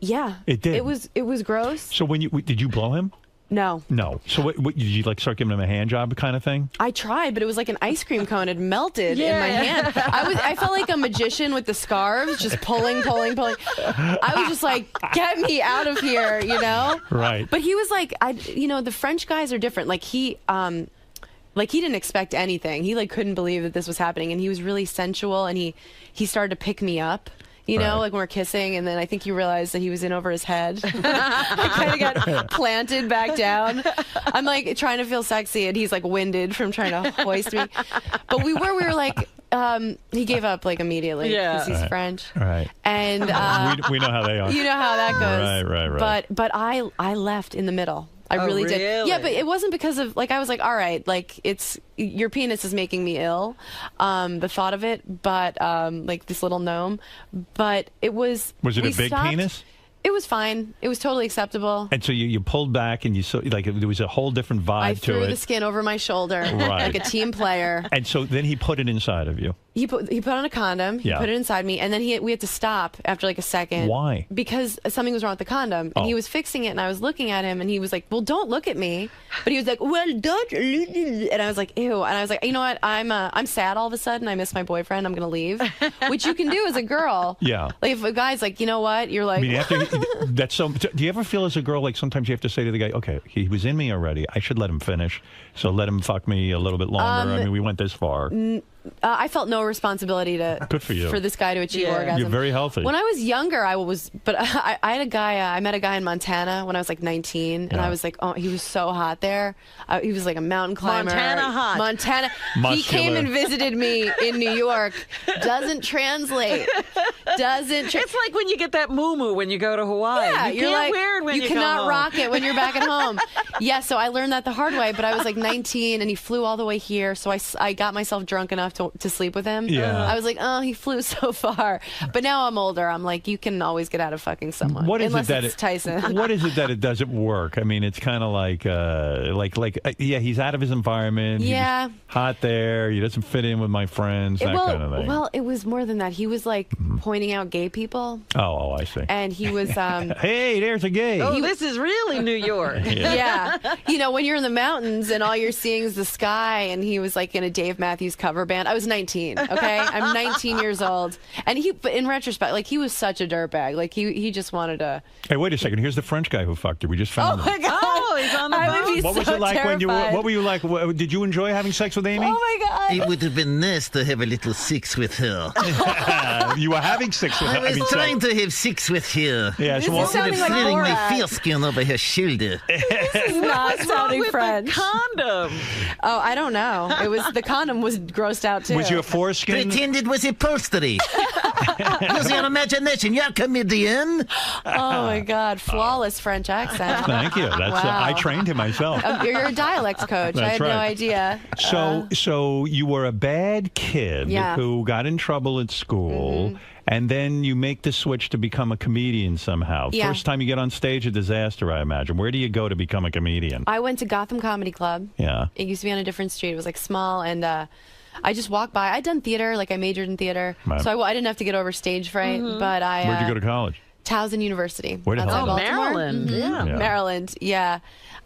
Yeah. It did. It was gross. So did you blow him? No. No. So what did you like start giving him a hand job kind of thing? I tried, but it was like an ice cream cone had melted in my hand. I felt like a magician with the scarves, just pulling. I was just like, get me out of here, you know? Right. But he was like, the French guys are different. Like he didn't expect anything. He like couldn't believe that this was happening, and he was really sensual, and he started to pick me up. You know, like when we're kissing, and then I think he realized that he was in over his head. I kind of got planted back down. I'm like trying to feel sexy, and he's like winded from trying to hoist me. But we were like, he gave up like immediately because he's French. Right. And we know how they are. You know how that goes. Right. But I left in the middle. I really did. Yeah, but it wasn't because of like I was like, all right, like your penis is making me ill, the thought of it, but like this little gnome, but it was. Was it a big penis? It was fine. It was totally acceptable. And so you pulled back, and you saw like there was a whole different vibe I to threw it. the skin over my shoulder like a team player. And so then he put it inside of you. He put on a condom. He put it inside me, and then we had to stop after like a second. Why? Because something was wrong with the condom, and he was fixing it, and I was looking at him, and he was like, "Well, don't look at me." But he was like, "Well, don't," and I was like, "Ew," and I was like, "You know what? I'm sad all of a sudden. I miss my boyfriend. I'm gonna leave," which you can do as a girl. Yeah. Like if a guy's like, "You know what?" You're like, I mean, that's so. Do you ever feel as a girl like sometimes you have to say to the guy, "Okay, he was in me already. I should let him finish. So let him fuck me a little bit longer. I mean, we went this far." I felt no responsibility Good for you. for this guy to achieve orgasm. You're very healthy. When I was younger, I had a guy. I met a guy in Montana when I was like 19, and I was like, oh, he was so hot there. He was like a mountain climber. Montana hot. Montana. Muscular. He came and visited me in New York. Doesn't translate. It's like when you get that moo-moo when you go to Hawaii. Yeah, you you're can't like, wear it when you cannot come home. rock it when you're back at home. Yeah, so I learned that the hard way, but I was like 19 and he flew all the way here, so I got myself drunk enough to sleep with him. Yeah. I was like, oh, he flew so far. But now I'm older. I'm like, you can always get out of fucking someone. What is unless it that it's Tyson. What is it that it doesn't work? I mean, it's kind of like he's out of his environment. Yeah. He's hot there. He doesn't fit in with my friends. That kind of thing. Well, it was more than that. He was like pointing out gay people. Oh, I see. And he was hey, there's a gay. Oh, this is really New York. Yeah. You know, when you're in the mountains and all you're seeing is the sky, and he was like in a Dave Matthews cover band. I was 19, okay? I'm 19 years old. And but in retrospect, like, he was such a dirtbag. Like, he just wanted to... Hey, wait a second. Here's the French guy who fucked her. We just found him. my God. Oh, he's on the phone? What was it like when you were? What were you like? Did you enjoy having sex with Amy? Oh my God! It would have been nice to have a little sex with her. You were having sex with her. I was trying to have sex with her. Yeah, so what? Instead of throwing my foreskin over her shoulder. This is not sounding French. Condom. Oh, I don't know. It was the condom was grossed out too. Was your foreskin? Pretend it was upholstery. Use your imagination. You're a comedian. Oh my God, flawless French accent. Thank you. That's wow. I trained him myself. You're a dialect coach. That's I had right. no idea. So you were a bad kid who got in trouble at school. And then you make the switch to become a comedian somehow. Yeah. First time you get on stage, a disaster, I imagine. Where do you go to become a comedian? I went to Gotham Comedy Club. Yeah. It used to be on a different street. It was like small, and I just walked by. I'd done theater, like I majored in theater, Right. so I didn't have to get over stage fright. But I Where'd you go to college? Towson University. Where the hell is that? Maryland. Yeah. Maryland. Yeah.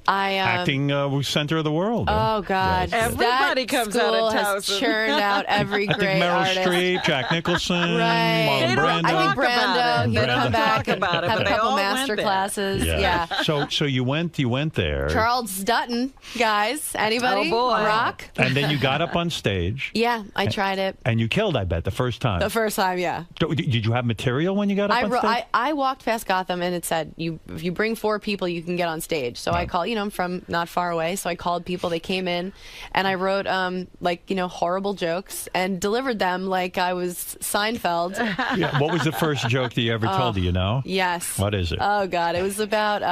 Acting center of the world. Oh God! Yeah, everybody comes out of has Towson. churned out every I think great Meryl artist. Streep, Jack Nicholson, Right. Marlon Brando. I think Brando. He would Brando. come back and about it, have a but they couple all master went there. classes. Yeah. So you went there. Charles Dutton, guys. Anybody? Oh, boy. Rock. And then you got up on stage. Yeah, I tried it. And you killed, I bet, the first time. The first time, yeah. Did you have material when you got up on stage? I walked past Gotham and it said, if you bring 4 people, you can get on stage. So I called, I'm from not far away, so I called people. They came in, and I wrote horrible jokes and delivered them like I was Seinfeld. Yeah. What was the first joke that you ever told? Do you know? Yes. What is it? Oh God, it was about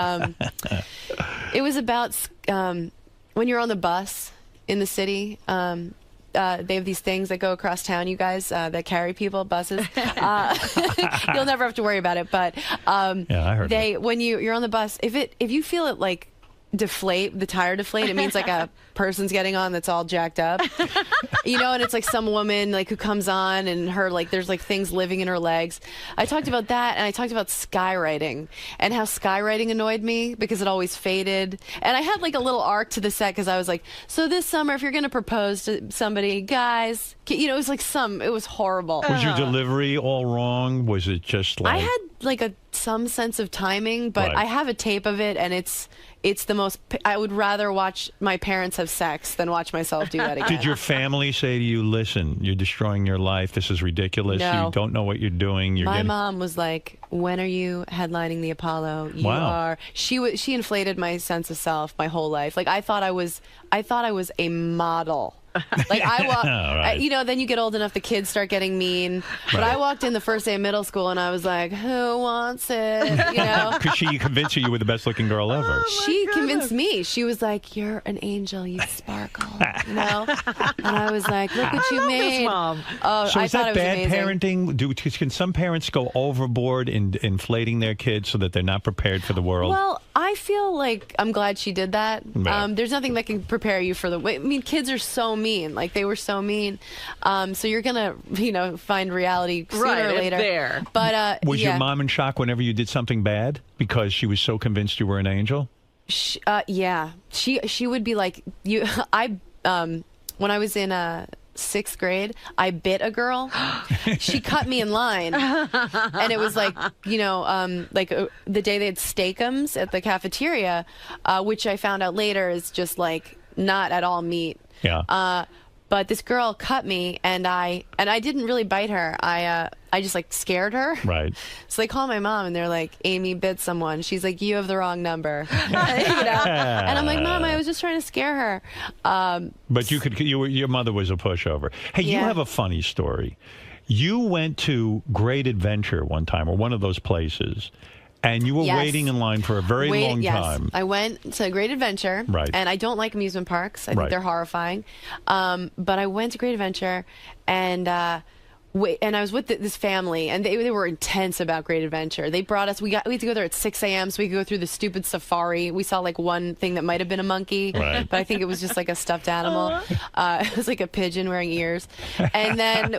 when you're on the bus in the city. They have these things that go across town, you guys, that carry people, buses. You'll never have to worry about it. But yeah, I heard when you're on the bus, if you feel it like deflate, the tire deflate, it means like a person's getting on that's all jacked up. And it's like some woman like who comes on and her like there's like things living in her legs. I talked about that, and I talked about skywriting and how skywriting annoyed me because it always faded. And I had like a little arc to the set because I was like, so this summer if you're going to propose to somebody, guys, it was like it was horrible. Was your delivery all wrong? Was it just like... I had like some sense of timing, but Right. I have a tape of it, and it's the most. I would rather watch my parents have sex than watch myself do that again. Did your family say to you, listen, you're destroying your life, this is ridiculous, No. you don't know what you're doing, My mom was like, when are you headlining the Apollo? You Wow. are. She inflated my sense of self my whole life. Like I thought I was a model. Like I walked, Right. then you get old enough, the kids start getting mean. But Right. I walked in the first day of middle school, and I was like, "Who wants it?" Because she convinced you were the best looking girl ever. She convinced me. She was like, "You're an angel. You sparkle." And I was like, "Look what you made." Mom. Oh, So I is thought that it was bad amazing. parenting? Can some parents go overboard in inflating their kids so that they're not prepared for the world? Well, I feel like I'm glad she did that. Yeah. There's nothing that can prepare you for I mean, kids are so mean. Like they were so mean. So you're gonna, find reality sooner Right, or it's later. there. But was yeah. your mom in shock whenever you did something bad because she was so convinced you were an angel? Yeah, she would be like you. When I was in 6th grade, I bit a girl. She cut me in line, and it was like the day they had steakums at the cafeteria, which I found out later is just like not at all meat. Yeah. But this girl cut me, and I didn't really bite her. I just like scared her. Right. So they call my mom, and they're like, "Amy bit someone." She's like, "You have the wrong number." And I'm like, "Mom, I was just trying to scare her." But your mother was a pushover. Hey, you Yeah. have a funny story. You went to Great Adventure one time, or one of those places, and you were Yes. waiting in line for a very long yes. time. I went to Great Adventure, Right. and I don't like amusement parks. I think Right. they're horrifying. But I went to Great Adventure, and I was with this family, and they were intense about Great Adventure. They brought us. We had to go there at 6 a.m. so we could go through the stupid safari. We saw like one thing that might have been a monkey, Right. but I think it was just like a stuffed animal. It was like a pigeon wearing ears, and then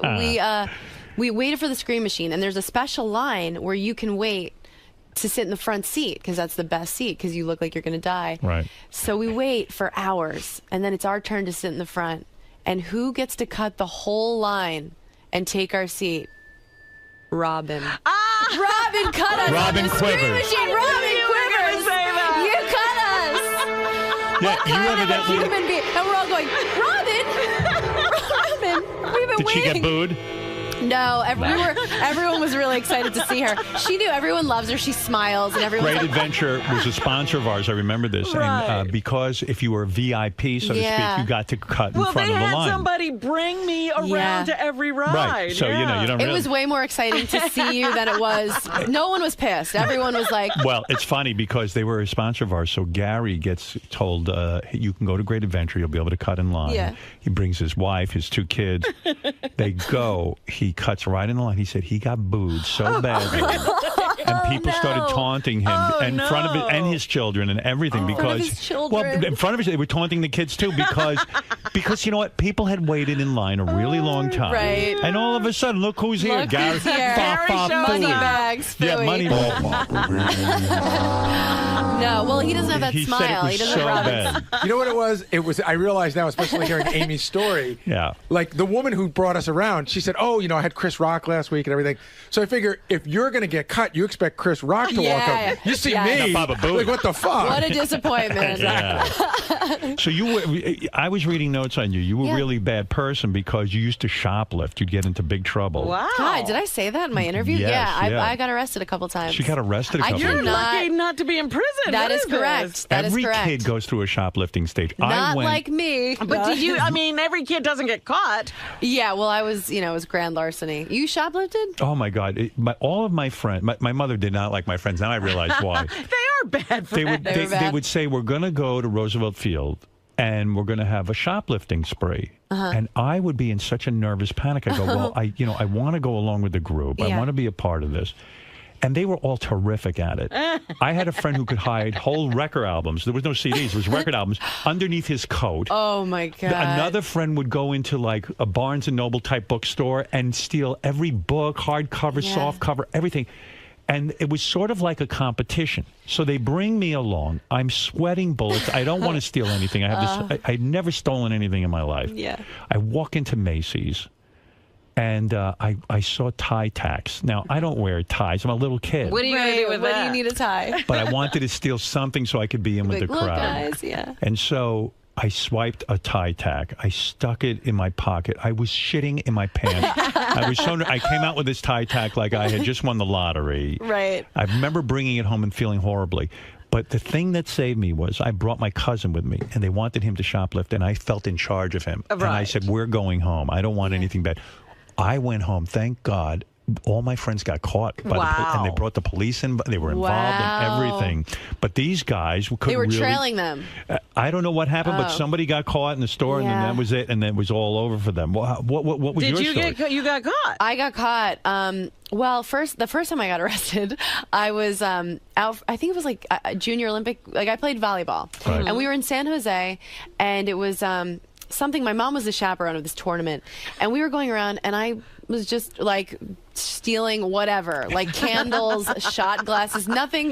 we waited for the scream machine. And there's a special line where you can wait to sit in the front seat because that's the best seat because you look like you're going to die. Right. So we wait for hours, and then it's our turn to sit in the front. And who gets to cut the whole line and take our seat? Robin. Robin cut us. Robin on the scream Quivers. machine. Robin Quivers. You cut us. Yeah, you evidently. Human being, and we're all going, Robin, we've been Did she waiting. get booed? No, everyone was really excited to see her. She knew everyone loves her. She smiles, and everyone. Great Adventure was a sponsor of ours. I remember this, and because if you were a VIP, so to speak, you got to cut in front of the they had line. somebody bring me around to every ride. Right, so you don't. It was way more exciting to see you than it was. No one was pissed. Everyone was like. Well, it's funny because they were a sponsor of ours. So Gary gets told, "You can go to Great Adventure. You'll be able to cut in line." Yeah. He brings his wife, his 2 kids. They go. He cuts right in the line. He said he got booed so badly. And people started taunting him in front of it and his children and everything because well, in front of his, they were taunting the kids too because you know what, people had waited in line a really long time, right? And all of a sudden, look who's here, Gary. Money bags, money bags. No, well, he doesn't have that He smile. said it was He doesn't so have bad. You know what it was? It was. I realize now, especially hearing Amy's story. Yeah. Like the woman who brought us around, she said, "Oh, I had Chris Rock last week and everything." So I figure if you're going to get cut, you expect Chris Rock to walk up. You see me, Baba Booey. like what the fuck? What a disappointment. So I was reading notes on you. You were a really bad person because you used to shoplift. You'd get into big trouble. Wow. God, did I say that in my interview? Yes, yeah. I got arrested a couple times. She got arrested a couple times. You're lucky not to be in prison. That What is correct. That is Every correct. kid goes through a shoplifting stage. Not like me. But did you? I mean, every kid doesn't get caught. Yeah, well, I was, it was grand larceny. You shoplifted? Oh my God! All of my friends. My mother did not like my friends. Now I realize why. They are bad friends. They would say, "We're going to go to Roosevelt Field and we're going to have a shoplifting spree." And I would be in such a nervous panic. I go, "Well, I want to go along with the group. I want to be a part of this." And they were all terrific at it. I had a friend who could hide whole record albums. There was no CDs. It was record albums underneath his coat. Oh, my God. Another friend would go into like a Barnes & Noble type bookstore and steal every book, hardcover, softcover, everything. And it was sort of like a competition. So they bring me along. I'm sweating bullets. I don't want to steal anything. I have this. I'd never stolen anything in my life. Yeah. I walk into Macy's. And I saw tie tacks. Now, I don't wear ties. I'm a little kid. What are you going to do with that? What do you need a tie? But I wanted to steal something so I could be in with the crowd. Look, guys, yeah. And so I swiped a tie tack. I stuck it in my pocket. I was shitting in my pants. I came out with this tie tack like I had just won the lottery. Right. I remember bringing it home and feeling horribly. But the thing that saved me was I brought my cousin with me, and they wanted him to shoplift, and I felt in charge of him. And I said, we're going home. I don't want anything bad. I went home. Thank God. All my friends got caught. And they brought the police in. They were involved in everything. But these guys couldn't They were really, trailing them. I don't know what happened, but somebody got caught in the store, and then that was it, and then it was all over for them. What was your story? You got caught? I got caught. Well, the first time I got arrested, I was out. I think it was like a Junior Olympic. Like I played volleyball, and we were in San Jose, and it was something. My mom was the chaperone of this tournament, and we were going around, and I was just like stealing whatever, like candles, shot glasses, nothing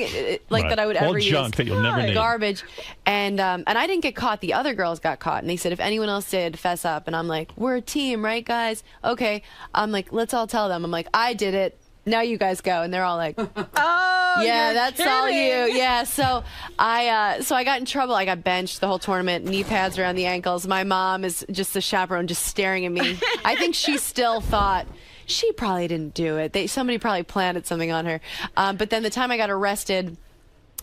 like that I would ever use. All junk that you'll never need. Garbage. And I didn't get caught. The other girls got caught, and they said if anyone else did, fess up. And I'm like, we're a team, right, guys? Okay. I'm like, let's all tell them. I'm like, I did it. Now you guys go. And they're all like, oh, yeah, that's all you. Yeah. So I got in trouble. I got benched the whole tournament, knee pads around the ankles. My mom is just the chaperone, just staring at me. I think she still thought she probably didn't do it. Somebody probably planted something on her. But then the time I got arrested,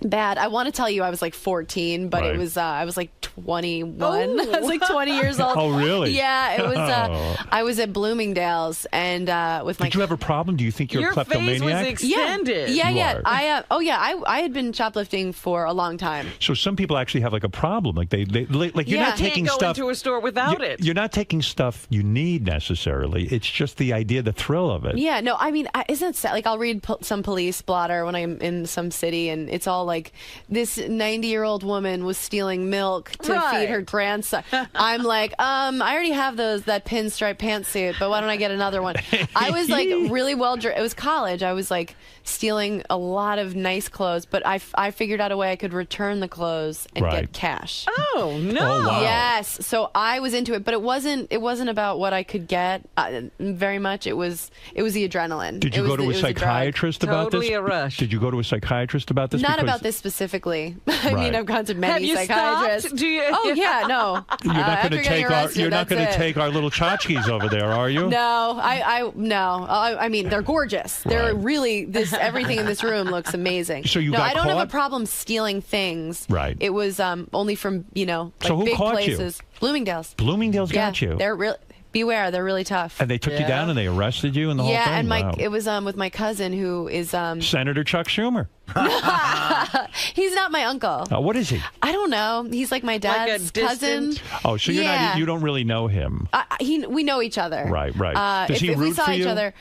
bad. I want to tell you I was like 14, but it was I was like 21. I was like 20 years old. Oh, really? Yeah, it was. I was at Bloomingdale's and with my. Did you have a problem? Do you think you're a kleptomaniac? Your face was extended. Yeah. I had been shoplifting for a long time. So some people actually have like a problem. Like you're not taking can't go stuff into a store without it. You're not taking stuff you need necessarily. It's just the idea, the thrill of it. Yeah. No, I mean, isn't it sad? Like I'll read some police blotter when I'm in some city, and it's all like this 90-year-old woman was stealing milk to feed her grandson. I'm like, I already have that pinstripe pantsuit, but why don't I get another one? I was like really well dressed. It was college. I was like stealing a lot of nice clothes, but I figured out a way I could return the clothes and get cash. Oh no! Oh, wow. Yes. So I was into it, but it wasn't about what I could get very much. It was the adrenaline. Did you go to a psychiatrist about this? Totally a rush. Did you go to a psychiatrist about this? Not about about this specifically. I Right. mean, I've gone to many Have you psychiatrists. stopped? Do you- Oh yeah, no. You're not going to take our. You're not going to take our little tchotchkes over there, are you? No, I mean, they're gorgeous. They're really everything in this room looks amazing. So you no, got I don't have caught? a problem stealing things. Right. It was only from like So who big caught you? places. Bloomingdale's. Bloomingdale's Yeah, got you. They're real. Beware, they're really tough. And they took you down and they arrested you and the whole thing? Yeah, and Wow. it was with my cousin who is Senator Chuck Schumer. he's not my uncle. What is he? I don't know. He's like my dad's cousin. Oh, so you don't really know him. We know each other. Right. Does he if we root saw for each you? other,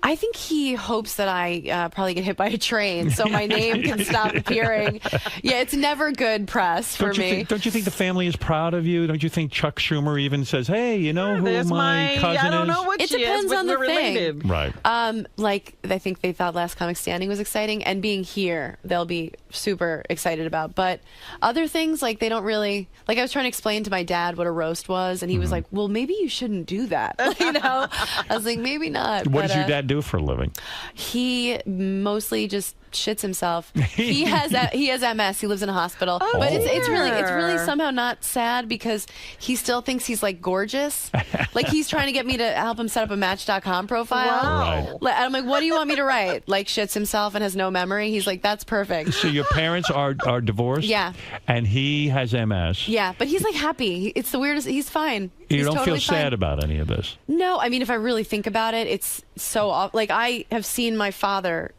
I think he hopes that I probably get hit by a train, so my name can stop appearing. Yeah, it's never good press for me. Don't you think the family is proud of you? Don't you think Chuck Schumer even says, "Hey, you know who my cousin is"? I don't know what It she depends is, but on the we're thing. related. Right. Like I think they thought Last Comic Standing was exciting, and being here, they'll be super excited about. But other things, like they don't really like. I was trying to explain to my dad what a roast was, and he was like, "Well, maybe you shouldn't do that." You know, I was like, "Maybe not." What does your dad do for a living? He mostly just shits himself. He has MS. He lives in a hospital. But it's really somehow not sad because he still thinks he's like gorgeous. Like he's trying to get me to help him set up a Match.com profile. Wow. Like, I'm like, what do you want me to write? Like shits himself and has no memory. He's like, that's perfect. So your parents are divorced? Yeah. And he has MS. Yeah, but he's like happy. It's the weirdest. He's fine. You He's don't totally feel sad fine. about any of this? No, I mean, if I really think about it, it's so like I have seen my father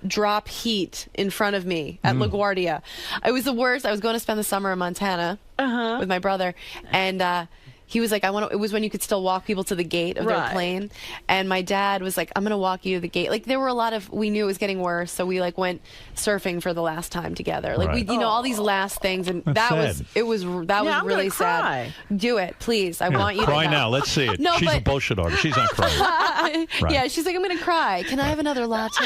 drop heat in front of me at LaGuardia. It was the worst. I was going to spend the summer in Montana with my brother, and he was like, it was when you could still walk people to the gate of their plane. And my dad was like, I'm going to walk you to the gate. Like there were we knew it was getting worse. So we like went surfing for the last time together. Like we, all these last things. And that was I'm really gonna cry. sad. Do it, please. I want you to cry know. now. Let's see it. No, She's a but- bullshit artist. She's not crying. Right. Yeah, she's like, I'm going to cry. Can I have another latte?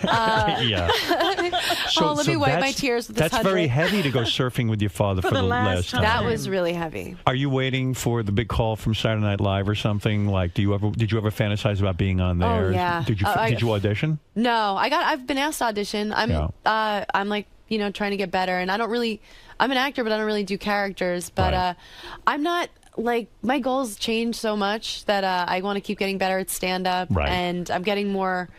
Yeah. Let me wipe my tears with this That's very 100. heavy to go surfing with your father for the last time. That was really heavy. Are you waiting for the big call from Saturday Night Live or something? Like, did you ever fantasize about being on there? Oh, yeah. Did you audition? No, I've been asked to audition. I'm like, trying to get better, and I'm an actor, but I don't really do characters. But I'm not like, my goals change so much that I want to keep getting better at stand up, and I'm getting more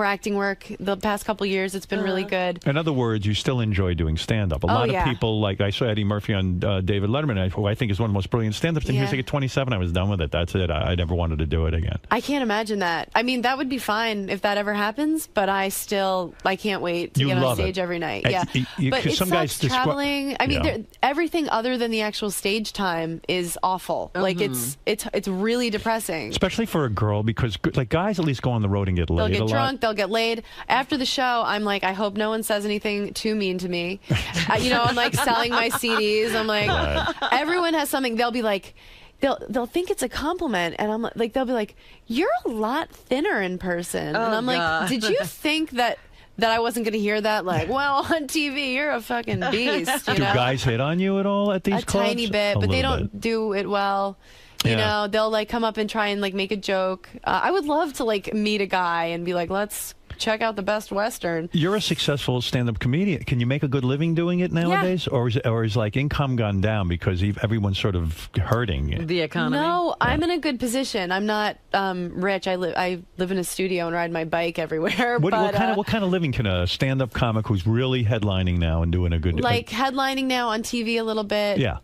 acting work the past couple years. It's been really good. In other words, you still enjoy doing stand-up. A lot of people, like I saw Eddie Murphy on David Letterman, who I think is one of the most brilliant stand-ups. And he was like, at 27, I was done with it. That's it. I never wanted to do it again. I can't imagine that. I mean, that would be fine if that ever happens, but I can't wait to get on stage every night. Yeah. But it some sucks guys traveling. I mean, everything other than the actual stage time is awful. Like, it's really depressing. Especially for a girl, because like guys at least go on the road and get laid. They'll get drunk. They'll get laid. After the show, I'm like, I hope no one says anything too mean to me. I'm like selling my CDs. I'm like, everyone has something. They'll be like, they'll think it's a compliment, and I'm like, they'll be like, you're a lot thinner in person, and I'm like, did you think that I wasn't going to hear that? Like, well, on TV, you're a fucking beast. Do guys hit on you at all at these clubs? A tiny bit, but they don't do it well. You know, they'll like come up and try and like make a joke. I would love to like meet a guy and be like, let's check out the Best Western. You're a successful stand-up comedian. Can you make a good living doing it nowadays, or is like income gone down because everyone's sort of hurting? The economy. No, I'm in a good position. I'm not rich. I live in a studio and ride my bike everywhere. What kind of living can a stand-up comic who's really headlining now and doing a good headlining now on TV a little bit? Yeah.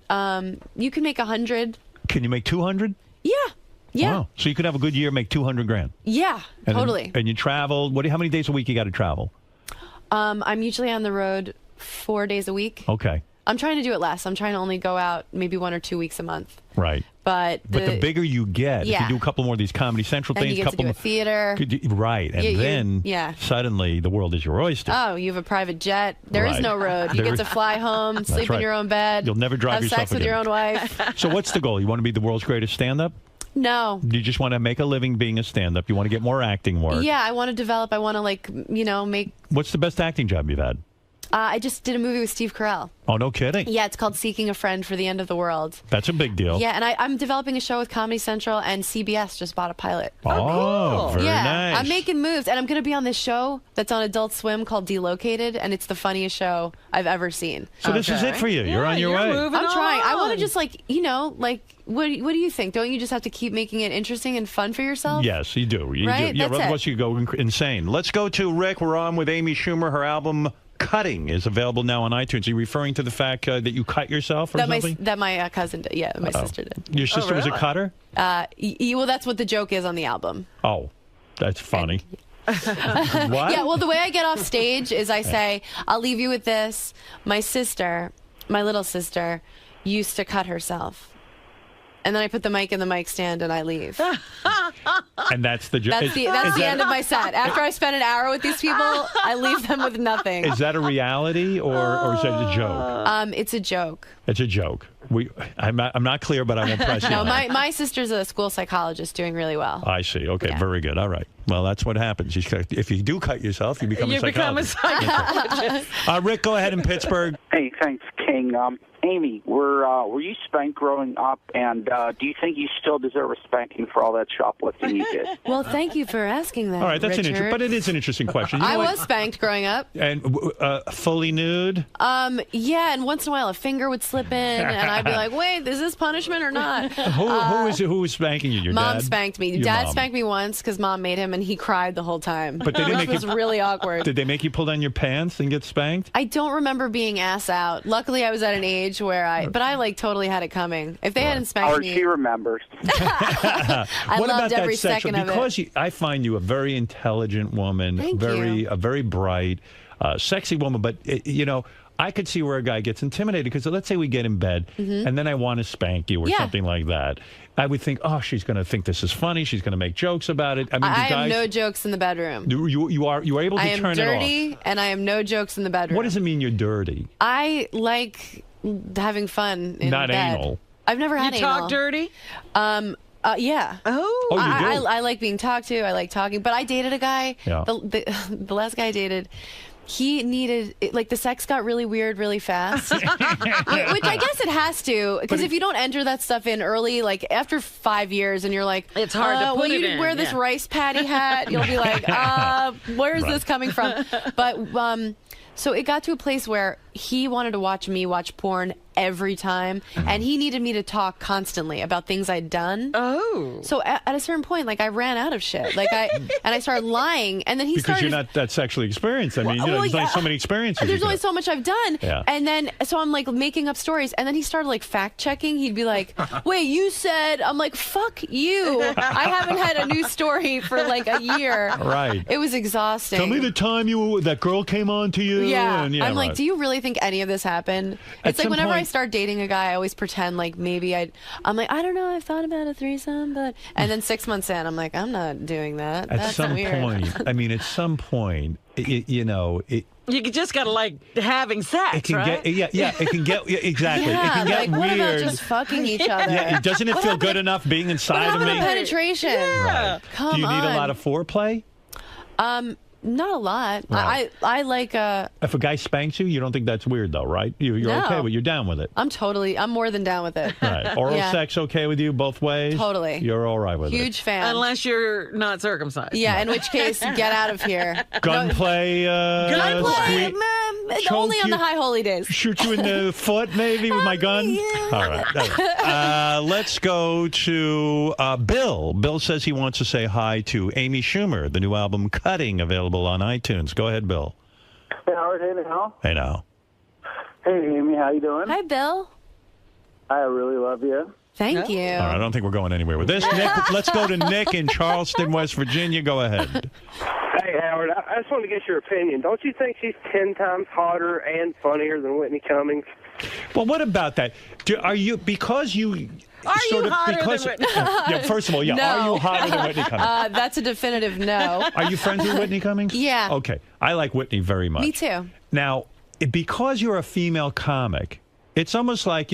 You can make 100. Can you make 200? Yeah. Yeah. Wow. So you could have a good year, make 200 grand. Yeah, totally. And you travel. How many days a week you got to travel? I'm usually on the road 4 days a week. Okay. I'm trying to do it less. I'm trying to only go out maybe 1 or 2 weeks a month. Right. But the bigger you get, if you do a couple more of these Comedy Central then things, you get to do a theater. Right. And then suddenly the world is your oyster. Oh, you have a private jet. There is no road. You get to fly home, sleep in your own bed. You'll never drive have yourself sex with again. your own wife. So what's the goal? You want to be the world's greatest stand-up? No. You just want to make a living being a stand-up. You want to get more acting work. Yeah, I want to develop. I want to make... What's the best acting job you've had? I just did a movie with Steve Carell. Oh, no kidding. Yeah, it's called Seeking a Friend for the End of the World. That's a big deal. Yeah, and I'm developing a show with Comedy Central, and CBS just bought a pilot. Oh, very nice. I'm making moves, and I'm going to be on this show that's on Adult Swim called Delocated, and it's the funniest show I've ever seen. So this is it for you. You're on your way. I'm trying. I want to just, like, you know, like, what do you think? Don't you just have to keep making it interesting and fun for yourself? Yes, you do. You Right? do. Yeah, That's otherwise you go insane. Let's go to Rick. We're on with Amy Schumer. Her album Cutting is available now on iTunes. Are you referring to the fact that you cut yourself or something? That my cousin did. Yeah, my sister did. Your sister was a cutter? Well, that's what the joke is on the album. Oh, that's funny. What? Yeah, well, the way I get off stage is I say, I'll leave you with this. My little sister, used to cut herself. And then I put the mic in the mic stand and I leave. And that's the joke. That's the end of my set. After I spend an hour with these people, I leave them with nothing. Is that a reality or is that a joke? It's a joke. It's a joke. I'm not clear, but I won't press you. No, on that. my sister's a school psychologist doing really well. I see. Okay, very good. All right. Well, that's what happens. If you do cut yourself, you become a psychologist. Rick, go ahead in Pittsburgh. Hey, thanks, King. Amy, were you spanked growing up, and do you think you still deserve a spanking for all that shoplifting you did? Well, thank you for asking that. All right, that's Richard. but it is an interesting question. You know I what? was spanked growing up. And fully nude? Yeah, and once in a while a finger would slip in, and I'd be like, wait, is this punishment or not? Who was spanking you? Your Mom dad? spanked me. Your Dad mom. spanked me once because Mom made him, and he cried the whole time. But they didn't which make was you, really awkward. Did they make you pull down your pants and get spanked? I don't remember being ass out. Luckily, I was at an age where but I like totally had it coming. If they hadn't spanked me, she remembers. I what about loved that every sexual? second of Because it. I find you a very intelligent woman, Thank you. a very bright, sexy woman. But I could see where a guy gets intimidated because let's say we get in bed and then I want to spank you or something like that. I would think, oh, she's going to think this is funny. She's going to make jokes about it. I mean, I have no jokes in the bedroom. You are able to I am turn it off. dirty, and I have no jokes in the bedroom. What does it mean you're dirty? I like having fun in Not bed. anal. I've never had You anal. talk dirty? Yeah. Oh, you do? I like being talked to. I like talking. But I dated a guy. Yeah. The last guy I dated, he needed, like, the sex got really weird really fast. Which I guess it has to. Because if you don't enter that stuff in early, like, after 5 years and you're like, it's hard to put well, it you in. wear this rice patty hat, you'll be like, where's this coming from? But, so it got to a place where he wanted to watch me watch porn every time, and he needed me to talk constantly about things I'd done. Oh. So at a certain point, like, I ran out of shit. Like, I started lying, and then he because started... you're not that sexually experienced. I mean, there's only so many experiences. There's only so much I've done. Yeah. And then, so I'm, like, making up stories, and then he started, like, fact-checking. He'd be like, wait, you said... I'm like, fuck you. I haven't had a new story for, like, a year. Right. It was exhausting. Tell me the time that girl came on to you. Yeah. And, I'm like, right. do you really think any of this happened? At It's like some whenever I point- start dating a guy, I always pretend like maybe I'm like, I don't know, I've thought about a threesome, but... And then 6 months in, I'm like, I'm not doing that. At That's some weird. point, I mean, at some point, You just gotta like having sex, it can right? get, it can get, exactly. Yeah, it can get like, what weird. about just fucking each other? Yeah, doesn't it What feel happened good enough being What inside of happened me? to penetration? Yeah. Come Do you need on. a lot of foreplay? Not a lot. Right. I like If a guy spanks you, you don't think that's weird, though, right? You're No. okay with, you're down with it. I'm more than down with it. Right. Oral Yeah. sex okay with you both ways? Totally. You're all right with it. Huge fan. Unless you're not circumcised. Yeah, in which case, get out of here. Gunplay. Gunplay, squeak- only on you- the high holy days. Shoot you in the foot, maybe, with my gun? All right. Let's go to Bill. Bill says he wants to say hi to Amy Schumer, the new album Cutting, available on iTunes. Go ahead, Bill. Hey, Howard. Hey, now. Hey, now. Hey, Amy. How you doing? Hi, Bill. I really love you. Thank you. All right, I don't think we're going anywhere with this. Nick, let's go to Nick in Charleston, West Virginia. Go ahead. Hey, Howard. I just want to get your opinion. Don't you think she's 10 times hotter and funnier than Whitney Cummings? Well, what about that? Are you, because you... Are sort you of, hotter because, than Whitney? yeah, first of all, yeah. No. Are you hotter than Whitney Cummings? That's a definitive no. Are you friends with Whitney Cummings? Yeah. Okay. I like Whitney very much. Me too. Now, because you're a female comic, it's almost like,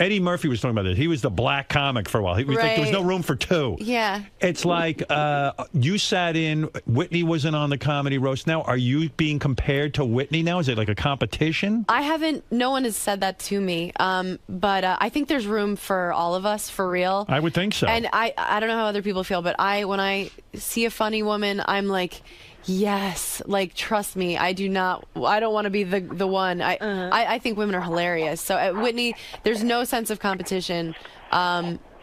Eddie Murphy was talking about this. He was the black comic for a while. He was like, there was no room for two. Yeah. It's like you sat in, Whitney wasn't on the comedy roast. Now, are you being compared to Whitney now? Is it like a competition? I haven't, no one has said that to me. But I think there's room for all of us, for real. I would think so. And I don't know how other people feel, but when I see a funny woman, I'm like, yes, like, trust me, I don't want to be the one. I think women are hilarious. So at Whitney, there's no sense of competition.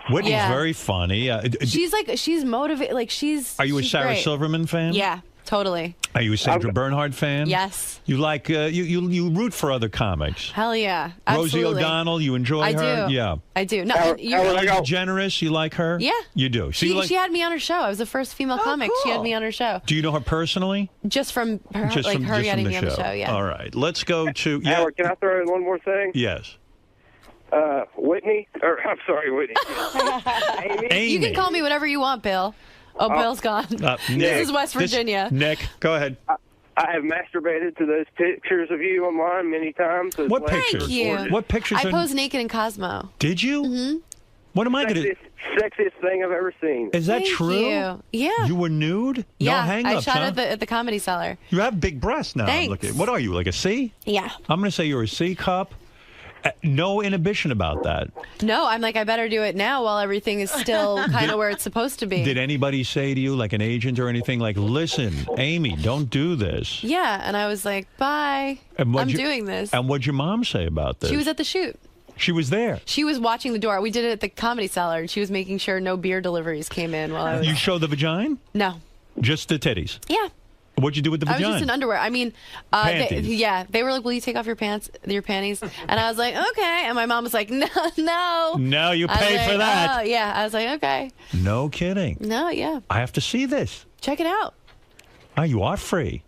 Whitney's very funny. She's motivated. Like, Are you a Sarah great. Silverman fan? Yeah, totally. Are you a Sandra Bernhard fan? Yes. You like you root for other comics. Hell yeah, Rosie absolutely. O'Donnell, you enjoy I her? do. Yeah. I do. No, Ellen DeGeneres, you like her? Yeah. You do. So She had me on her show. I was the first female comic. She had me on her show. Do you know her personally? Just from her, Just like from, her just getting from me on the show. Yeah. All right. Let's go to Howard, can I throw in one more thing? Yes. Whitney, or I'm sorry, Whitney. Amy. You can call me whatever you want, Bill. Oh, Bill's gone. This is West Virginia. Nick, go ahead. I have masturbated to those pictures of you online many times. What pictures? Thank you. What pictures? I posed naked in Cosmo. Did you? Mm-hmm. What am I going to... Sexiest thing I've ever seen. Is that Thank true? you. Yeah. You were nude? Yeah, No hang-ups, I shot huh? at the Comedy Cellar. You have big breasts now. Thanks. Look at, what are you, like a C? Yeah. I'm going to say you're a C cup. No inhibition about that. No, I'm like, I better do it now while everything is still kind of where it's supposed to be. Did anybody say to you, like an agent or anything, like, listen, Amy, don't do this? Yeah, and I was like, bye. I'm doing this. And what'd your mom say about this? She was at the shoot. She was there. She was watching the door. We did it at the Comedy Cellar, and she was making sure no beer deliveries came in while I was... You showed the vagina? No. Just the titties? Yeah. What'd you do with the I vagina? was just in underwear. I mean, they were like, "Will you take off your panties?" And I was like, "Okay." And my mom was like, "No, no." No, you I was pay for like, that. Oh, yeah. I was like, "Okay." No kidding. No, yeah. I have to see this. Check it out. Oh, you are free.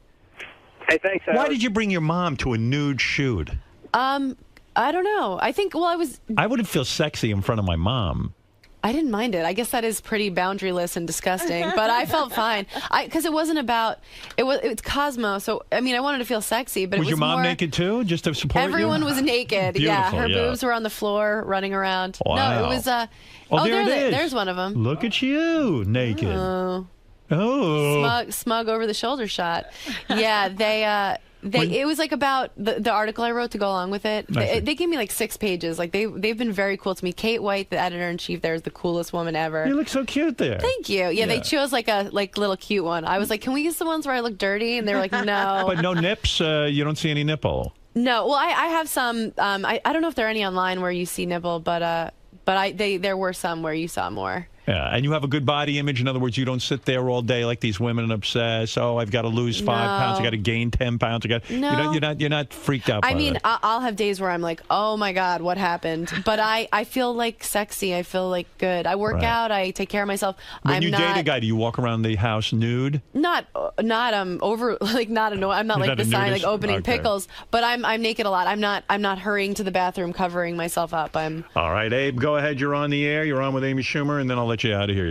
Hey, thanks, Howard. Why did you bring your mom to a nude shoot? I don't know. I think. Well, I wouldn't feel sexy in front of my mom. I didn't mind it. I guess that is pretty boundaryless and disgusting, but I felt fine. Because it wasn't about it's Cosmo. So I mean, I wanted to feel sexy, but Was it was your mom more, naked too, just to support everyone you? was naked. Yeah, Beautiful, her yeah. boobs were on the floor, running around. Wow. No, it was. There's one of them. Look at you, naked. Oh. Smug over the shoulder shot. Yeah, it was like about the article I wrote to go along with it. They gave me like 6 pages. Like they've been very cool to me. Kate White, the editor in chief, there is the coolest woman ever. You look so cute there. Thank you. Yeah, they chose like a little cute one. I was like, can we use the ones where I look dirty? And they were like, no. But no nips. You don't see any nipple. No. Well, I have some. I don't know if there are any online where you see nipple, but there were some where you saw more. Yeah, and you have a good body image. In other words, you don't sit there all day like these women and obsess. Oh, I've got to lose 5 pounds. I got to gain 10 pounds. No. You're not freaked out. I by mean, that. I'll have days where I'm like, oh my God, what happened? But I feel like sexy. I feel like good. I work out. I take care of myself. When you date a guy, do you walk around the house nude? Not over like not annoying. I'm not You're like not the a sign nudist? like opening Okay. pickles. But I'm naked a lot. I'm not hurrying to the bathroom covering myself up. All right, Abe, go ahead. You're on the air. You're on with Amy Schumer, and then I'll let you out of here.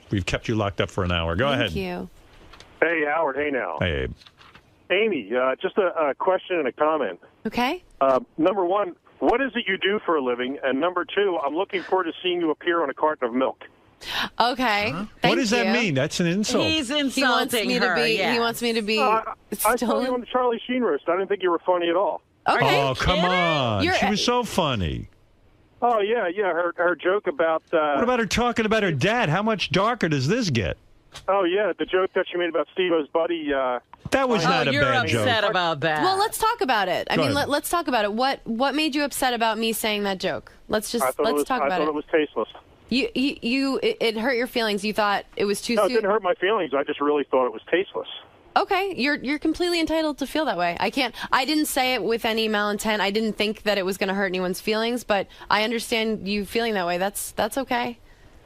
We've kept you locked up for an hour. Go ahead. Thank you. Hey, Howard. Hey, now. Hey, Abe. Amy, just a question and a comment. Okay. Number one, what is it you do for a living? And number two, I'm looking forward to seeing you appear on a carton of milk. Okay. What does that mean? That's an insult. He's He wants insulting me her. to be. yeah. He wants me to be. I saw stolen. you on the Charlie Sheen roast. I didn't think you were funny at all. Okay. Oh, come on. She was so funny. Oh, yeah. Her joke about... What about her talking about her dad? How much darker does this get? Oh, yeah, the joke that she made about Steve-O's buddy... That was not a you're bad joke. upset about that. Well, let's talk about it. I Go mean, ahead. let's talk about it. What made you upset about me saying that joke? Let's talk about I thought it was tasteless. It hurt your feelings. You thought it was too No, it soon. didn't hurt my feelings. I just really thought it was tasteless. Okay, you're completely entitled to feel that way. I didn't say it with any malintent. I didn't think that it was going to hurt anyone's feelings, but I understand you feeling that way. That's okay.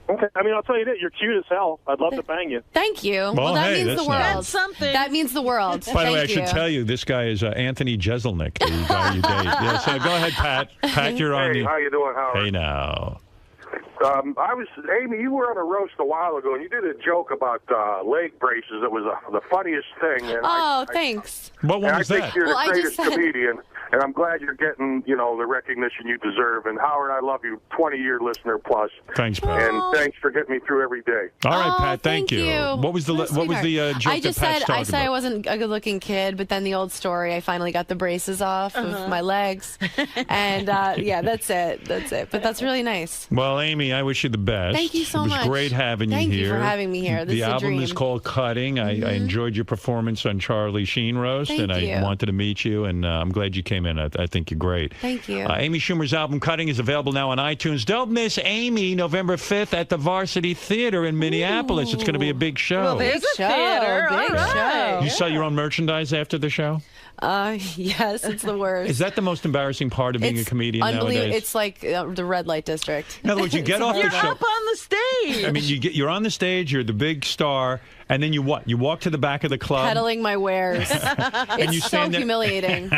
Okay. I mean, I'll tell you that. You're cute as hell. I'd love to bang you. Thank you. Well, that hey, means the that's world. nice. That's something. That means the world. By the way, I Thank should you. tell you, this guy is Anthony Jeselnik, the guy you date. Yeah, so go ahead, Pat. Pat, you're on Hey, how you doing, Howard? Hey, now. Amy, you were on a roast a while ago, and you did a joke about leg braces. It was the funniest thing. And Oh, thanks. What one and was I that? think you're Well, I the just greatest said- comedian. and I'm glad you're getting, the recognition you deserve. And Howard, I love you, 20-year listener plus. Thanks, Pat. And thanks for getting me through every day. All right, Pat. Thank you. What was the joke I just that Pat's said talking I about? wasn't a good-looking kid, but then the old story, I finally got the braces off of my legs, and that's it. But that's really nice. Well, Amy, I wish you the best. Thank you so much. It was great having you here. Thank you for having me here. This the is a album dream. is called Cutting. I enjoyed your performance on Charlie Sheen Roast, Thank and you. I wanted to meet you, and I'm glad you came in. I think you're great. Thank you. Amy Schumer's album Cutting is available now on iTunes. Don't miss Amy November 5th at the Varsity Theater in Minneapolis. It's going to be a big show. Well, there's a theater. Big All right. show. You sell your own merchandise after the show? Yes, it's the worst. Is that the most embarrassing part of being a comedian nowadays? It's like the red light district. In other words, you get off the You're show. up on the stage. I mean, you're on the stage, you're the big star, and then you what? You walk to the back of the club. Peddling my wares. And you It's so stand there- humiliating.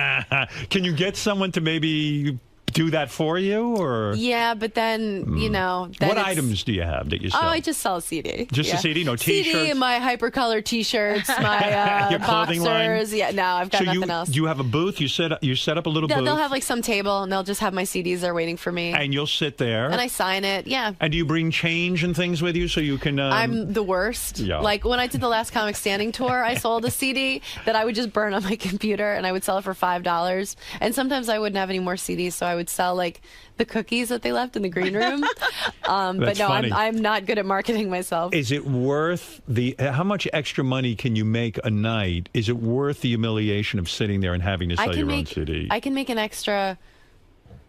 Can you get someone to maybe do that for you, or Yeah, but then, then what it's- items do you have that you sell? Oh, I just sell a CD. Just a CD, no CD T-shirts? and my hypercolor T-shirts, my Your clothing line? boxers. Yeah, no, I've got so nothing else. Do you have a booth? You set up a little booth, They'll have like some table, and they'll just have my CDs there waiting for me. and you'll sit there. And I sign it. Yeah. And do you bring change and things with you so you can? I'm the worst. Yeah. Like when I did the last Comic Standing tour, I sold a CD that I would just burn on my computer, and I would sell it for $5. And sometimes I wouldn't have any more CDs, so I would sell like the cookies that they left in the green room. But That's no, funny. I'm not good at marketing myself. Is it worth how much extra money can you make a night? Is it worth the humiliation of sitting there and having to sell your own CD? I can make an extra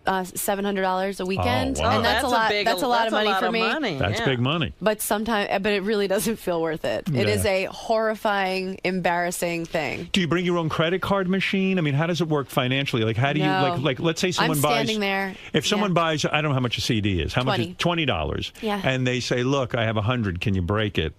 $700 a weekend, Oh, wow. and that's a lot. That's a lot of money for me. That's big money. But it really doesn't feel worth it. It is a horrifying, embarrassing thing. Do you bring your own credit card machine? I mean, how does it work financially? Like, how do you No. like? Let's say someone I'm buys. standing there. If someone buys, I don't know how much a CD is. How much is $20? Yeah. And they say, "Look, I have 100. Can you break it?"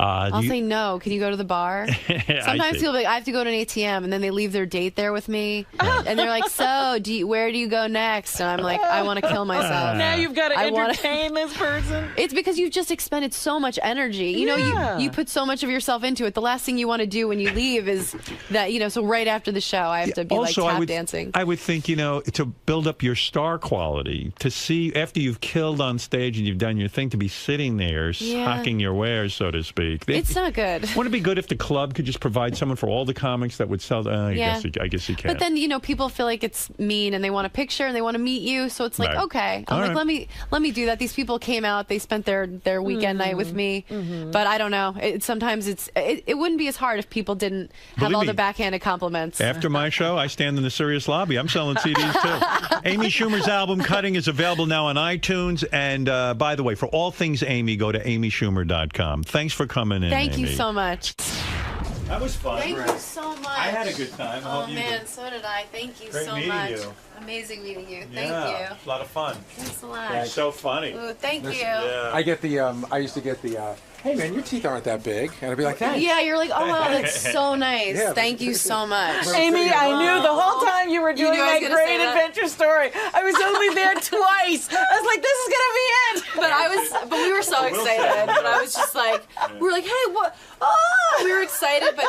I'll say no. Can you go to the bar? Sometimes see. people be like, I have to go to an ATM, and then they leave their date there with me, and they're like, "So, where do you go next?" And I'm like, "I want to kill myself." Now you've got to I wanna- entertain this person. It's because you've just expended so much energy. You know, you put so much of yourself into it. The last thing you want to do when you leave is that, so right after the show, I have to be Also, like tap dancing. I would think, to build up your star quality, to see after you've killed on stage and you've done your thing, to be sitting there hawking your wares, so to speak. It's not good. Wouldn't it be good if the club could just provide someone for all the comics that would sell? I guess you can. But then people feel like it's mean, and they want a picture, and they want to meet you. So it's like, Right. okay, All right. let me do that. These people came out, they spent their weekend night with me. But I don't know. Sometimes it wouldn't be as hard if people didn't have Believe all me, the backhanded compliments. After my show, I stand in the serious lobby. I'm selling CDs too. Amy Schumer's album Cutting is available now on iTunes. And by the way, for all things Amy, go to amyschumer.com. Thanks for coming in. Thank you Amy. so much. That was fun. Thank you so much. I had a good time. I Oh hope you man, did. so did I. Thank you Great so meeting much. you. Amazing meeting you. Yeah, Thank you. it's a lot of fun. Thanks a lot. You're so funny. Ooh, thank you. Yeah. I get the. I used to get the. Hey man, your teeth aren't that big, and I'd be like, thanks. Yeah, you're like, oh wow, that's so nice. Yeah, Thank you so much. Amy, I knew the whole time you were doing knew I was that gonna great say that? adventure story. I was only there twice. I was like, this is gonna be it. But we were so excited. But I was just like, we were like, hey, what? Oh, we were excited,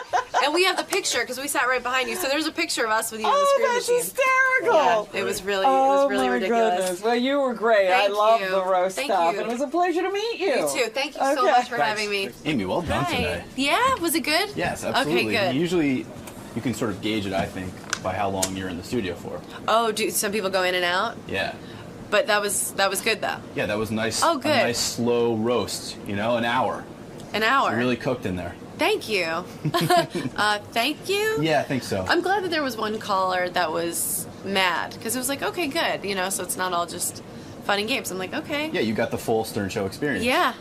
and we have the picture because we sat right behind you. So there's a picture of us with you on the screen that's machine. hysterical. Yeah, it was really My ridiculous. goodness. Well, you were great. Thank I love you. the roast Thank stuff. you. And it was a pleasure to meet you. You too. Thank you so Okay. much for having me. Amy, well done Right. today. Yeah, was it good? Yes, absolutely. Okay, good. Usually, you can sort of gauge it, I think, by how long you're in the studio for. Oh, do some people go in and out? Yeah. But that was good though. Yeah, that was nice. Oh, good. A nice slow roast, an hour. An hour. So really cooked in there. Thank you. Thank you. Yeah, I think so. I'm glad that there was one caller that was mad because it was like, okay, good, so it's not all just fun and games. I'm like, okay. Yeah, you got the full Stern Show experience. Yeah.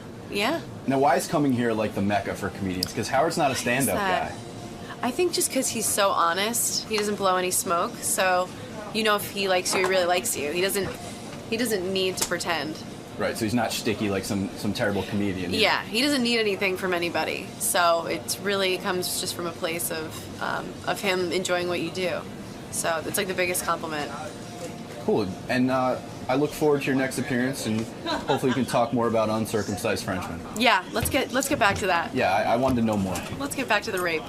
Now, why is coming here like the mecca for comedians? Because Howard's not a stand-up that? guy. I think just because he's so honest, he doesn't blow any smoke. So, if he likes you, he really likes you. He doesn't need to pretend. Right, so he's not shticky like some terrible comedian. Yeah, he doesn't need anything from anybody. So it really comes just from a place of him enjoying what you do. So it's like the biggest compliment. Cool. And I look forward to your next appearance, and hopefully we can talk more about Uncircumcised Frenchmen. Yeah, let's get back to that. Yeah, I wanted to know more. Let's get back to the rape.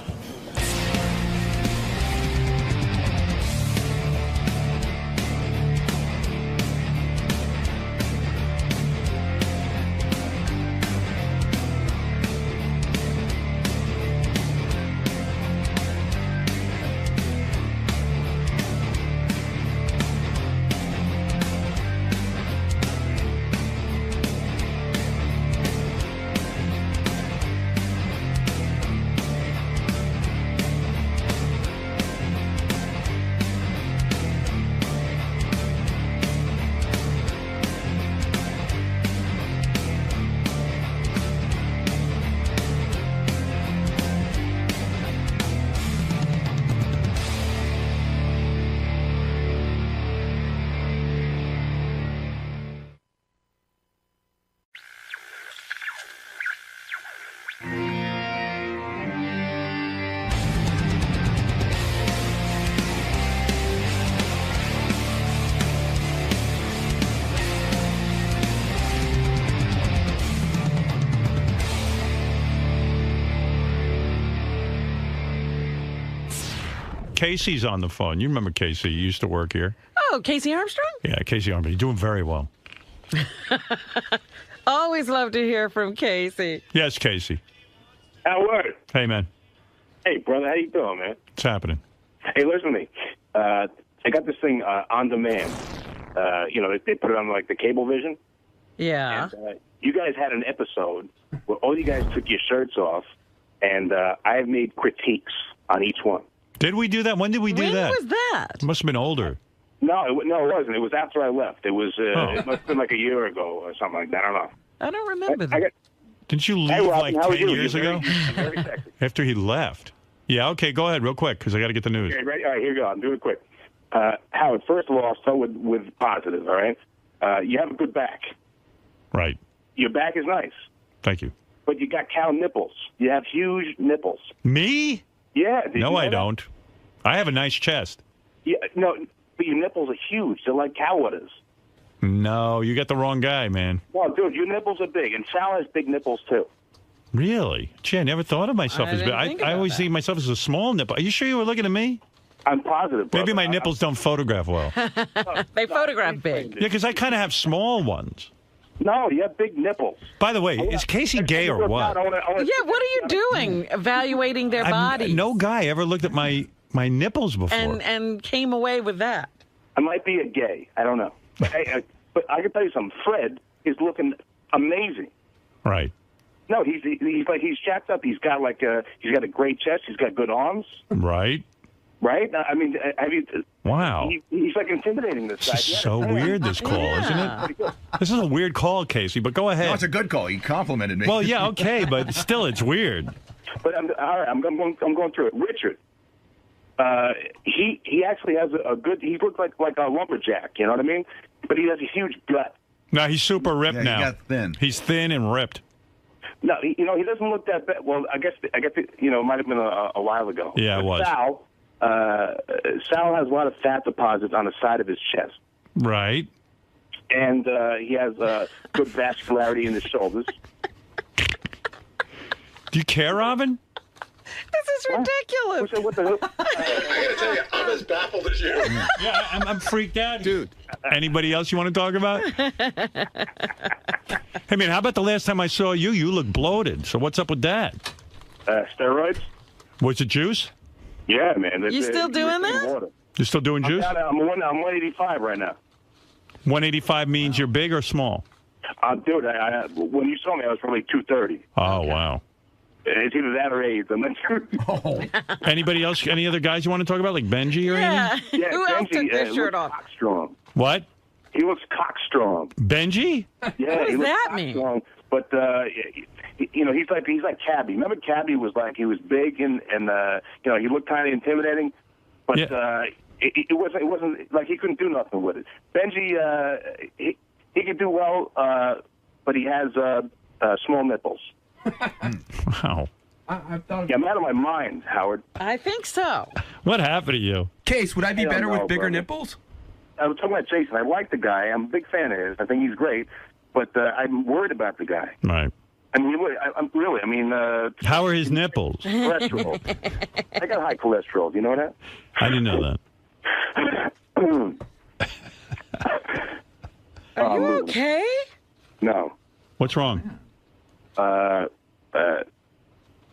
Casey's on the phone. You remember Casey? You used to work here. Oh, Casey Armstrong? Yeah, Casey Armstrong. You're doing very well. Always love to hear from Casey. Yes, Casey. Howard. Hey, man. Hey, brother. How you doing, man? What's happening? Hey, listen to me. I got this thing on demand. They put it on, like, the Cablevision. Yeah. And, you guys had an episode where all you guys took your shirts off, and I have made critiques on each one. Did we do that? When did we do that? When was that? It must have been older. No, it wasn't. It was after I left. It was. It must have been like a year ago or something like that. I don't know. I don't remember that. Didn't you leave Robin, like how are 10 you? years You're ago? very sexy. After he left. Yeah, okay, go ahead real quick, because I got to get the news. Okay, ready? All right, here we go. I'm doing it quick. Howard, first of all, I'll start with positive, all right? You have a good back. Right. Your back is nice. Thank you. But you got cow nipples. You have huge nipples. Me? Yeah. Did you No, know I that? don't. I have a nice chest. Yeah, no, but your nipples are huge. They're like cow udders. No, you got the wrong guy, man. No, dude, your nipples are big, and Sal has big nipples, too. Really? Gee, I never thought of myself I as big. didn't think I about always that. see myself as a small nipple. Are you sure you were looking at me? I'm positive. Maybe my nipples don't photograph well. Yeah, They photograph big. because I kind of have small ones. No, you have big nipples. By the way, is Casey gay or what? Yeah, what are you doing evaluating their bodies? No guy ever looked at my nipples before. And came away with that. I might be a gay. I don't know. But, but I can tell you something. Fred is looking amazing. Right. No, he's jacked up. He's got he's got a great chest. He's got good arms. Right. Right? I mean, Wow. he's like intimidating this guy. This is so weird, this call, isn't it? This is a weird call, Casey, but go ahead. No, it's a good call. He complimented me. Well, yeah, okay, but still, it's weird. But all right, I'm going through it. Richard, he actually has a good. He looks like a lumberjack. You know what I mean? But he has a huge gut. No, he's super ripped Yeah, now. he got thin. He's thin and ripped. No, he doesn't look that bad. Well, I guess it might have been a while ago. Yeah, it was. Sal has a lot of fat deposits on the side of his chest. Right. And he has good vascularity in his shoulders. Do you care, Robin? This is ridiculous. What the hell? I gotta tell you, I'm as baffled as you. Yeah, I'm freaked out, dude. Anybody else you want to talk about? Hey, man, how about the last time I saw you? You look bloated. So what's up with that? Steroids? Was it juice? Yeah, man. You still doing that? Water. You're still doing juice? I'm 185 right now. 185 means you're big or small? Dude, when you saw me, I was probably 230. Oh, wow. It's either that or AIDS. I'm not sure. Anybody else? Any other guys you want to talk about, like Benji or anything? Yeah, Who else took their shirt off? Cockstrong. What? He looks cockstrong. Benji? Yeah, What he does looks that mean? cockstrong. But he's like Cabby. Remember, Cabby was big and he looked kind of intimidating, but it wasn't like he couldn't do nothing with it. Benji, he could do well, but he has small nipples. Wow. Yeah, I'm out of my mind, Howard. I think so. What happened to you? Case, would I be I don't better with know, bigger brother. nipples? I was talking about Jason. I like the guy. I'm a big fan of his. I think he's great, but I'm worried about the guy. Right. I mean, I mean, How are his nipples? cholesterol. I got high cholesterol. Do you know that? I didn't know that. Are you okay? No. What's wrong?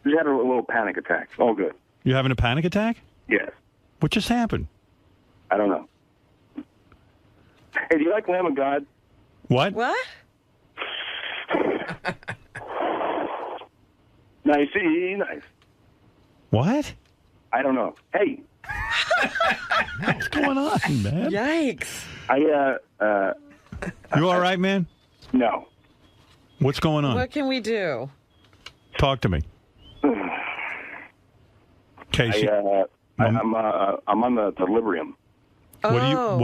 Just had a little panic attack. All good. You having a panic attack? Yes. What just happened? I don't know. Hey, do you like Lamb of God? What? What? Nice. Nice. What? I don't know. Hey. What's going on, man? Yikes. You all right, man? No. What's going on? What can we do? Talk to me. Casey. I'm on the Librium. What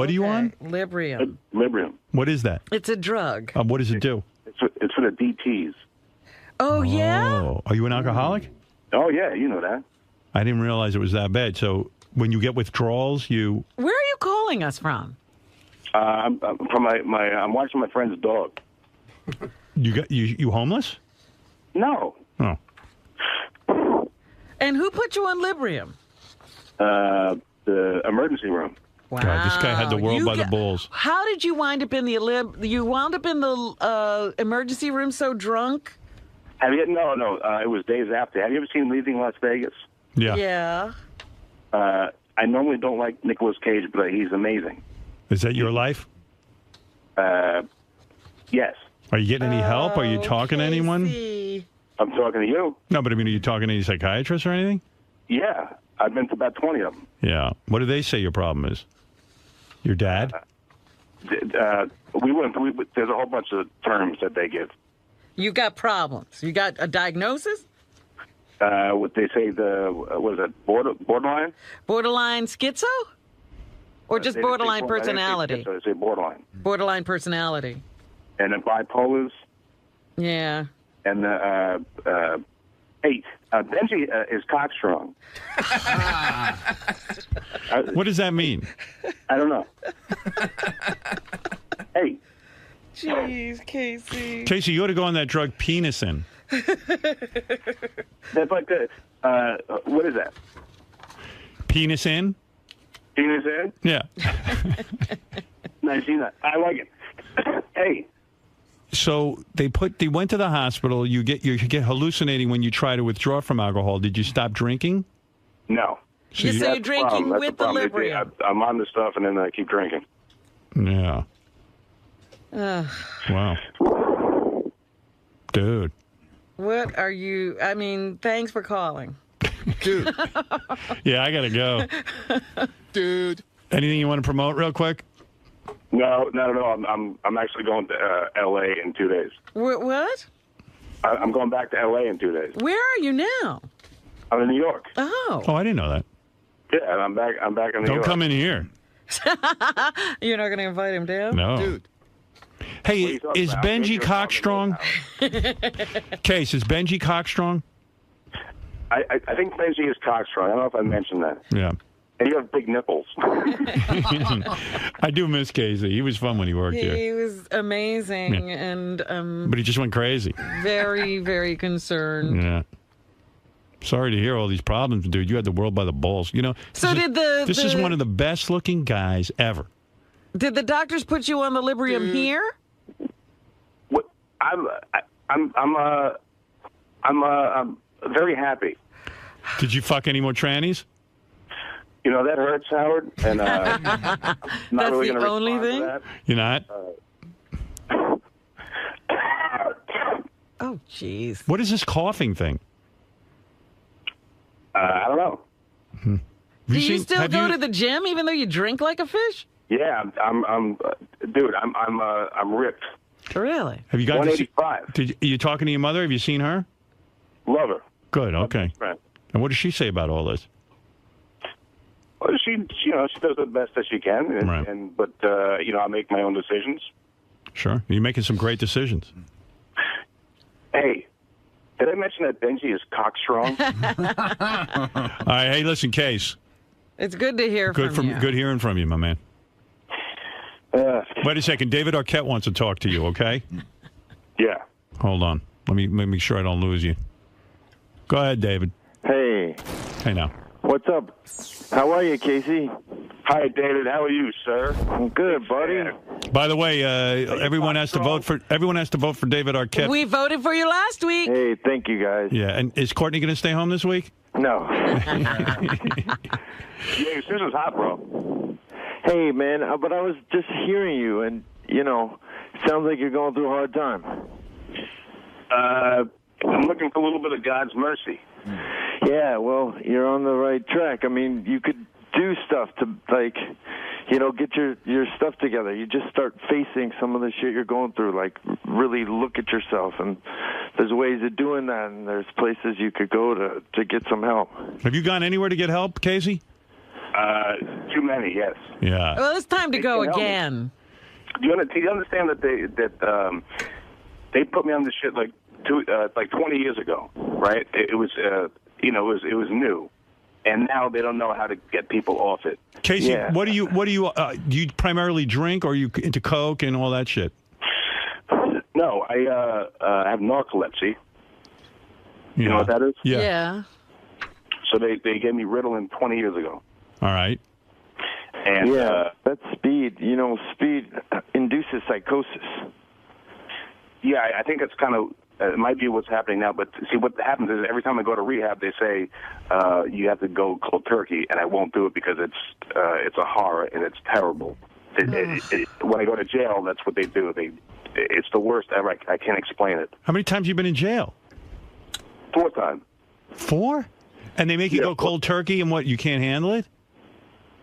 are you on? Librium. Librium. What is that? It's a drug. What does it do? It's for the DTs. Oh, yeah? Oh, are you an alcoholic? Oh, yeah, you know that. I didn't realize it was that bad. So when you get withdrawals, you... Where are you calling us from? I'm from I'm watching my friend's dog. You homeless? No. Oh. And who put you on Librium? the emergency room. Wow. God, this guy had the world by the balls. How did you wind up in the you wound up in the emergency room so drunk? Have you? No. It was days after. Have you ever seen Leaving Las Vegas? Yeah. Yeah. I normally don't like Nicolas Cage, but he's amazing. Is that your life? Yes. Are you getting any help? Are you talking to anyone? I'm talking to you. No, but I mean, are you talking to any psychiatrists or anything? Yeah. I've been to about 20 of them. Yeah. What do they say your problem is? Your dad? There's a whole bunch of terms that they give. You got problems. You got a diagnosis? What they say, what is it, borderline? Borderline schizo? Or just borderline personality? They say borderline. Borderline personality. And then bipolars. Yeah. And Benji is cockstrong. What does that mean? I don't know. Hey. Jeez, Casey. Casey, you ought to go on that drug Penisin. That's like what is that? Penisin? Penisin? Yeah. Nice, I like it. Hey. So they went to the hospital. You get hallucinating when you try to withdraw from alcohol. Did you stop drinking? No. So you're drinking with the Librium. I'm on the stuff and then I keep drinking. Yeah. Wow. Dude. What are you? I mean, thanks for calling. Dude. Yeah, I gotta go. Dude. Anything you want to promote real quick? No, not at all. I'm actually going to L.A. in 2 days. What? I'm going back to L.A. in 2 days. Where are you now? I'm in New York. Oh. Oh, I didn't know that. Yeah, I'm back in New York. Don't come in here. You're not going to invite him down? No. Dude. Hey, is Benji cockstrong? Case, is Benji cockstrong? I think Benji is cockstrong. I don't know if I mentioned that. Yeah. And you have big nipples. I do miss Casey. He was fun when he worked here. He was amazing and but he just went crazy. Very, very concerned. Yeah. Sorry to hear all these problems, dude. You had the world by the balls. You know. So this is one of the best looking guys ever. Did the doctors put you on the Librium here? What? I'm very happy. Did you fuck any more trannies? You know, that hurts, Howard. And not That's really the gonna only respond to thing? that. You're not? Oh, jeez. What is this coughing thing? I don't know. Do you still go to the gym even though you drink like a fish? Yeah, I'm dude, I'm ripped. Really? Have you got 185. Are you talking to your mother? Have you seen her? Love her. Good. Okay. Right. And what does she say about all this? Well, she does the best that she can, and but I make my own decisions. Sure. You're making some great decisions. Hey, did I mention that Benji is cockstrong? All right. Hey, listen, Case. It's good to hear from you. Good hearing from you, my man. Wait a second. David Arquette wants to talk to you, okay? Yeah. Hold on. Let me make sure I don't lose you. Go ahead, David. Hey. Hey, now. What's up? How are you, Casey? Hi, David. How are you, sir? I'm good, buddy. By the way, everyone has to vote for David Arquette. We voted for you last week. Hey, thank you, guys. Yeah, and is Courtney going to stay home this week? No. Yeah, Susan's hot, bro. Hey, man, but I was just hearing you, and, it sounds like you're going through a hard time. I'm looking for a little bit of God's mercy. Yeah, well, you're on the right track. I mean, you could do stuff to, get your stuff together. You just start facing some of the shit you're going through, really look at yourself. And there's ways of doing that, and there's places you could go to get some help. Have you gone anywhere to get help, Casey? Too many, yes. Yeah. Well, it's time to go again. Do you understand that they put me on this shit like 20 years ago, right? It was it was new, and now they don't know how to get people off it. Casey, Yeah. what do you do you primarily drink, or are you into coke and all that shit? No, I have narcolepsy. You know what that is? Yeah. So they gave me Ritalin 20 years ago. All right. And, that's speed. You know, speed induces psychosis. Yeah, I think it's kind of, it might be what's happening now, but see, what happens is every time I go to rehab, they say you have to go cold turkey, and I won't do it because it's a horror and it's terrible. When I go to jail, that's what they do. It's the worst ever. I can't explain it. How many times have you been in jail? 4 times. 4? And they make you go cold turkey, and what, you can't handle it?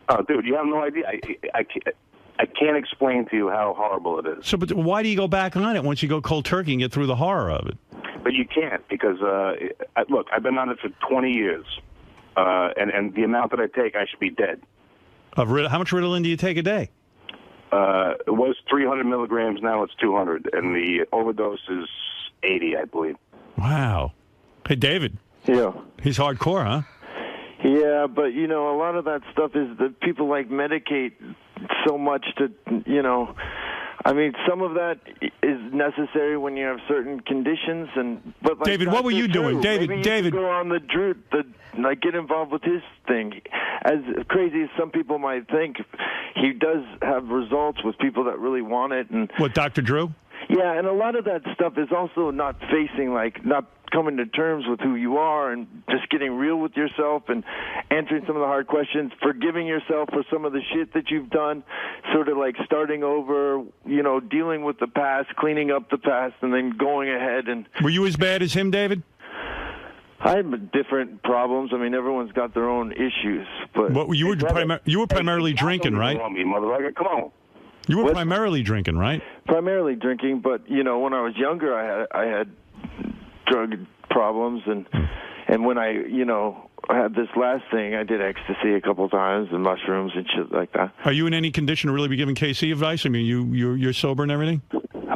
Oh, dude, you have no idea. I can't explain to you how horrible it is. So, but why do you go back on it once you go cold turkey and get through the horror of it? But you can't because, look, I've been on it for 20 years, and the amount that I take, I should be dead. How much Ritalin do you take a day? It was 300 milligrams, now it's 200, and the overdose is 80, I believe. Wow. Hey, David. Yeah. He's hardcore, huh? Yeah, but, you know, a lot of that stuff is that people, like, medicate so much to, you know, I mean, some of that is necessary when you have certain conditions. But like David, what were you doing? David. Go on like, get involved with his thing. As crazy as some people might think, he does have results with people that really want it. And what, Dr. Drew? Yeah, and a lot of that stuff is also not coming to terms with who you are and just getting real with yourself and answering some of the hard questions, forgiving yourself for some of the shit that you've done, sort of like starting over, you know, dealing with the past, cleaning up the past, and then going ahead. And were you as bad as him, David? I have different problems. I mean, everyone's got their own issues. But you were primarily drinking, right? Come on. You were primarily drinking, right? Primarily drinking, but, you know, when I was younger, I had drug problems, and when I had this last thing, I did ecstasy a couple times and mushrooms and shit like that. Are you in any condition to really be giving KC advice? I mean, you're sober and everything?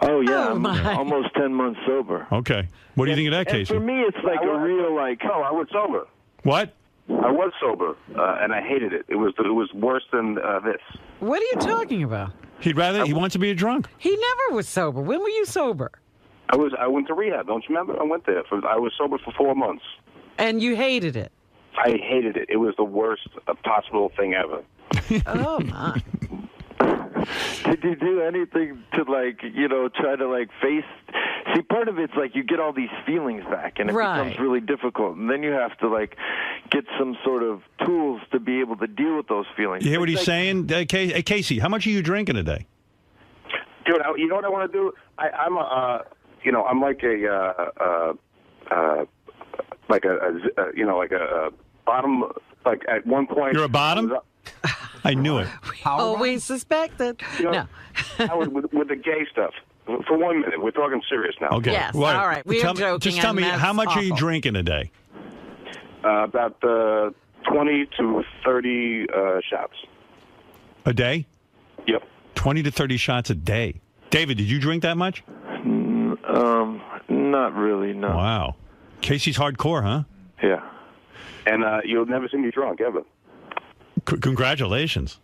Oh yeah, I'm almost 10 months sober. Okay, what do you think of that, and Casey? For me, it's like a real No, I was sober. What? I was sober, and I hated it. It was worse than this. What are you talking about? He wants to be a drunk. He never was sober. When were you sober? I went to rehab. Don't you remember? I went there. I was sober for 4 months. And you hated it? I hated it. It was the worst possible thing ever. Oh, my. Did you do anything to, like, you know, try to, like, face... See, part of it's, like, you get all these feelings back, and it becomes really difficult. And then you have to, like, get some sort of tools to be able to deal with those feelings. You hear what he's saying? Casey, how much are you drinking a day? Dude, you know what I want to do? I'm like a bottom. Like at one point, you're a bottom. I knew it. Always suspected. You know, with the gay stuff. For 1 minute, we're talking serious now. Okay. Yes. All right. We are joking. Just tell me, how much are you drinking a day? About 20 to 30 shots. A day? Yep. 20 to 30 shots a day. David, did you drink that much? Not really, no. Wow. Casey's hardcore, huh? Yeah. And you'll never see me drunk, ever. Congratulations.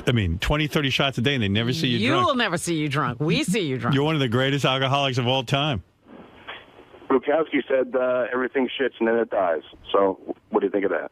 I mean, 20, 30 shots a day, and they never see you drunk. You'll never see you drunk. We see you drunk. You're one of the greatest alcoholics of all time. Brukowski said everything shits and then it dies. So what do you think of that?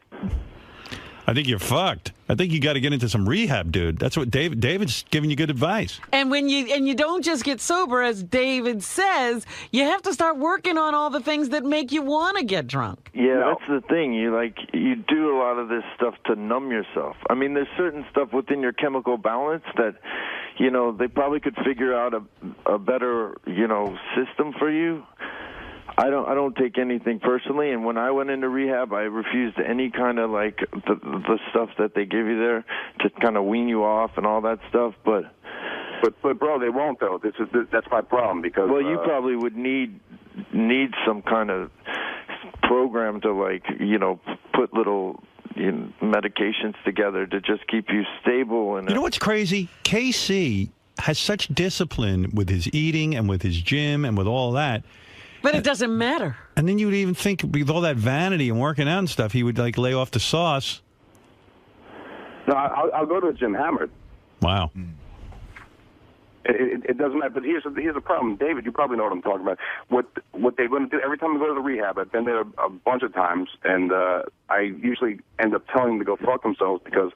I think you're fucked. I think you got to get into some rehab, dude. That's what David's giving you good advice. And when you don't just get sober, as David says, you have to start working on all the things that make you want to get drunk. Yeah, that's the thing. You do a lot of this stuff to numb yourself. I mean, there's certain stuff within your chemical balance that, you know, they probably could figure out a better, you know, system for you. I don't take anything personally, and when I went into rehab, I refused any kind of, like, the stuff that they give you there to kind of wean you off and all that stuff, but bro, they won't, though. That's my problem, because... Well, you probably would need some kind of program to, like, you know, put little medications together to just keep you stable. And you know what's crazy? KC has such discipline with his eating and with his gym and with all that. But it doesn't matter. And then you would even think, with all that vanity and working out and stuff, he would, like, lay off the sauce. No, I'll go to the gym hammered. Wow. It doesn't matter. But here's the problem, David. You probably know what I'm talking about. What they're going to do every time I go to the rehab. I've been there a bunch of times, and I usually end up telling them to go fuck themselves because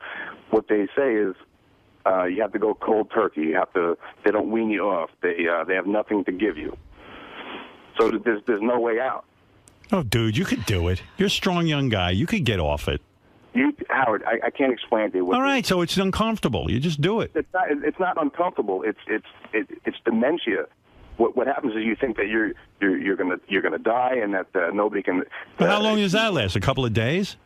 what they say is you have to go cold turkey. They don't wean you off. They have nothing to give you. So there's no way out. Oh, dude, you could do it. You're a strong young guy. You could get off it. Howard, I can't explain to you. All right, so it's uncomfortable. You just do it. It's not uncomfortable. It's dementia. What happens is you think that you're gonna die and that nobody can. But how long does that last? A couple of days?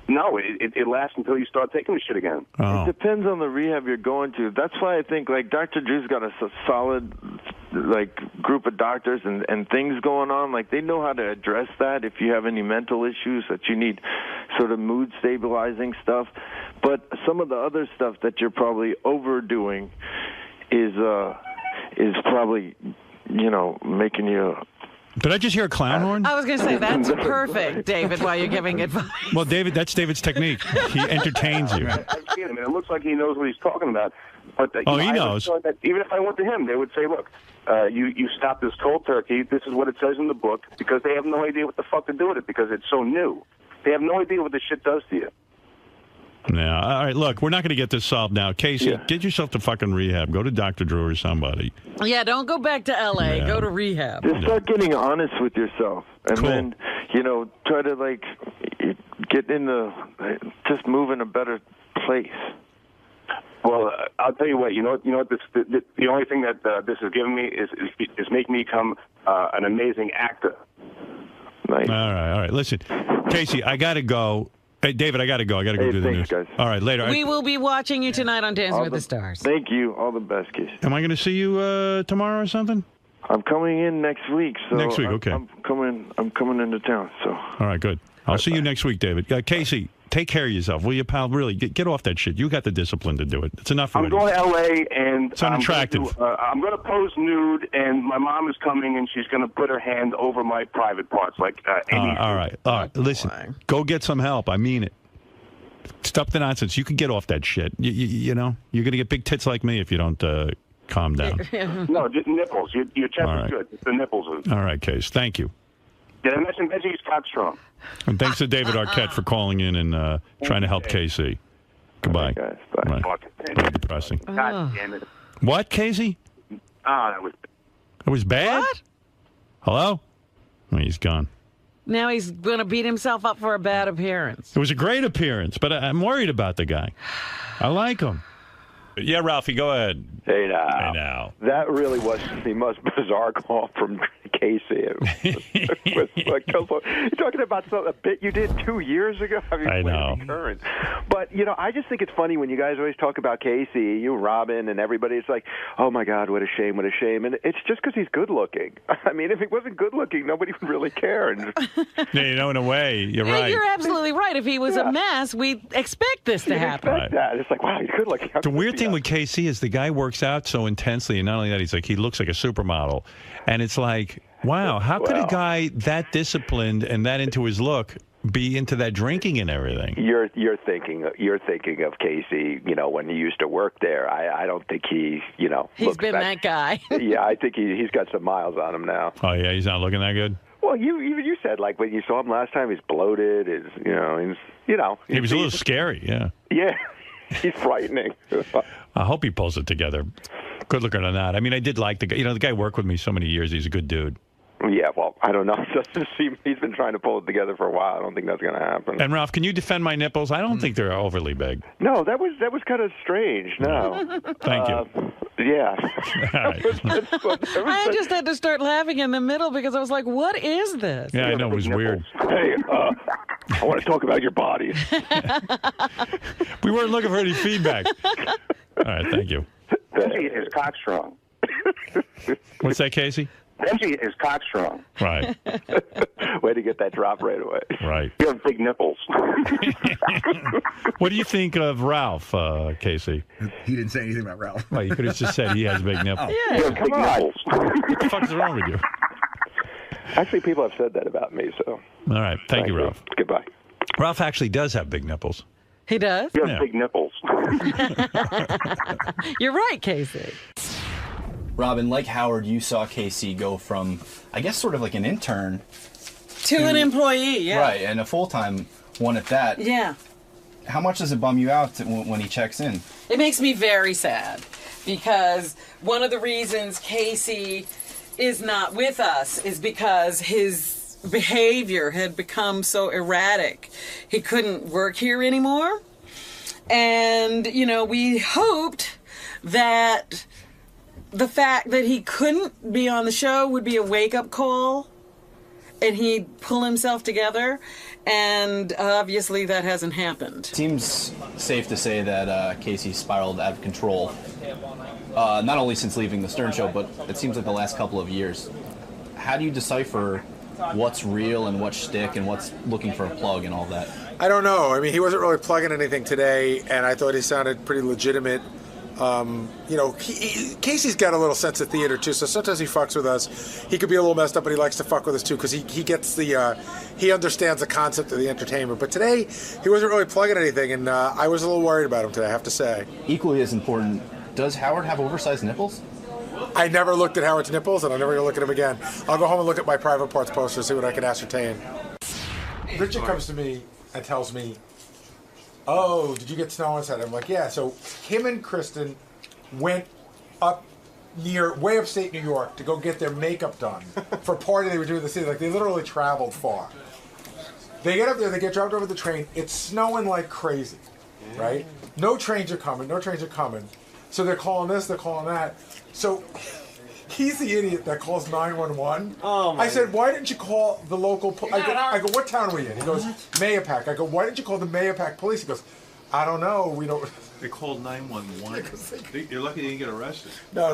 No, it lasts until you start taking the shit again. Oh. It depends on the rehab you're going to. That's why I think like Dr. Drew's got a solid like group of doctors and things going on. Like they know how to address that if you have any mental issues that you need sort of mood stabilizing stuff. But some of the other stuff that you're probably overdoing is probably, making you. Did I just hear a clown horn? I was going to say, that's perfect, David, while you're giving advice. Well, David, that's David's technique. He entertains you. I've seen him, and it looks like he knows what he's talking about. But he knows. Even if I went to him, they would say, look, you stop this cold turkey. This is what it says in the book, because they have no idea what the fuck to do with it, because it's so new. They have no idea what this shit does to you. Yeah. All right, look, we're not going to get this solved now. Casey, get yourself to fucking rehab. Go to Dr. Drew or somebody. Yeah, don't go back to L.A. Yeah. Go to rehab. Just start getting honest with yourself. And then, try to, like, get just move in a better place. Well, I'll tell you what. You know what? The only thing that this has given me is make me become an amazing actor. Nice. All right. Listen, Casey, I got to go. Hey, David, I got to go. I got to go do the news. Guys. All right, later. We will be watching you tonight on Dancing with the Stars. Thank you. All the best, Casey. Am I going to see you tomorrow or something? I'm coming in next week. So next week, okay. I'm coming into town. So. All right, good. I'll see you next week, David. Casey, take care of yourself, will you, pal? Really, get off that shit. You got the discipline to do it. It's enough. I'm going to L.A. and it's unattractive. I'm going to pose nude, and my mom is coming, and she's going to put her hand over my private parts, like Amy. All right. Listen, go get some help. I mean it. Stop the nonsense. You can get off that shit. You're going to get big tits like me if you don't calm down. No, just nipples. Your chest is good. It's the nipples. All right, Case. Thank you. Did I mention Veggie's Cockstrong? And thanks to David Arquette for calling in and trying to help Casey. Goodbye. Guys, bye. Very depressing. God damn it. What, Casey? That was... It was bad? What? Hello? Oh, he's gone. Now he's going to beat himself up for a bad appearance. It was a great appearance, but I'm worried about the guy. I like him. Yeah, Ralphie, go ahead. Hey now. Hey now. That really was the most bizarre call from Casey. You're talking about a bit you did 2 years ago. I know. Current. But, I just think it's funny when you guys always talk about Casey, you, Robin, and everybody. It's like, oh, my God, what a shame, what a shame. And it's just because he's good looking. I mean, if he wasn't good looking, nobody would really care. Yeah, in a way, you're right. You're absolutely right. If he was a mess, we'd expect this to happen. Expect that. It's like, wow, he's good looking. The weird thing with Casey is the guy works out so intensely, and not only that, he looks like a supermodel. And it's like, wow, how could a guy that disciplined and that into his look be into that drinking and everything? You're thinking of Casey, when he used to work there. I don't think he, he's been that guy. Yeah, I think he's got some miles on him now. Oh yeah, he's not looking that good. Well, you said like when you saw him last time, he's bloated. He was a little scary. Yeah. Yeah, he's frightening. I hope he pulls it together. Good looking or not. I mean, I did like the guy. The guy worked with me so many years. He's a good dude. Yeah, well, I don't know. It doesn't seem he's been trying to pull it together for a while. I don't think that's going to happen. And Ralph, can you defend my nipples? I don't think they're overly big. No, that was kind of strange. No. Thank you. Yeah. All right. I just had to start laughing in the middle because I was like, what is this? Yeah, I know. It was weird. Hey, I want to talk about your bodies. We weren't looking for any feedback. All right, thank you. Benji is cockstrong. What's that, Casey? Benji is cockstrong. Right. Way to get that drop right away. Right. You have big nipples. What do you think of Ralph, Casey? He didn't say anything about Ralph. Well, you could have just said he has big nipples. Yeah, you have big nipples. What the fuck is wrong with you? Actually, people have said that about me, so. All right. Thank you, Ralph. Goodbye. Ralph actually does have big nipples. He does? You have big nipples. You're right, Casey. Robin, like Howard, you saw Casey go from, I guess, sort of like an intern to an employee, yeah. Right, and a full-time one at that. Yeah. How much does it bum you out when he checks in? It makes me very sad because one of the reasons Casey is not with us is because his behavior had become so erratic. He couldn't work here anymore. And, you know, we hoped that the fact that he couldn't be on the show would be a wake-up call and he'd pull himself together. And obviously that hasn't happened. Seems safe to say that Casey spiraled out of control. Not only since leaving the Stern Show, but it seems like the last couple of years. How do you decipher what's real and what's shtick and what's looking for a plug and all that? I don't know. I mean, he wasn't really plugging anything today, and I thought he sounded pretty legitimate. You know, Casey's got a little sense of theater too, so sometimes he fucks with us. He could be a little messed up, but he likes to fuck with us too because he gets the he understands the concept of the entertainment. But today he wasn't really plugging anything, and I was a little worried about him today, I have to say. Equally as important, does Howard have oversized nipples? I never looked at Howard's nipples, and I'm never gonna look at him again. I'll go home and look at my private parts poster and see what I can ascertain. Richard comes to me and tells me, "Oh, did you get snow on Saturday?" I'm like, "Yeah." So him and Kristen went up way upstate New York to go get their makeup done for a party they were doing in the city. Like, they literally traveled far. They get up there, they get dropped over the train. It's snowing like crazy, right? No trains are coming. So they're calling this, they're calling that. So he's the idiot that calls 911. Oh, I said, "Why didn't you call the local I go, "What town are we in?" He goes, "Mayapack." I go, "Why didn't you call the Mayapack police?" He goes, "I don't know. We don't." They called 911. You're lucky they didn't get arrested. No.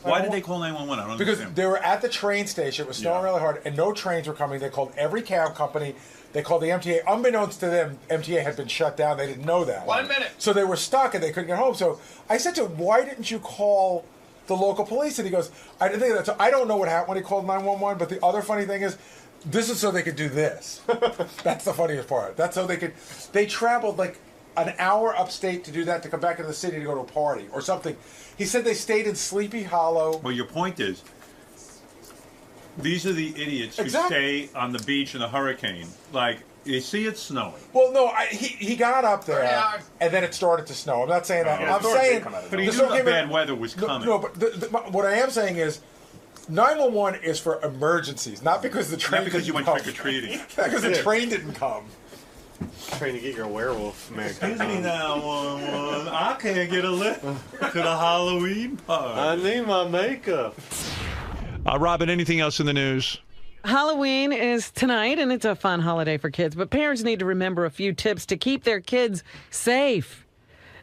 Why did they call 911? I don't because understand. They were at the train station. It was snowing really hard, and no trains were coming. They called every cab company. They called the MTA. Unbeknownst to them, MTA had been shut down. They didn't know that. 1 minute. So they were stuck, and they couldn't get home. So I said to him, "Why didn't you call the local police?" And he goes, "I didn't think of that." So I don't know what happened when he called 911, but the other funny thing is, this is so they could do this. That's the funniest part. That's so they traveled like an hour upstate to do that, to come back into the city to go to a party or something. He said they stayed in Sleepy Hollow. Well, your point is, these are the idiots who stay on the beach in a hurricane. Like, you see it's snowing. Well, no, he got up there, and then it started to snow. I'm not saying that. I'm saying... But he knew the bad weather was coming. No, but what I am saying is, 911 is for emergencies, not because the train Not because you went trick-or-treating. Not because the train didn't come. Trying to get your werewolf, man. Excuse me now, I can't get a lift to the Halloween party. I need my makeup. Robin, anything else in the news? Halloween is tonight, and it's a fun holiday for kids, but parents need to remember a few tips to keep their kids safe.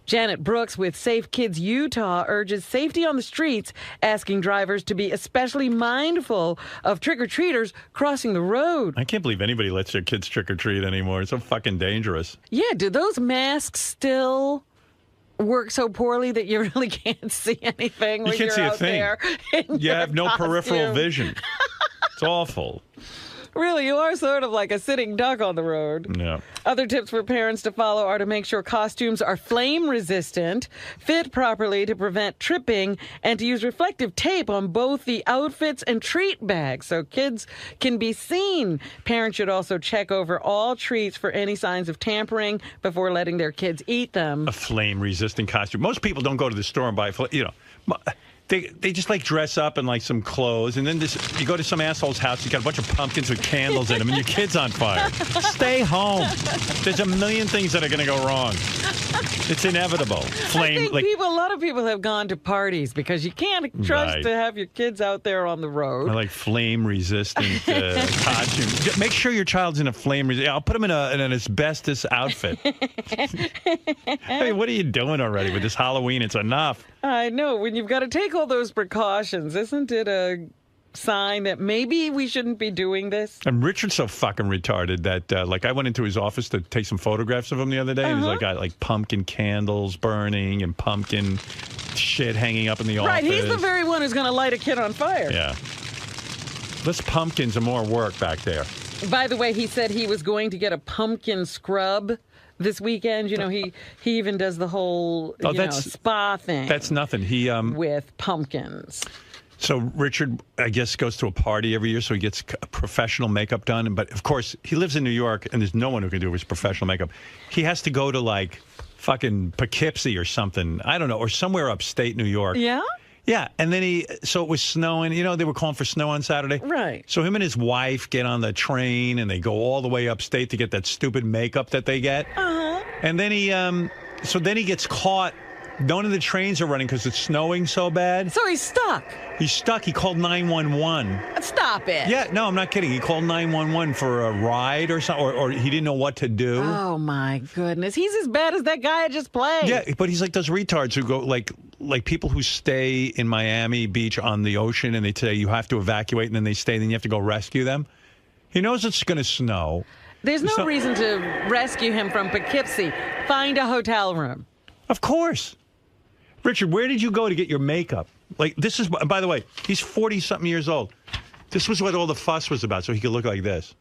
Janet Brooks with Safe Kids Utah urges safety on the streets, asking drivers to be especially mindful of trick-or-treaters crossing the road. I can't believe anybody lets their kids trick-or-treat anymore. It's so fucking dangerous. Yeah, do those masks still work so poorly that you really can't see anything when you're out there? You have no peripheral vision. It's awful. Really, you are sort of like a sitting duck on the road. Yeah. Other tips for parents to follow are to make sure costumes are flame resistant, fit properly to prevent tripping, and to use reflective tape on both the outfits and treat bags so kids can be seen. Parents should also check over all treats for any signs of tampering before letting their kids eat them. A flame resistant costume. Most people don't go to the store and buy, They just like dress up in like some clothes, and then you go to some asshole's house, you got a bunch of pumpkins with candles in them, and your kid's on fire. Stay home. There's a million things that are going to go wrong. It's inevitable. A lot of people have gone to parties because you can't trust to have your kids out there on the road. I like flame-resistant costumes. Make sure your child's in a flame-resistant. I'll put them in an asbestos outfit. I mean, what are you doing already with this Halloween? It's enough. I know. When you've got to take all those precautions, isn't it a sign that maybe we shouldn't be doing this? And Richard's so fucking retarded that, I went into his office to take some photographs of him the other day, and he's got pumpkin candles burning and pumpkin shit hanging up in the office. Right, he's the very one who's going to light a kid on fire. Yeah. Less pumpkins and more work back there. By the way, he said he was going to get a pumpkin scrub this weekend. You know, he even does the whole spa thing. That's nothing. He with pumpkins. So Richard, I guess, goes to a party every year, so he gets professional makeup done. But, of course, he lives in New York, and there's no one who can do his professional makeup. He has to go to, like, fucking Poughkeepsie or something. I don't know, or somewhere upstate New York. Yeah? Yeah, and then so it was snowing. You know, they were calling for snow on Saturday. Right. So him and his wife get on the train, and they go all the way upstate to get that stupid makeup that they get. Uh-huh. And then he gets caught. None of the trains are running because it's snowing so bad. So he's stuck. He's stuck. He called 911. Stop it. Yeah, no, I'm not kidding. He called 911 for a ride or something, or he didn't know what to do. Oh, my goodness. He's as bad as that guy I just played. Yeah, but he's like those retards who go, like people who stay in Miami Beach on the ocean, and they say you have to evacuate, and then they stay, and then you have to go rescue them. He knows it's going to snow. There's no reason to rescue him from Poughkeepsie. Find a hotel room. Of course. Richard, where did you go to get your makeup? Like, this is, by the way, he's 40-something years old. This was what all the fuss was about, so he could look like this.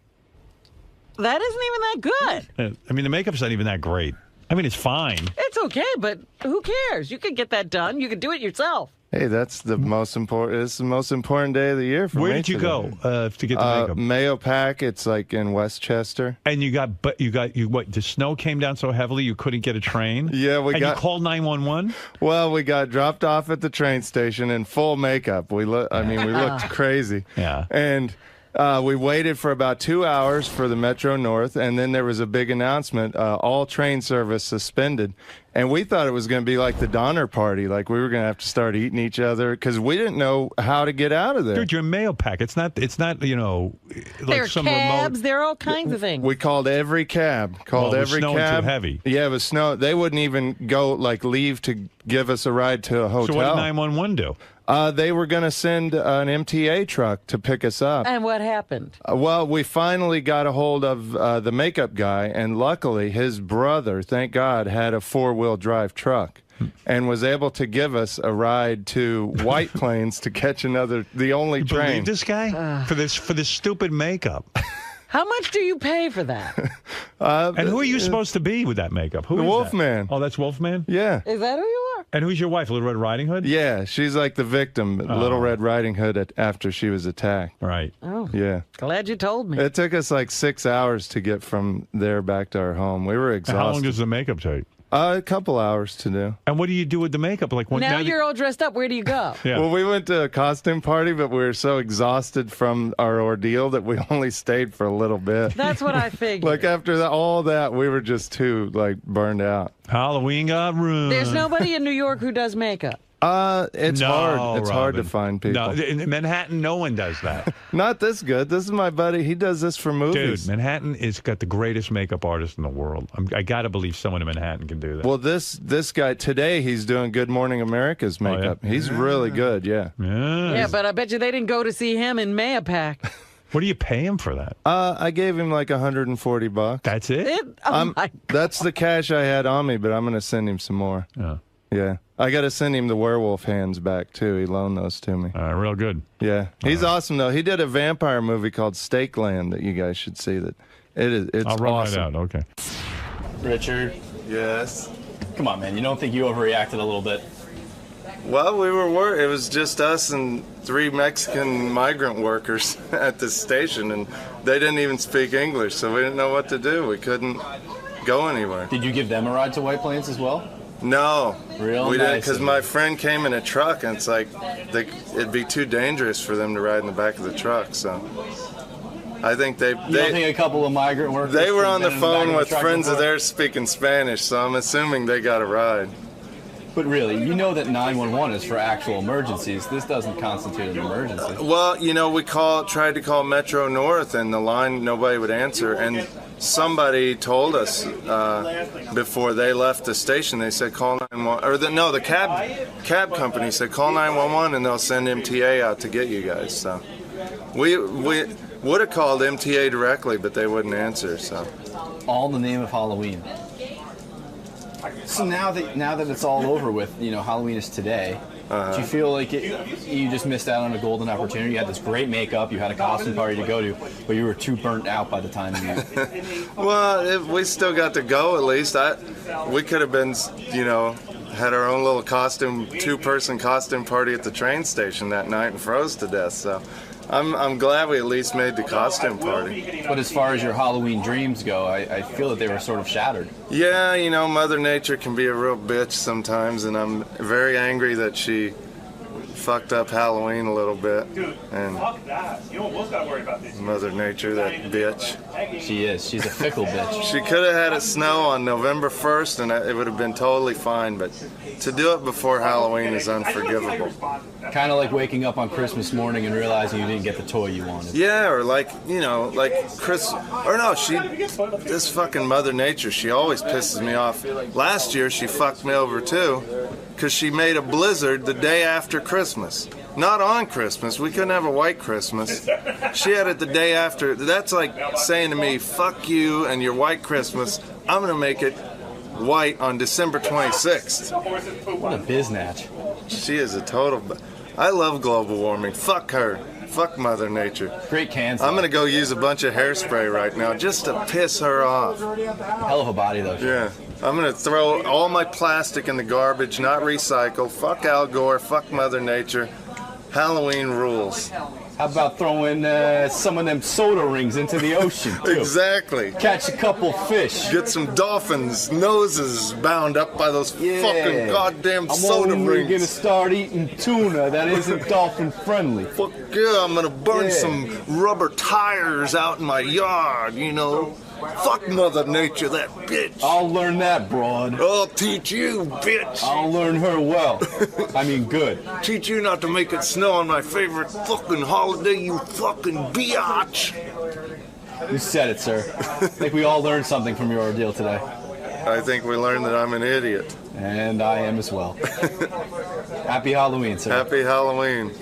That isn't even that good. I mean, the makeup's not even that great. I mean, it's fine. It's okay, but who cares? You could get that done. You could do it yourself. Hey, that's the most important. It's the most important day of the year for me. Where did you go to get the makeup? Mayo Pack. It's like in Westchester. And you what? The snow came down so heavily you couldn't get a train. Yeah, you called 911. Well, we got dropped off at the train station in full makeup. We looked crazy. Yeah, and. We waited for about 2 hours for the Metro North, and then there was a big announcement, all train service suspended. And we thought it was going to be like the Donner Party, like we were going to have to start eating each other, because we didn't know how to get out of there. Dude, you're in Mayo Pack. It's not you know, like there are some cabs, remote... there are all kinds of things. We called every cab. It was snowing too heavy. Yeah, it was snow. They wouldn't even go, leave to give us a ride to a hotel. So what did 911 do? They were going to send an MTA truck to pick us up. And what happened? Well, we finally got a hold of the makeup guy, and luckily his brother, thank God, had a four-wheel drive truck and was able to give us a ride to White Plains to catch the only train. Believe this guy? For this stupid makeup. How much do you pay for that? And who are you supposed to be with that makeup? Who the is Wolfman. That? Oh, that's Wolfman? Yeah. Is that who you are? And who's your wife, Little Red Riding Hood? Yeah, she's like the victim, Little Red Riding Hood, after she was attacked. Right. Oh. Yeah. Glad you told me. It took us like 6 hours to get from there back to our home. We were exhausted. How long does the makeup take? A couple hours to do. And what do you do with the makeup? Now you're all dressed up. Where do you go? Yeah. Well, we went to a costume party, but we were so exhausted from our ordeal that we only stayed for a little bit. That's what I figured. After all that, we were just too burned out. Halloween got ruined. There's nobody in New York who does makeup. It's hard. It's hard to find people. No, in Manhattan, no one does that. Not this good. This is my buddy. He does this for movies. Dude, Manhattan has got the greatest makeup artist in the world. I got to believe someone in Manhattan can do that. Well, this guy today, he's doing Good Morning America's makeup. Oh, yeah? He's really good. Yeah. Yeah, but I bet you they didn't go to see him in Mayo Pack. What do you pay him for that? I gave him like $140. That's it? That's the cash I had on me, but I'm going to send him some more. Yeah. Yeah. I got to send him the werewolf hands back, too. He loaned those to me. Real good. Yeah. He's awesome, though. He did a vampire movie called Stakeland that you guys should see. It's I'll run awesome. that out. Okay. Richard. Yes? Come on, man. You don't think you overreacted a little bit? Well, we were worried. It was just us and 3 Mexican migrant workers at the station, and they didn't even speak English, so we didn't know what to do. We couldn't go anywhere. Did you give them a ride to White Plains as well? No. Real we nice didn't, because my friend came in a truck, and it's like it'd be too dangerous for them to ride in the back of the truck, so I think You don't think a couple of migrant workers... They were on the phone with friends before? of theirs speaking Spanish, so I'm assuming they got a ride. But really, you know that 911 is for actual emergencies. This doesn't constitute an emergency. Well, we tried to call Metro North, and the line, nobody would answer. And somebody told us before they left the station, they said call 911. The cab company said call 911, and they'll send MTA out to get you guys. So we would have called MTA directly, but they wouldn't answer. So all in the name of Halloween. So now that it's all over with, Halloween is today. Do you feel like you just missed out on a golden opportunity? You had this great makeup, you had a costume party to go to, but you were too burnt out by the time you... Well, we still got to go at least. We could have been, had our own little two-person costume party at the train station that night and froze to death, so... I'm glad we at least made the costume party. But as far as your Halloween dreams go, I feel that they were sort of shattered. Yeah, Mother Nature can be a real bitch sometimes, and I'm very angry that she fucked up Halloween a little bit. And Mother Nature, that bitch. She is. She's a fickle bitch. She could have had it snow on November 1st, and it would have been totally fine, but to do it before Halloween is unforgivable. Kind of like waking up on Christmas morning and realizing you didn't get the toy you wanted. Yeah, or like Chris, or no, this fucking Mother Nature, she always pisses me off. Last year, she fucked me over too, because she made a blizzard the day after Christmas. Not on Christmas. We couldn't have a white Christmas. She had it the day after. That's like saying to me, fuck you and your white Christmas. I'm going to make it white on December 26th. What a biznatch. She is a total... I love global warming. Fuck her. Fuck Mother Nature. Great cans. I'm going to go use a bunch of hairspray right now just to piss her off. Hell of a body, though. Yeah. I'm going to throw all my plastic in the garbage, not recycle. Fuck Al Gore. Fuck Mother Nature. Halloween rules. How about throwing some of them soda rings into the ocean, too? Exactly. Catch a couple fish. Get some dolphins' noses bound up by those fucking goddamn soda rings. We're going to start eating tuna that isn't dolphin-friendly. Fuck yeah, I'm going to burn some rubber tires out in my yard, Fuck Mother Nature, that bitch. I'll learn that, broad. I'll teach you, bitch. I'll learn her well. I mean, good. Teach you not to make it snow on my favorite fucking holiday, you fucking biatch. You said it, sir. I think we all learned something from your ordeal today. I think we learned that I'm an idiot. And I am as well. Happy Halloween, sir. Happy Halloween.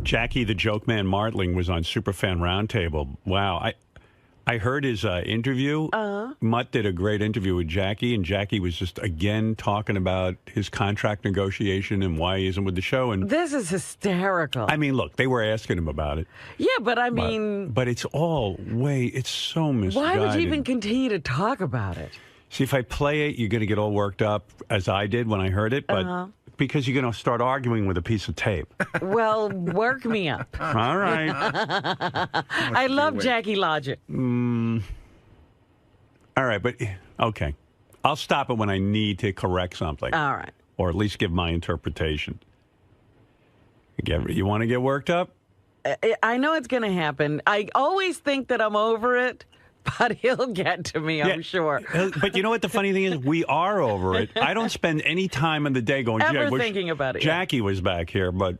Jackie the Joke Man Martling was on Superfan Roundtable. Wow. I heard his interview. Mutt did a great interview with Jackie, and Jackie was just, again, talking about his contract negotiation and why he isn't with the show. And this is hysterical. I mean, look, they were asking him about it. Yeah, but I mean... But it's all it's so misguided. Why would you even continue to talk about it? See, if I play it, you're going to get all worked up, as I did when I heard it, but... Because you're going to start arguing with a piece of tape. Well, work me up. All right. I love Jackie logic. All right, but okay. I'll stop it when I need to correct something. All right. Or at least give my interpretation. You want to get worked up? I know it's going to happen. I always think that I'm over it. But he'll get to me, I'm sure. But you know what the funny thing is? We are over it. I don't spend any time in the day going, thinking about it. Jackie was back here, but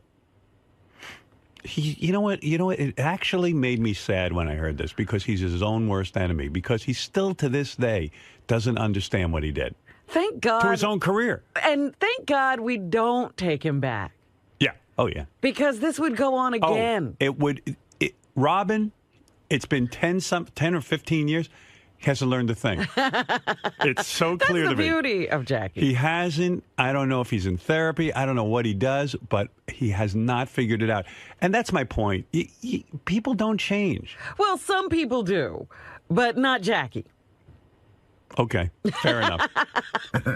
you know what? It actually made me sad when I heard this because he's his own worst enemy. Because he still, to this day, doesn't understand what he did. Thank God. To his own career. And thank God we don't take him back. Yeah. Oh, yeah. Because this would go on again. It would. Robin... It's been 10 or 15 years. He hasn't learned a thing. It's so clear to me. That's the beauty of Jackie. He hasn't. I don't know if he's in therapy. I don't know what he does, but he has not figured it out. And that's my point. People don't change. Well, some people do, but not Jackie. Okay, fair enough.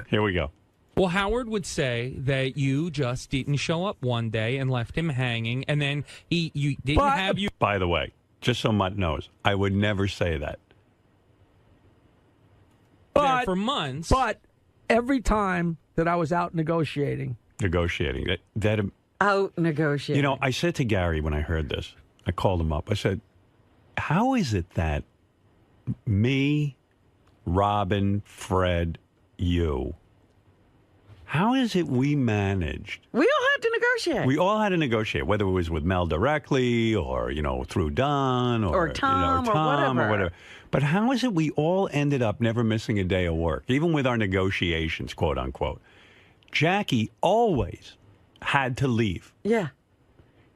Here we go. Well, Howard would say that you just didn't show up one day and left him hanging, and then you didn't have you. By the way, just so Mutt knows, I would never say that. There for months. But every time that I was out negotiating. Out negotiating. You know, I said to Gary when I heard this, I called him up. I said, how is it that me, Robin, Fred, you, how is it we managed? We all had to negotiate. We all had to negotiate, whether it was with Mel directly or, through Don or Tom, or whatever. But how is it we all ended up never missing a day of work, even with our negotiations, quote unquote? Jackie always had to leave. Yeah.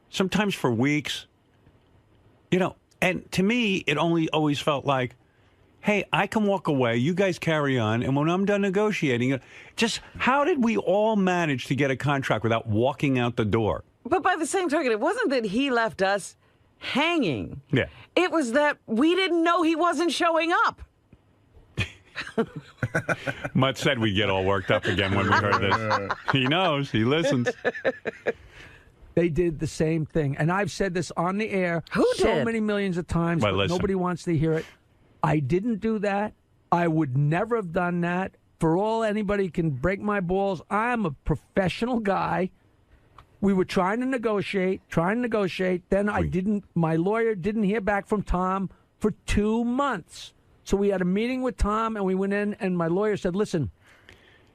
Sometimes for weeks. And to me, it always felt like, hey, I can walk away, you guys carry on, and when I'm done negotiating, just how did we all manage to get a contract without walking out the door? But by the same token, it wasn't that he left us hanging. Yeah. It was that we didn't know he wasn't showing up. Mutt said we'd get all worked up again when we heard this. He knows. He listens. They did the same thing. And I've said this on the air so many millions of times, But but listen. nobody wants to hear it. I didn't do that. I would never have done that. For all anybody can break my balls, I'm a professional guy. We were trying to negotiate. Then my lawyer didn't hear back from Tom for 2 months. So we had a meeting with Tom, and we went in, and my lawyer said, listen.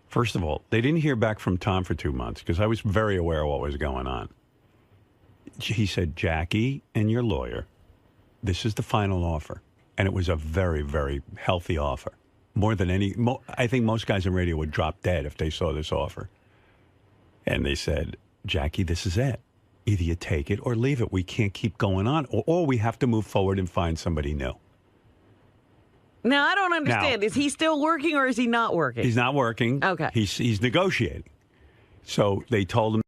First of all, they didn't hear back from Tom for 2 months because I was very aware of what was going on. He said, Jackie and your lawyer, this is the final offer. And it was a very, very healthy offer. More than I think most guys in radio would drop dead if they saw this offer. And they said, Jackie, this is it. Either you take it or leave it. We can't keep going on, or we have to move forward and find somebody new. Now, I don't understand. Now, is he still working or is he not working? He's not working. Okay. He's negotiating. So they told him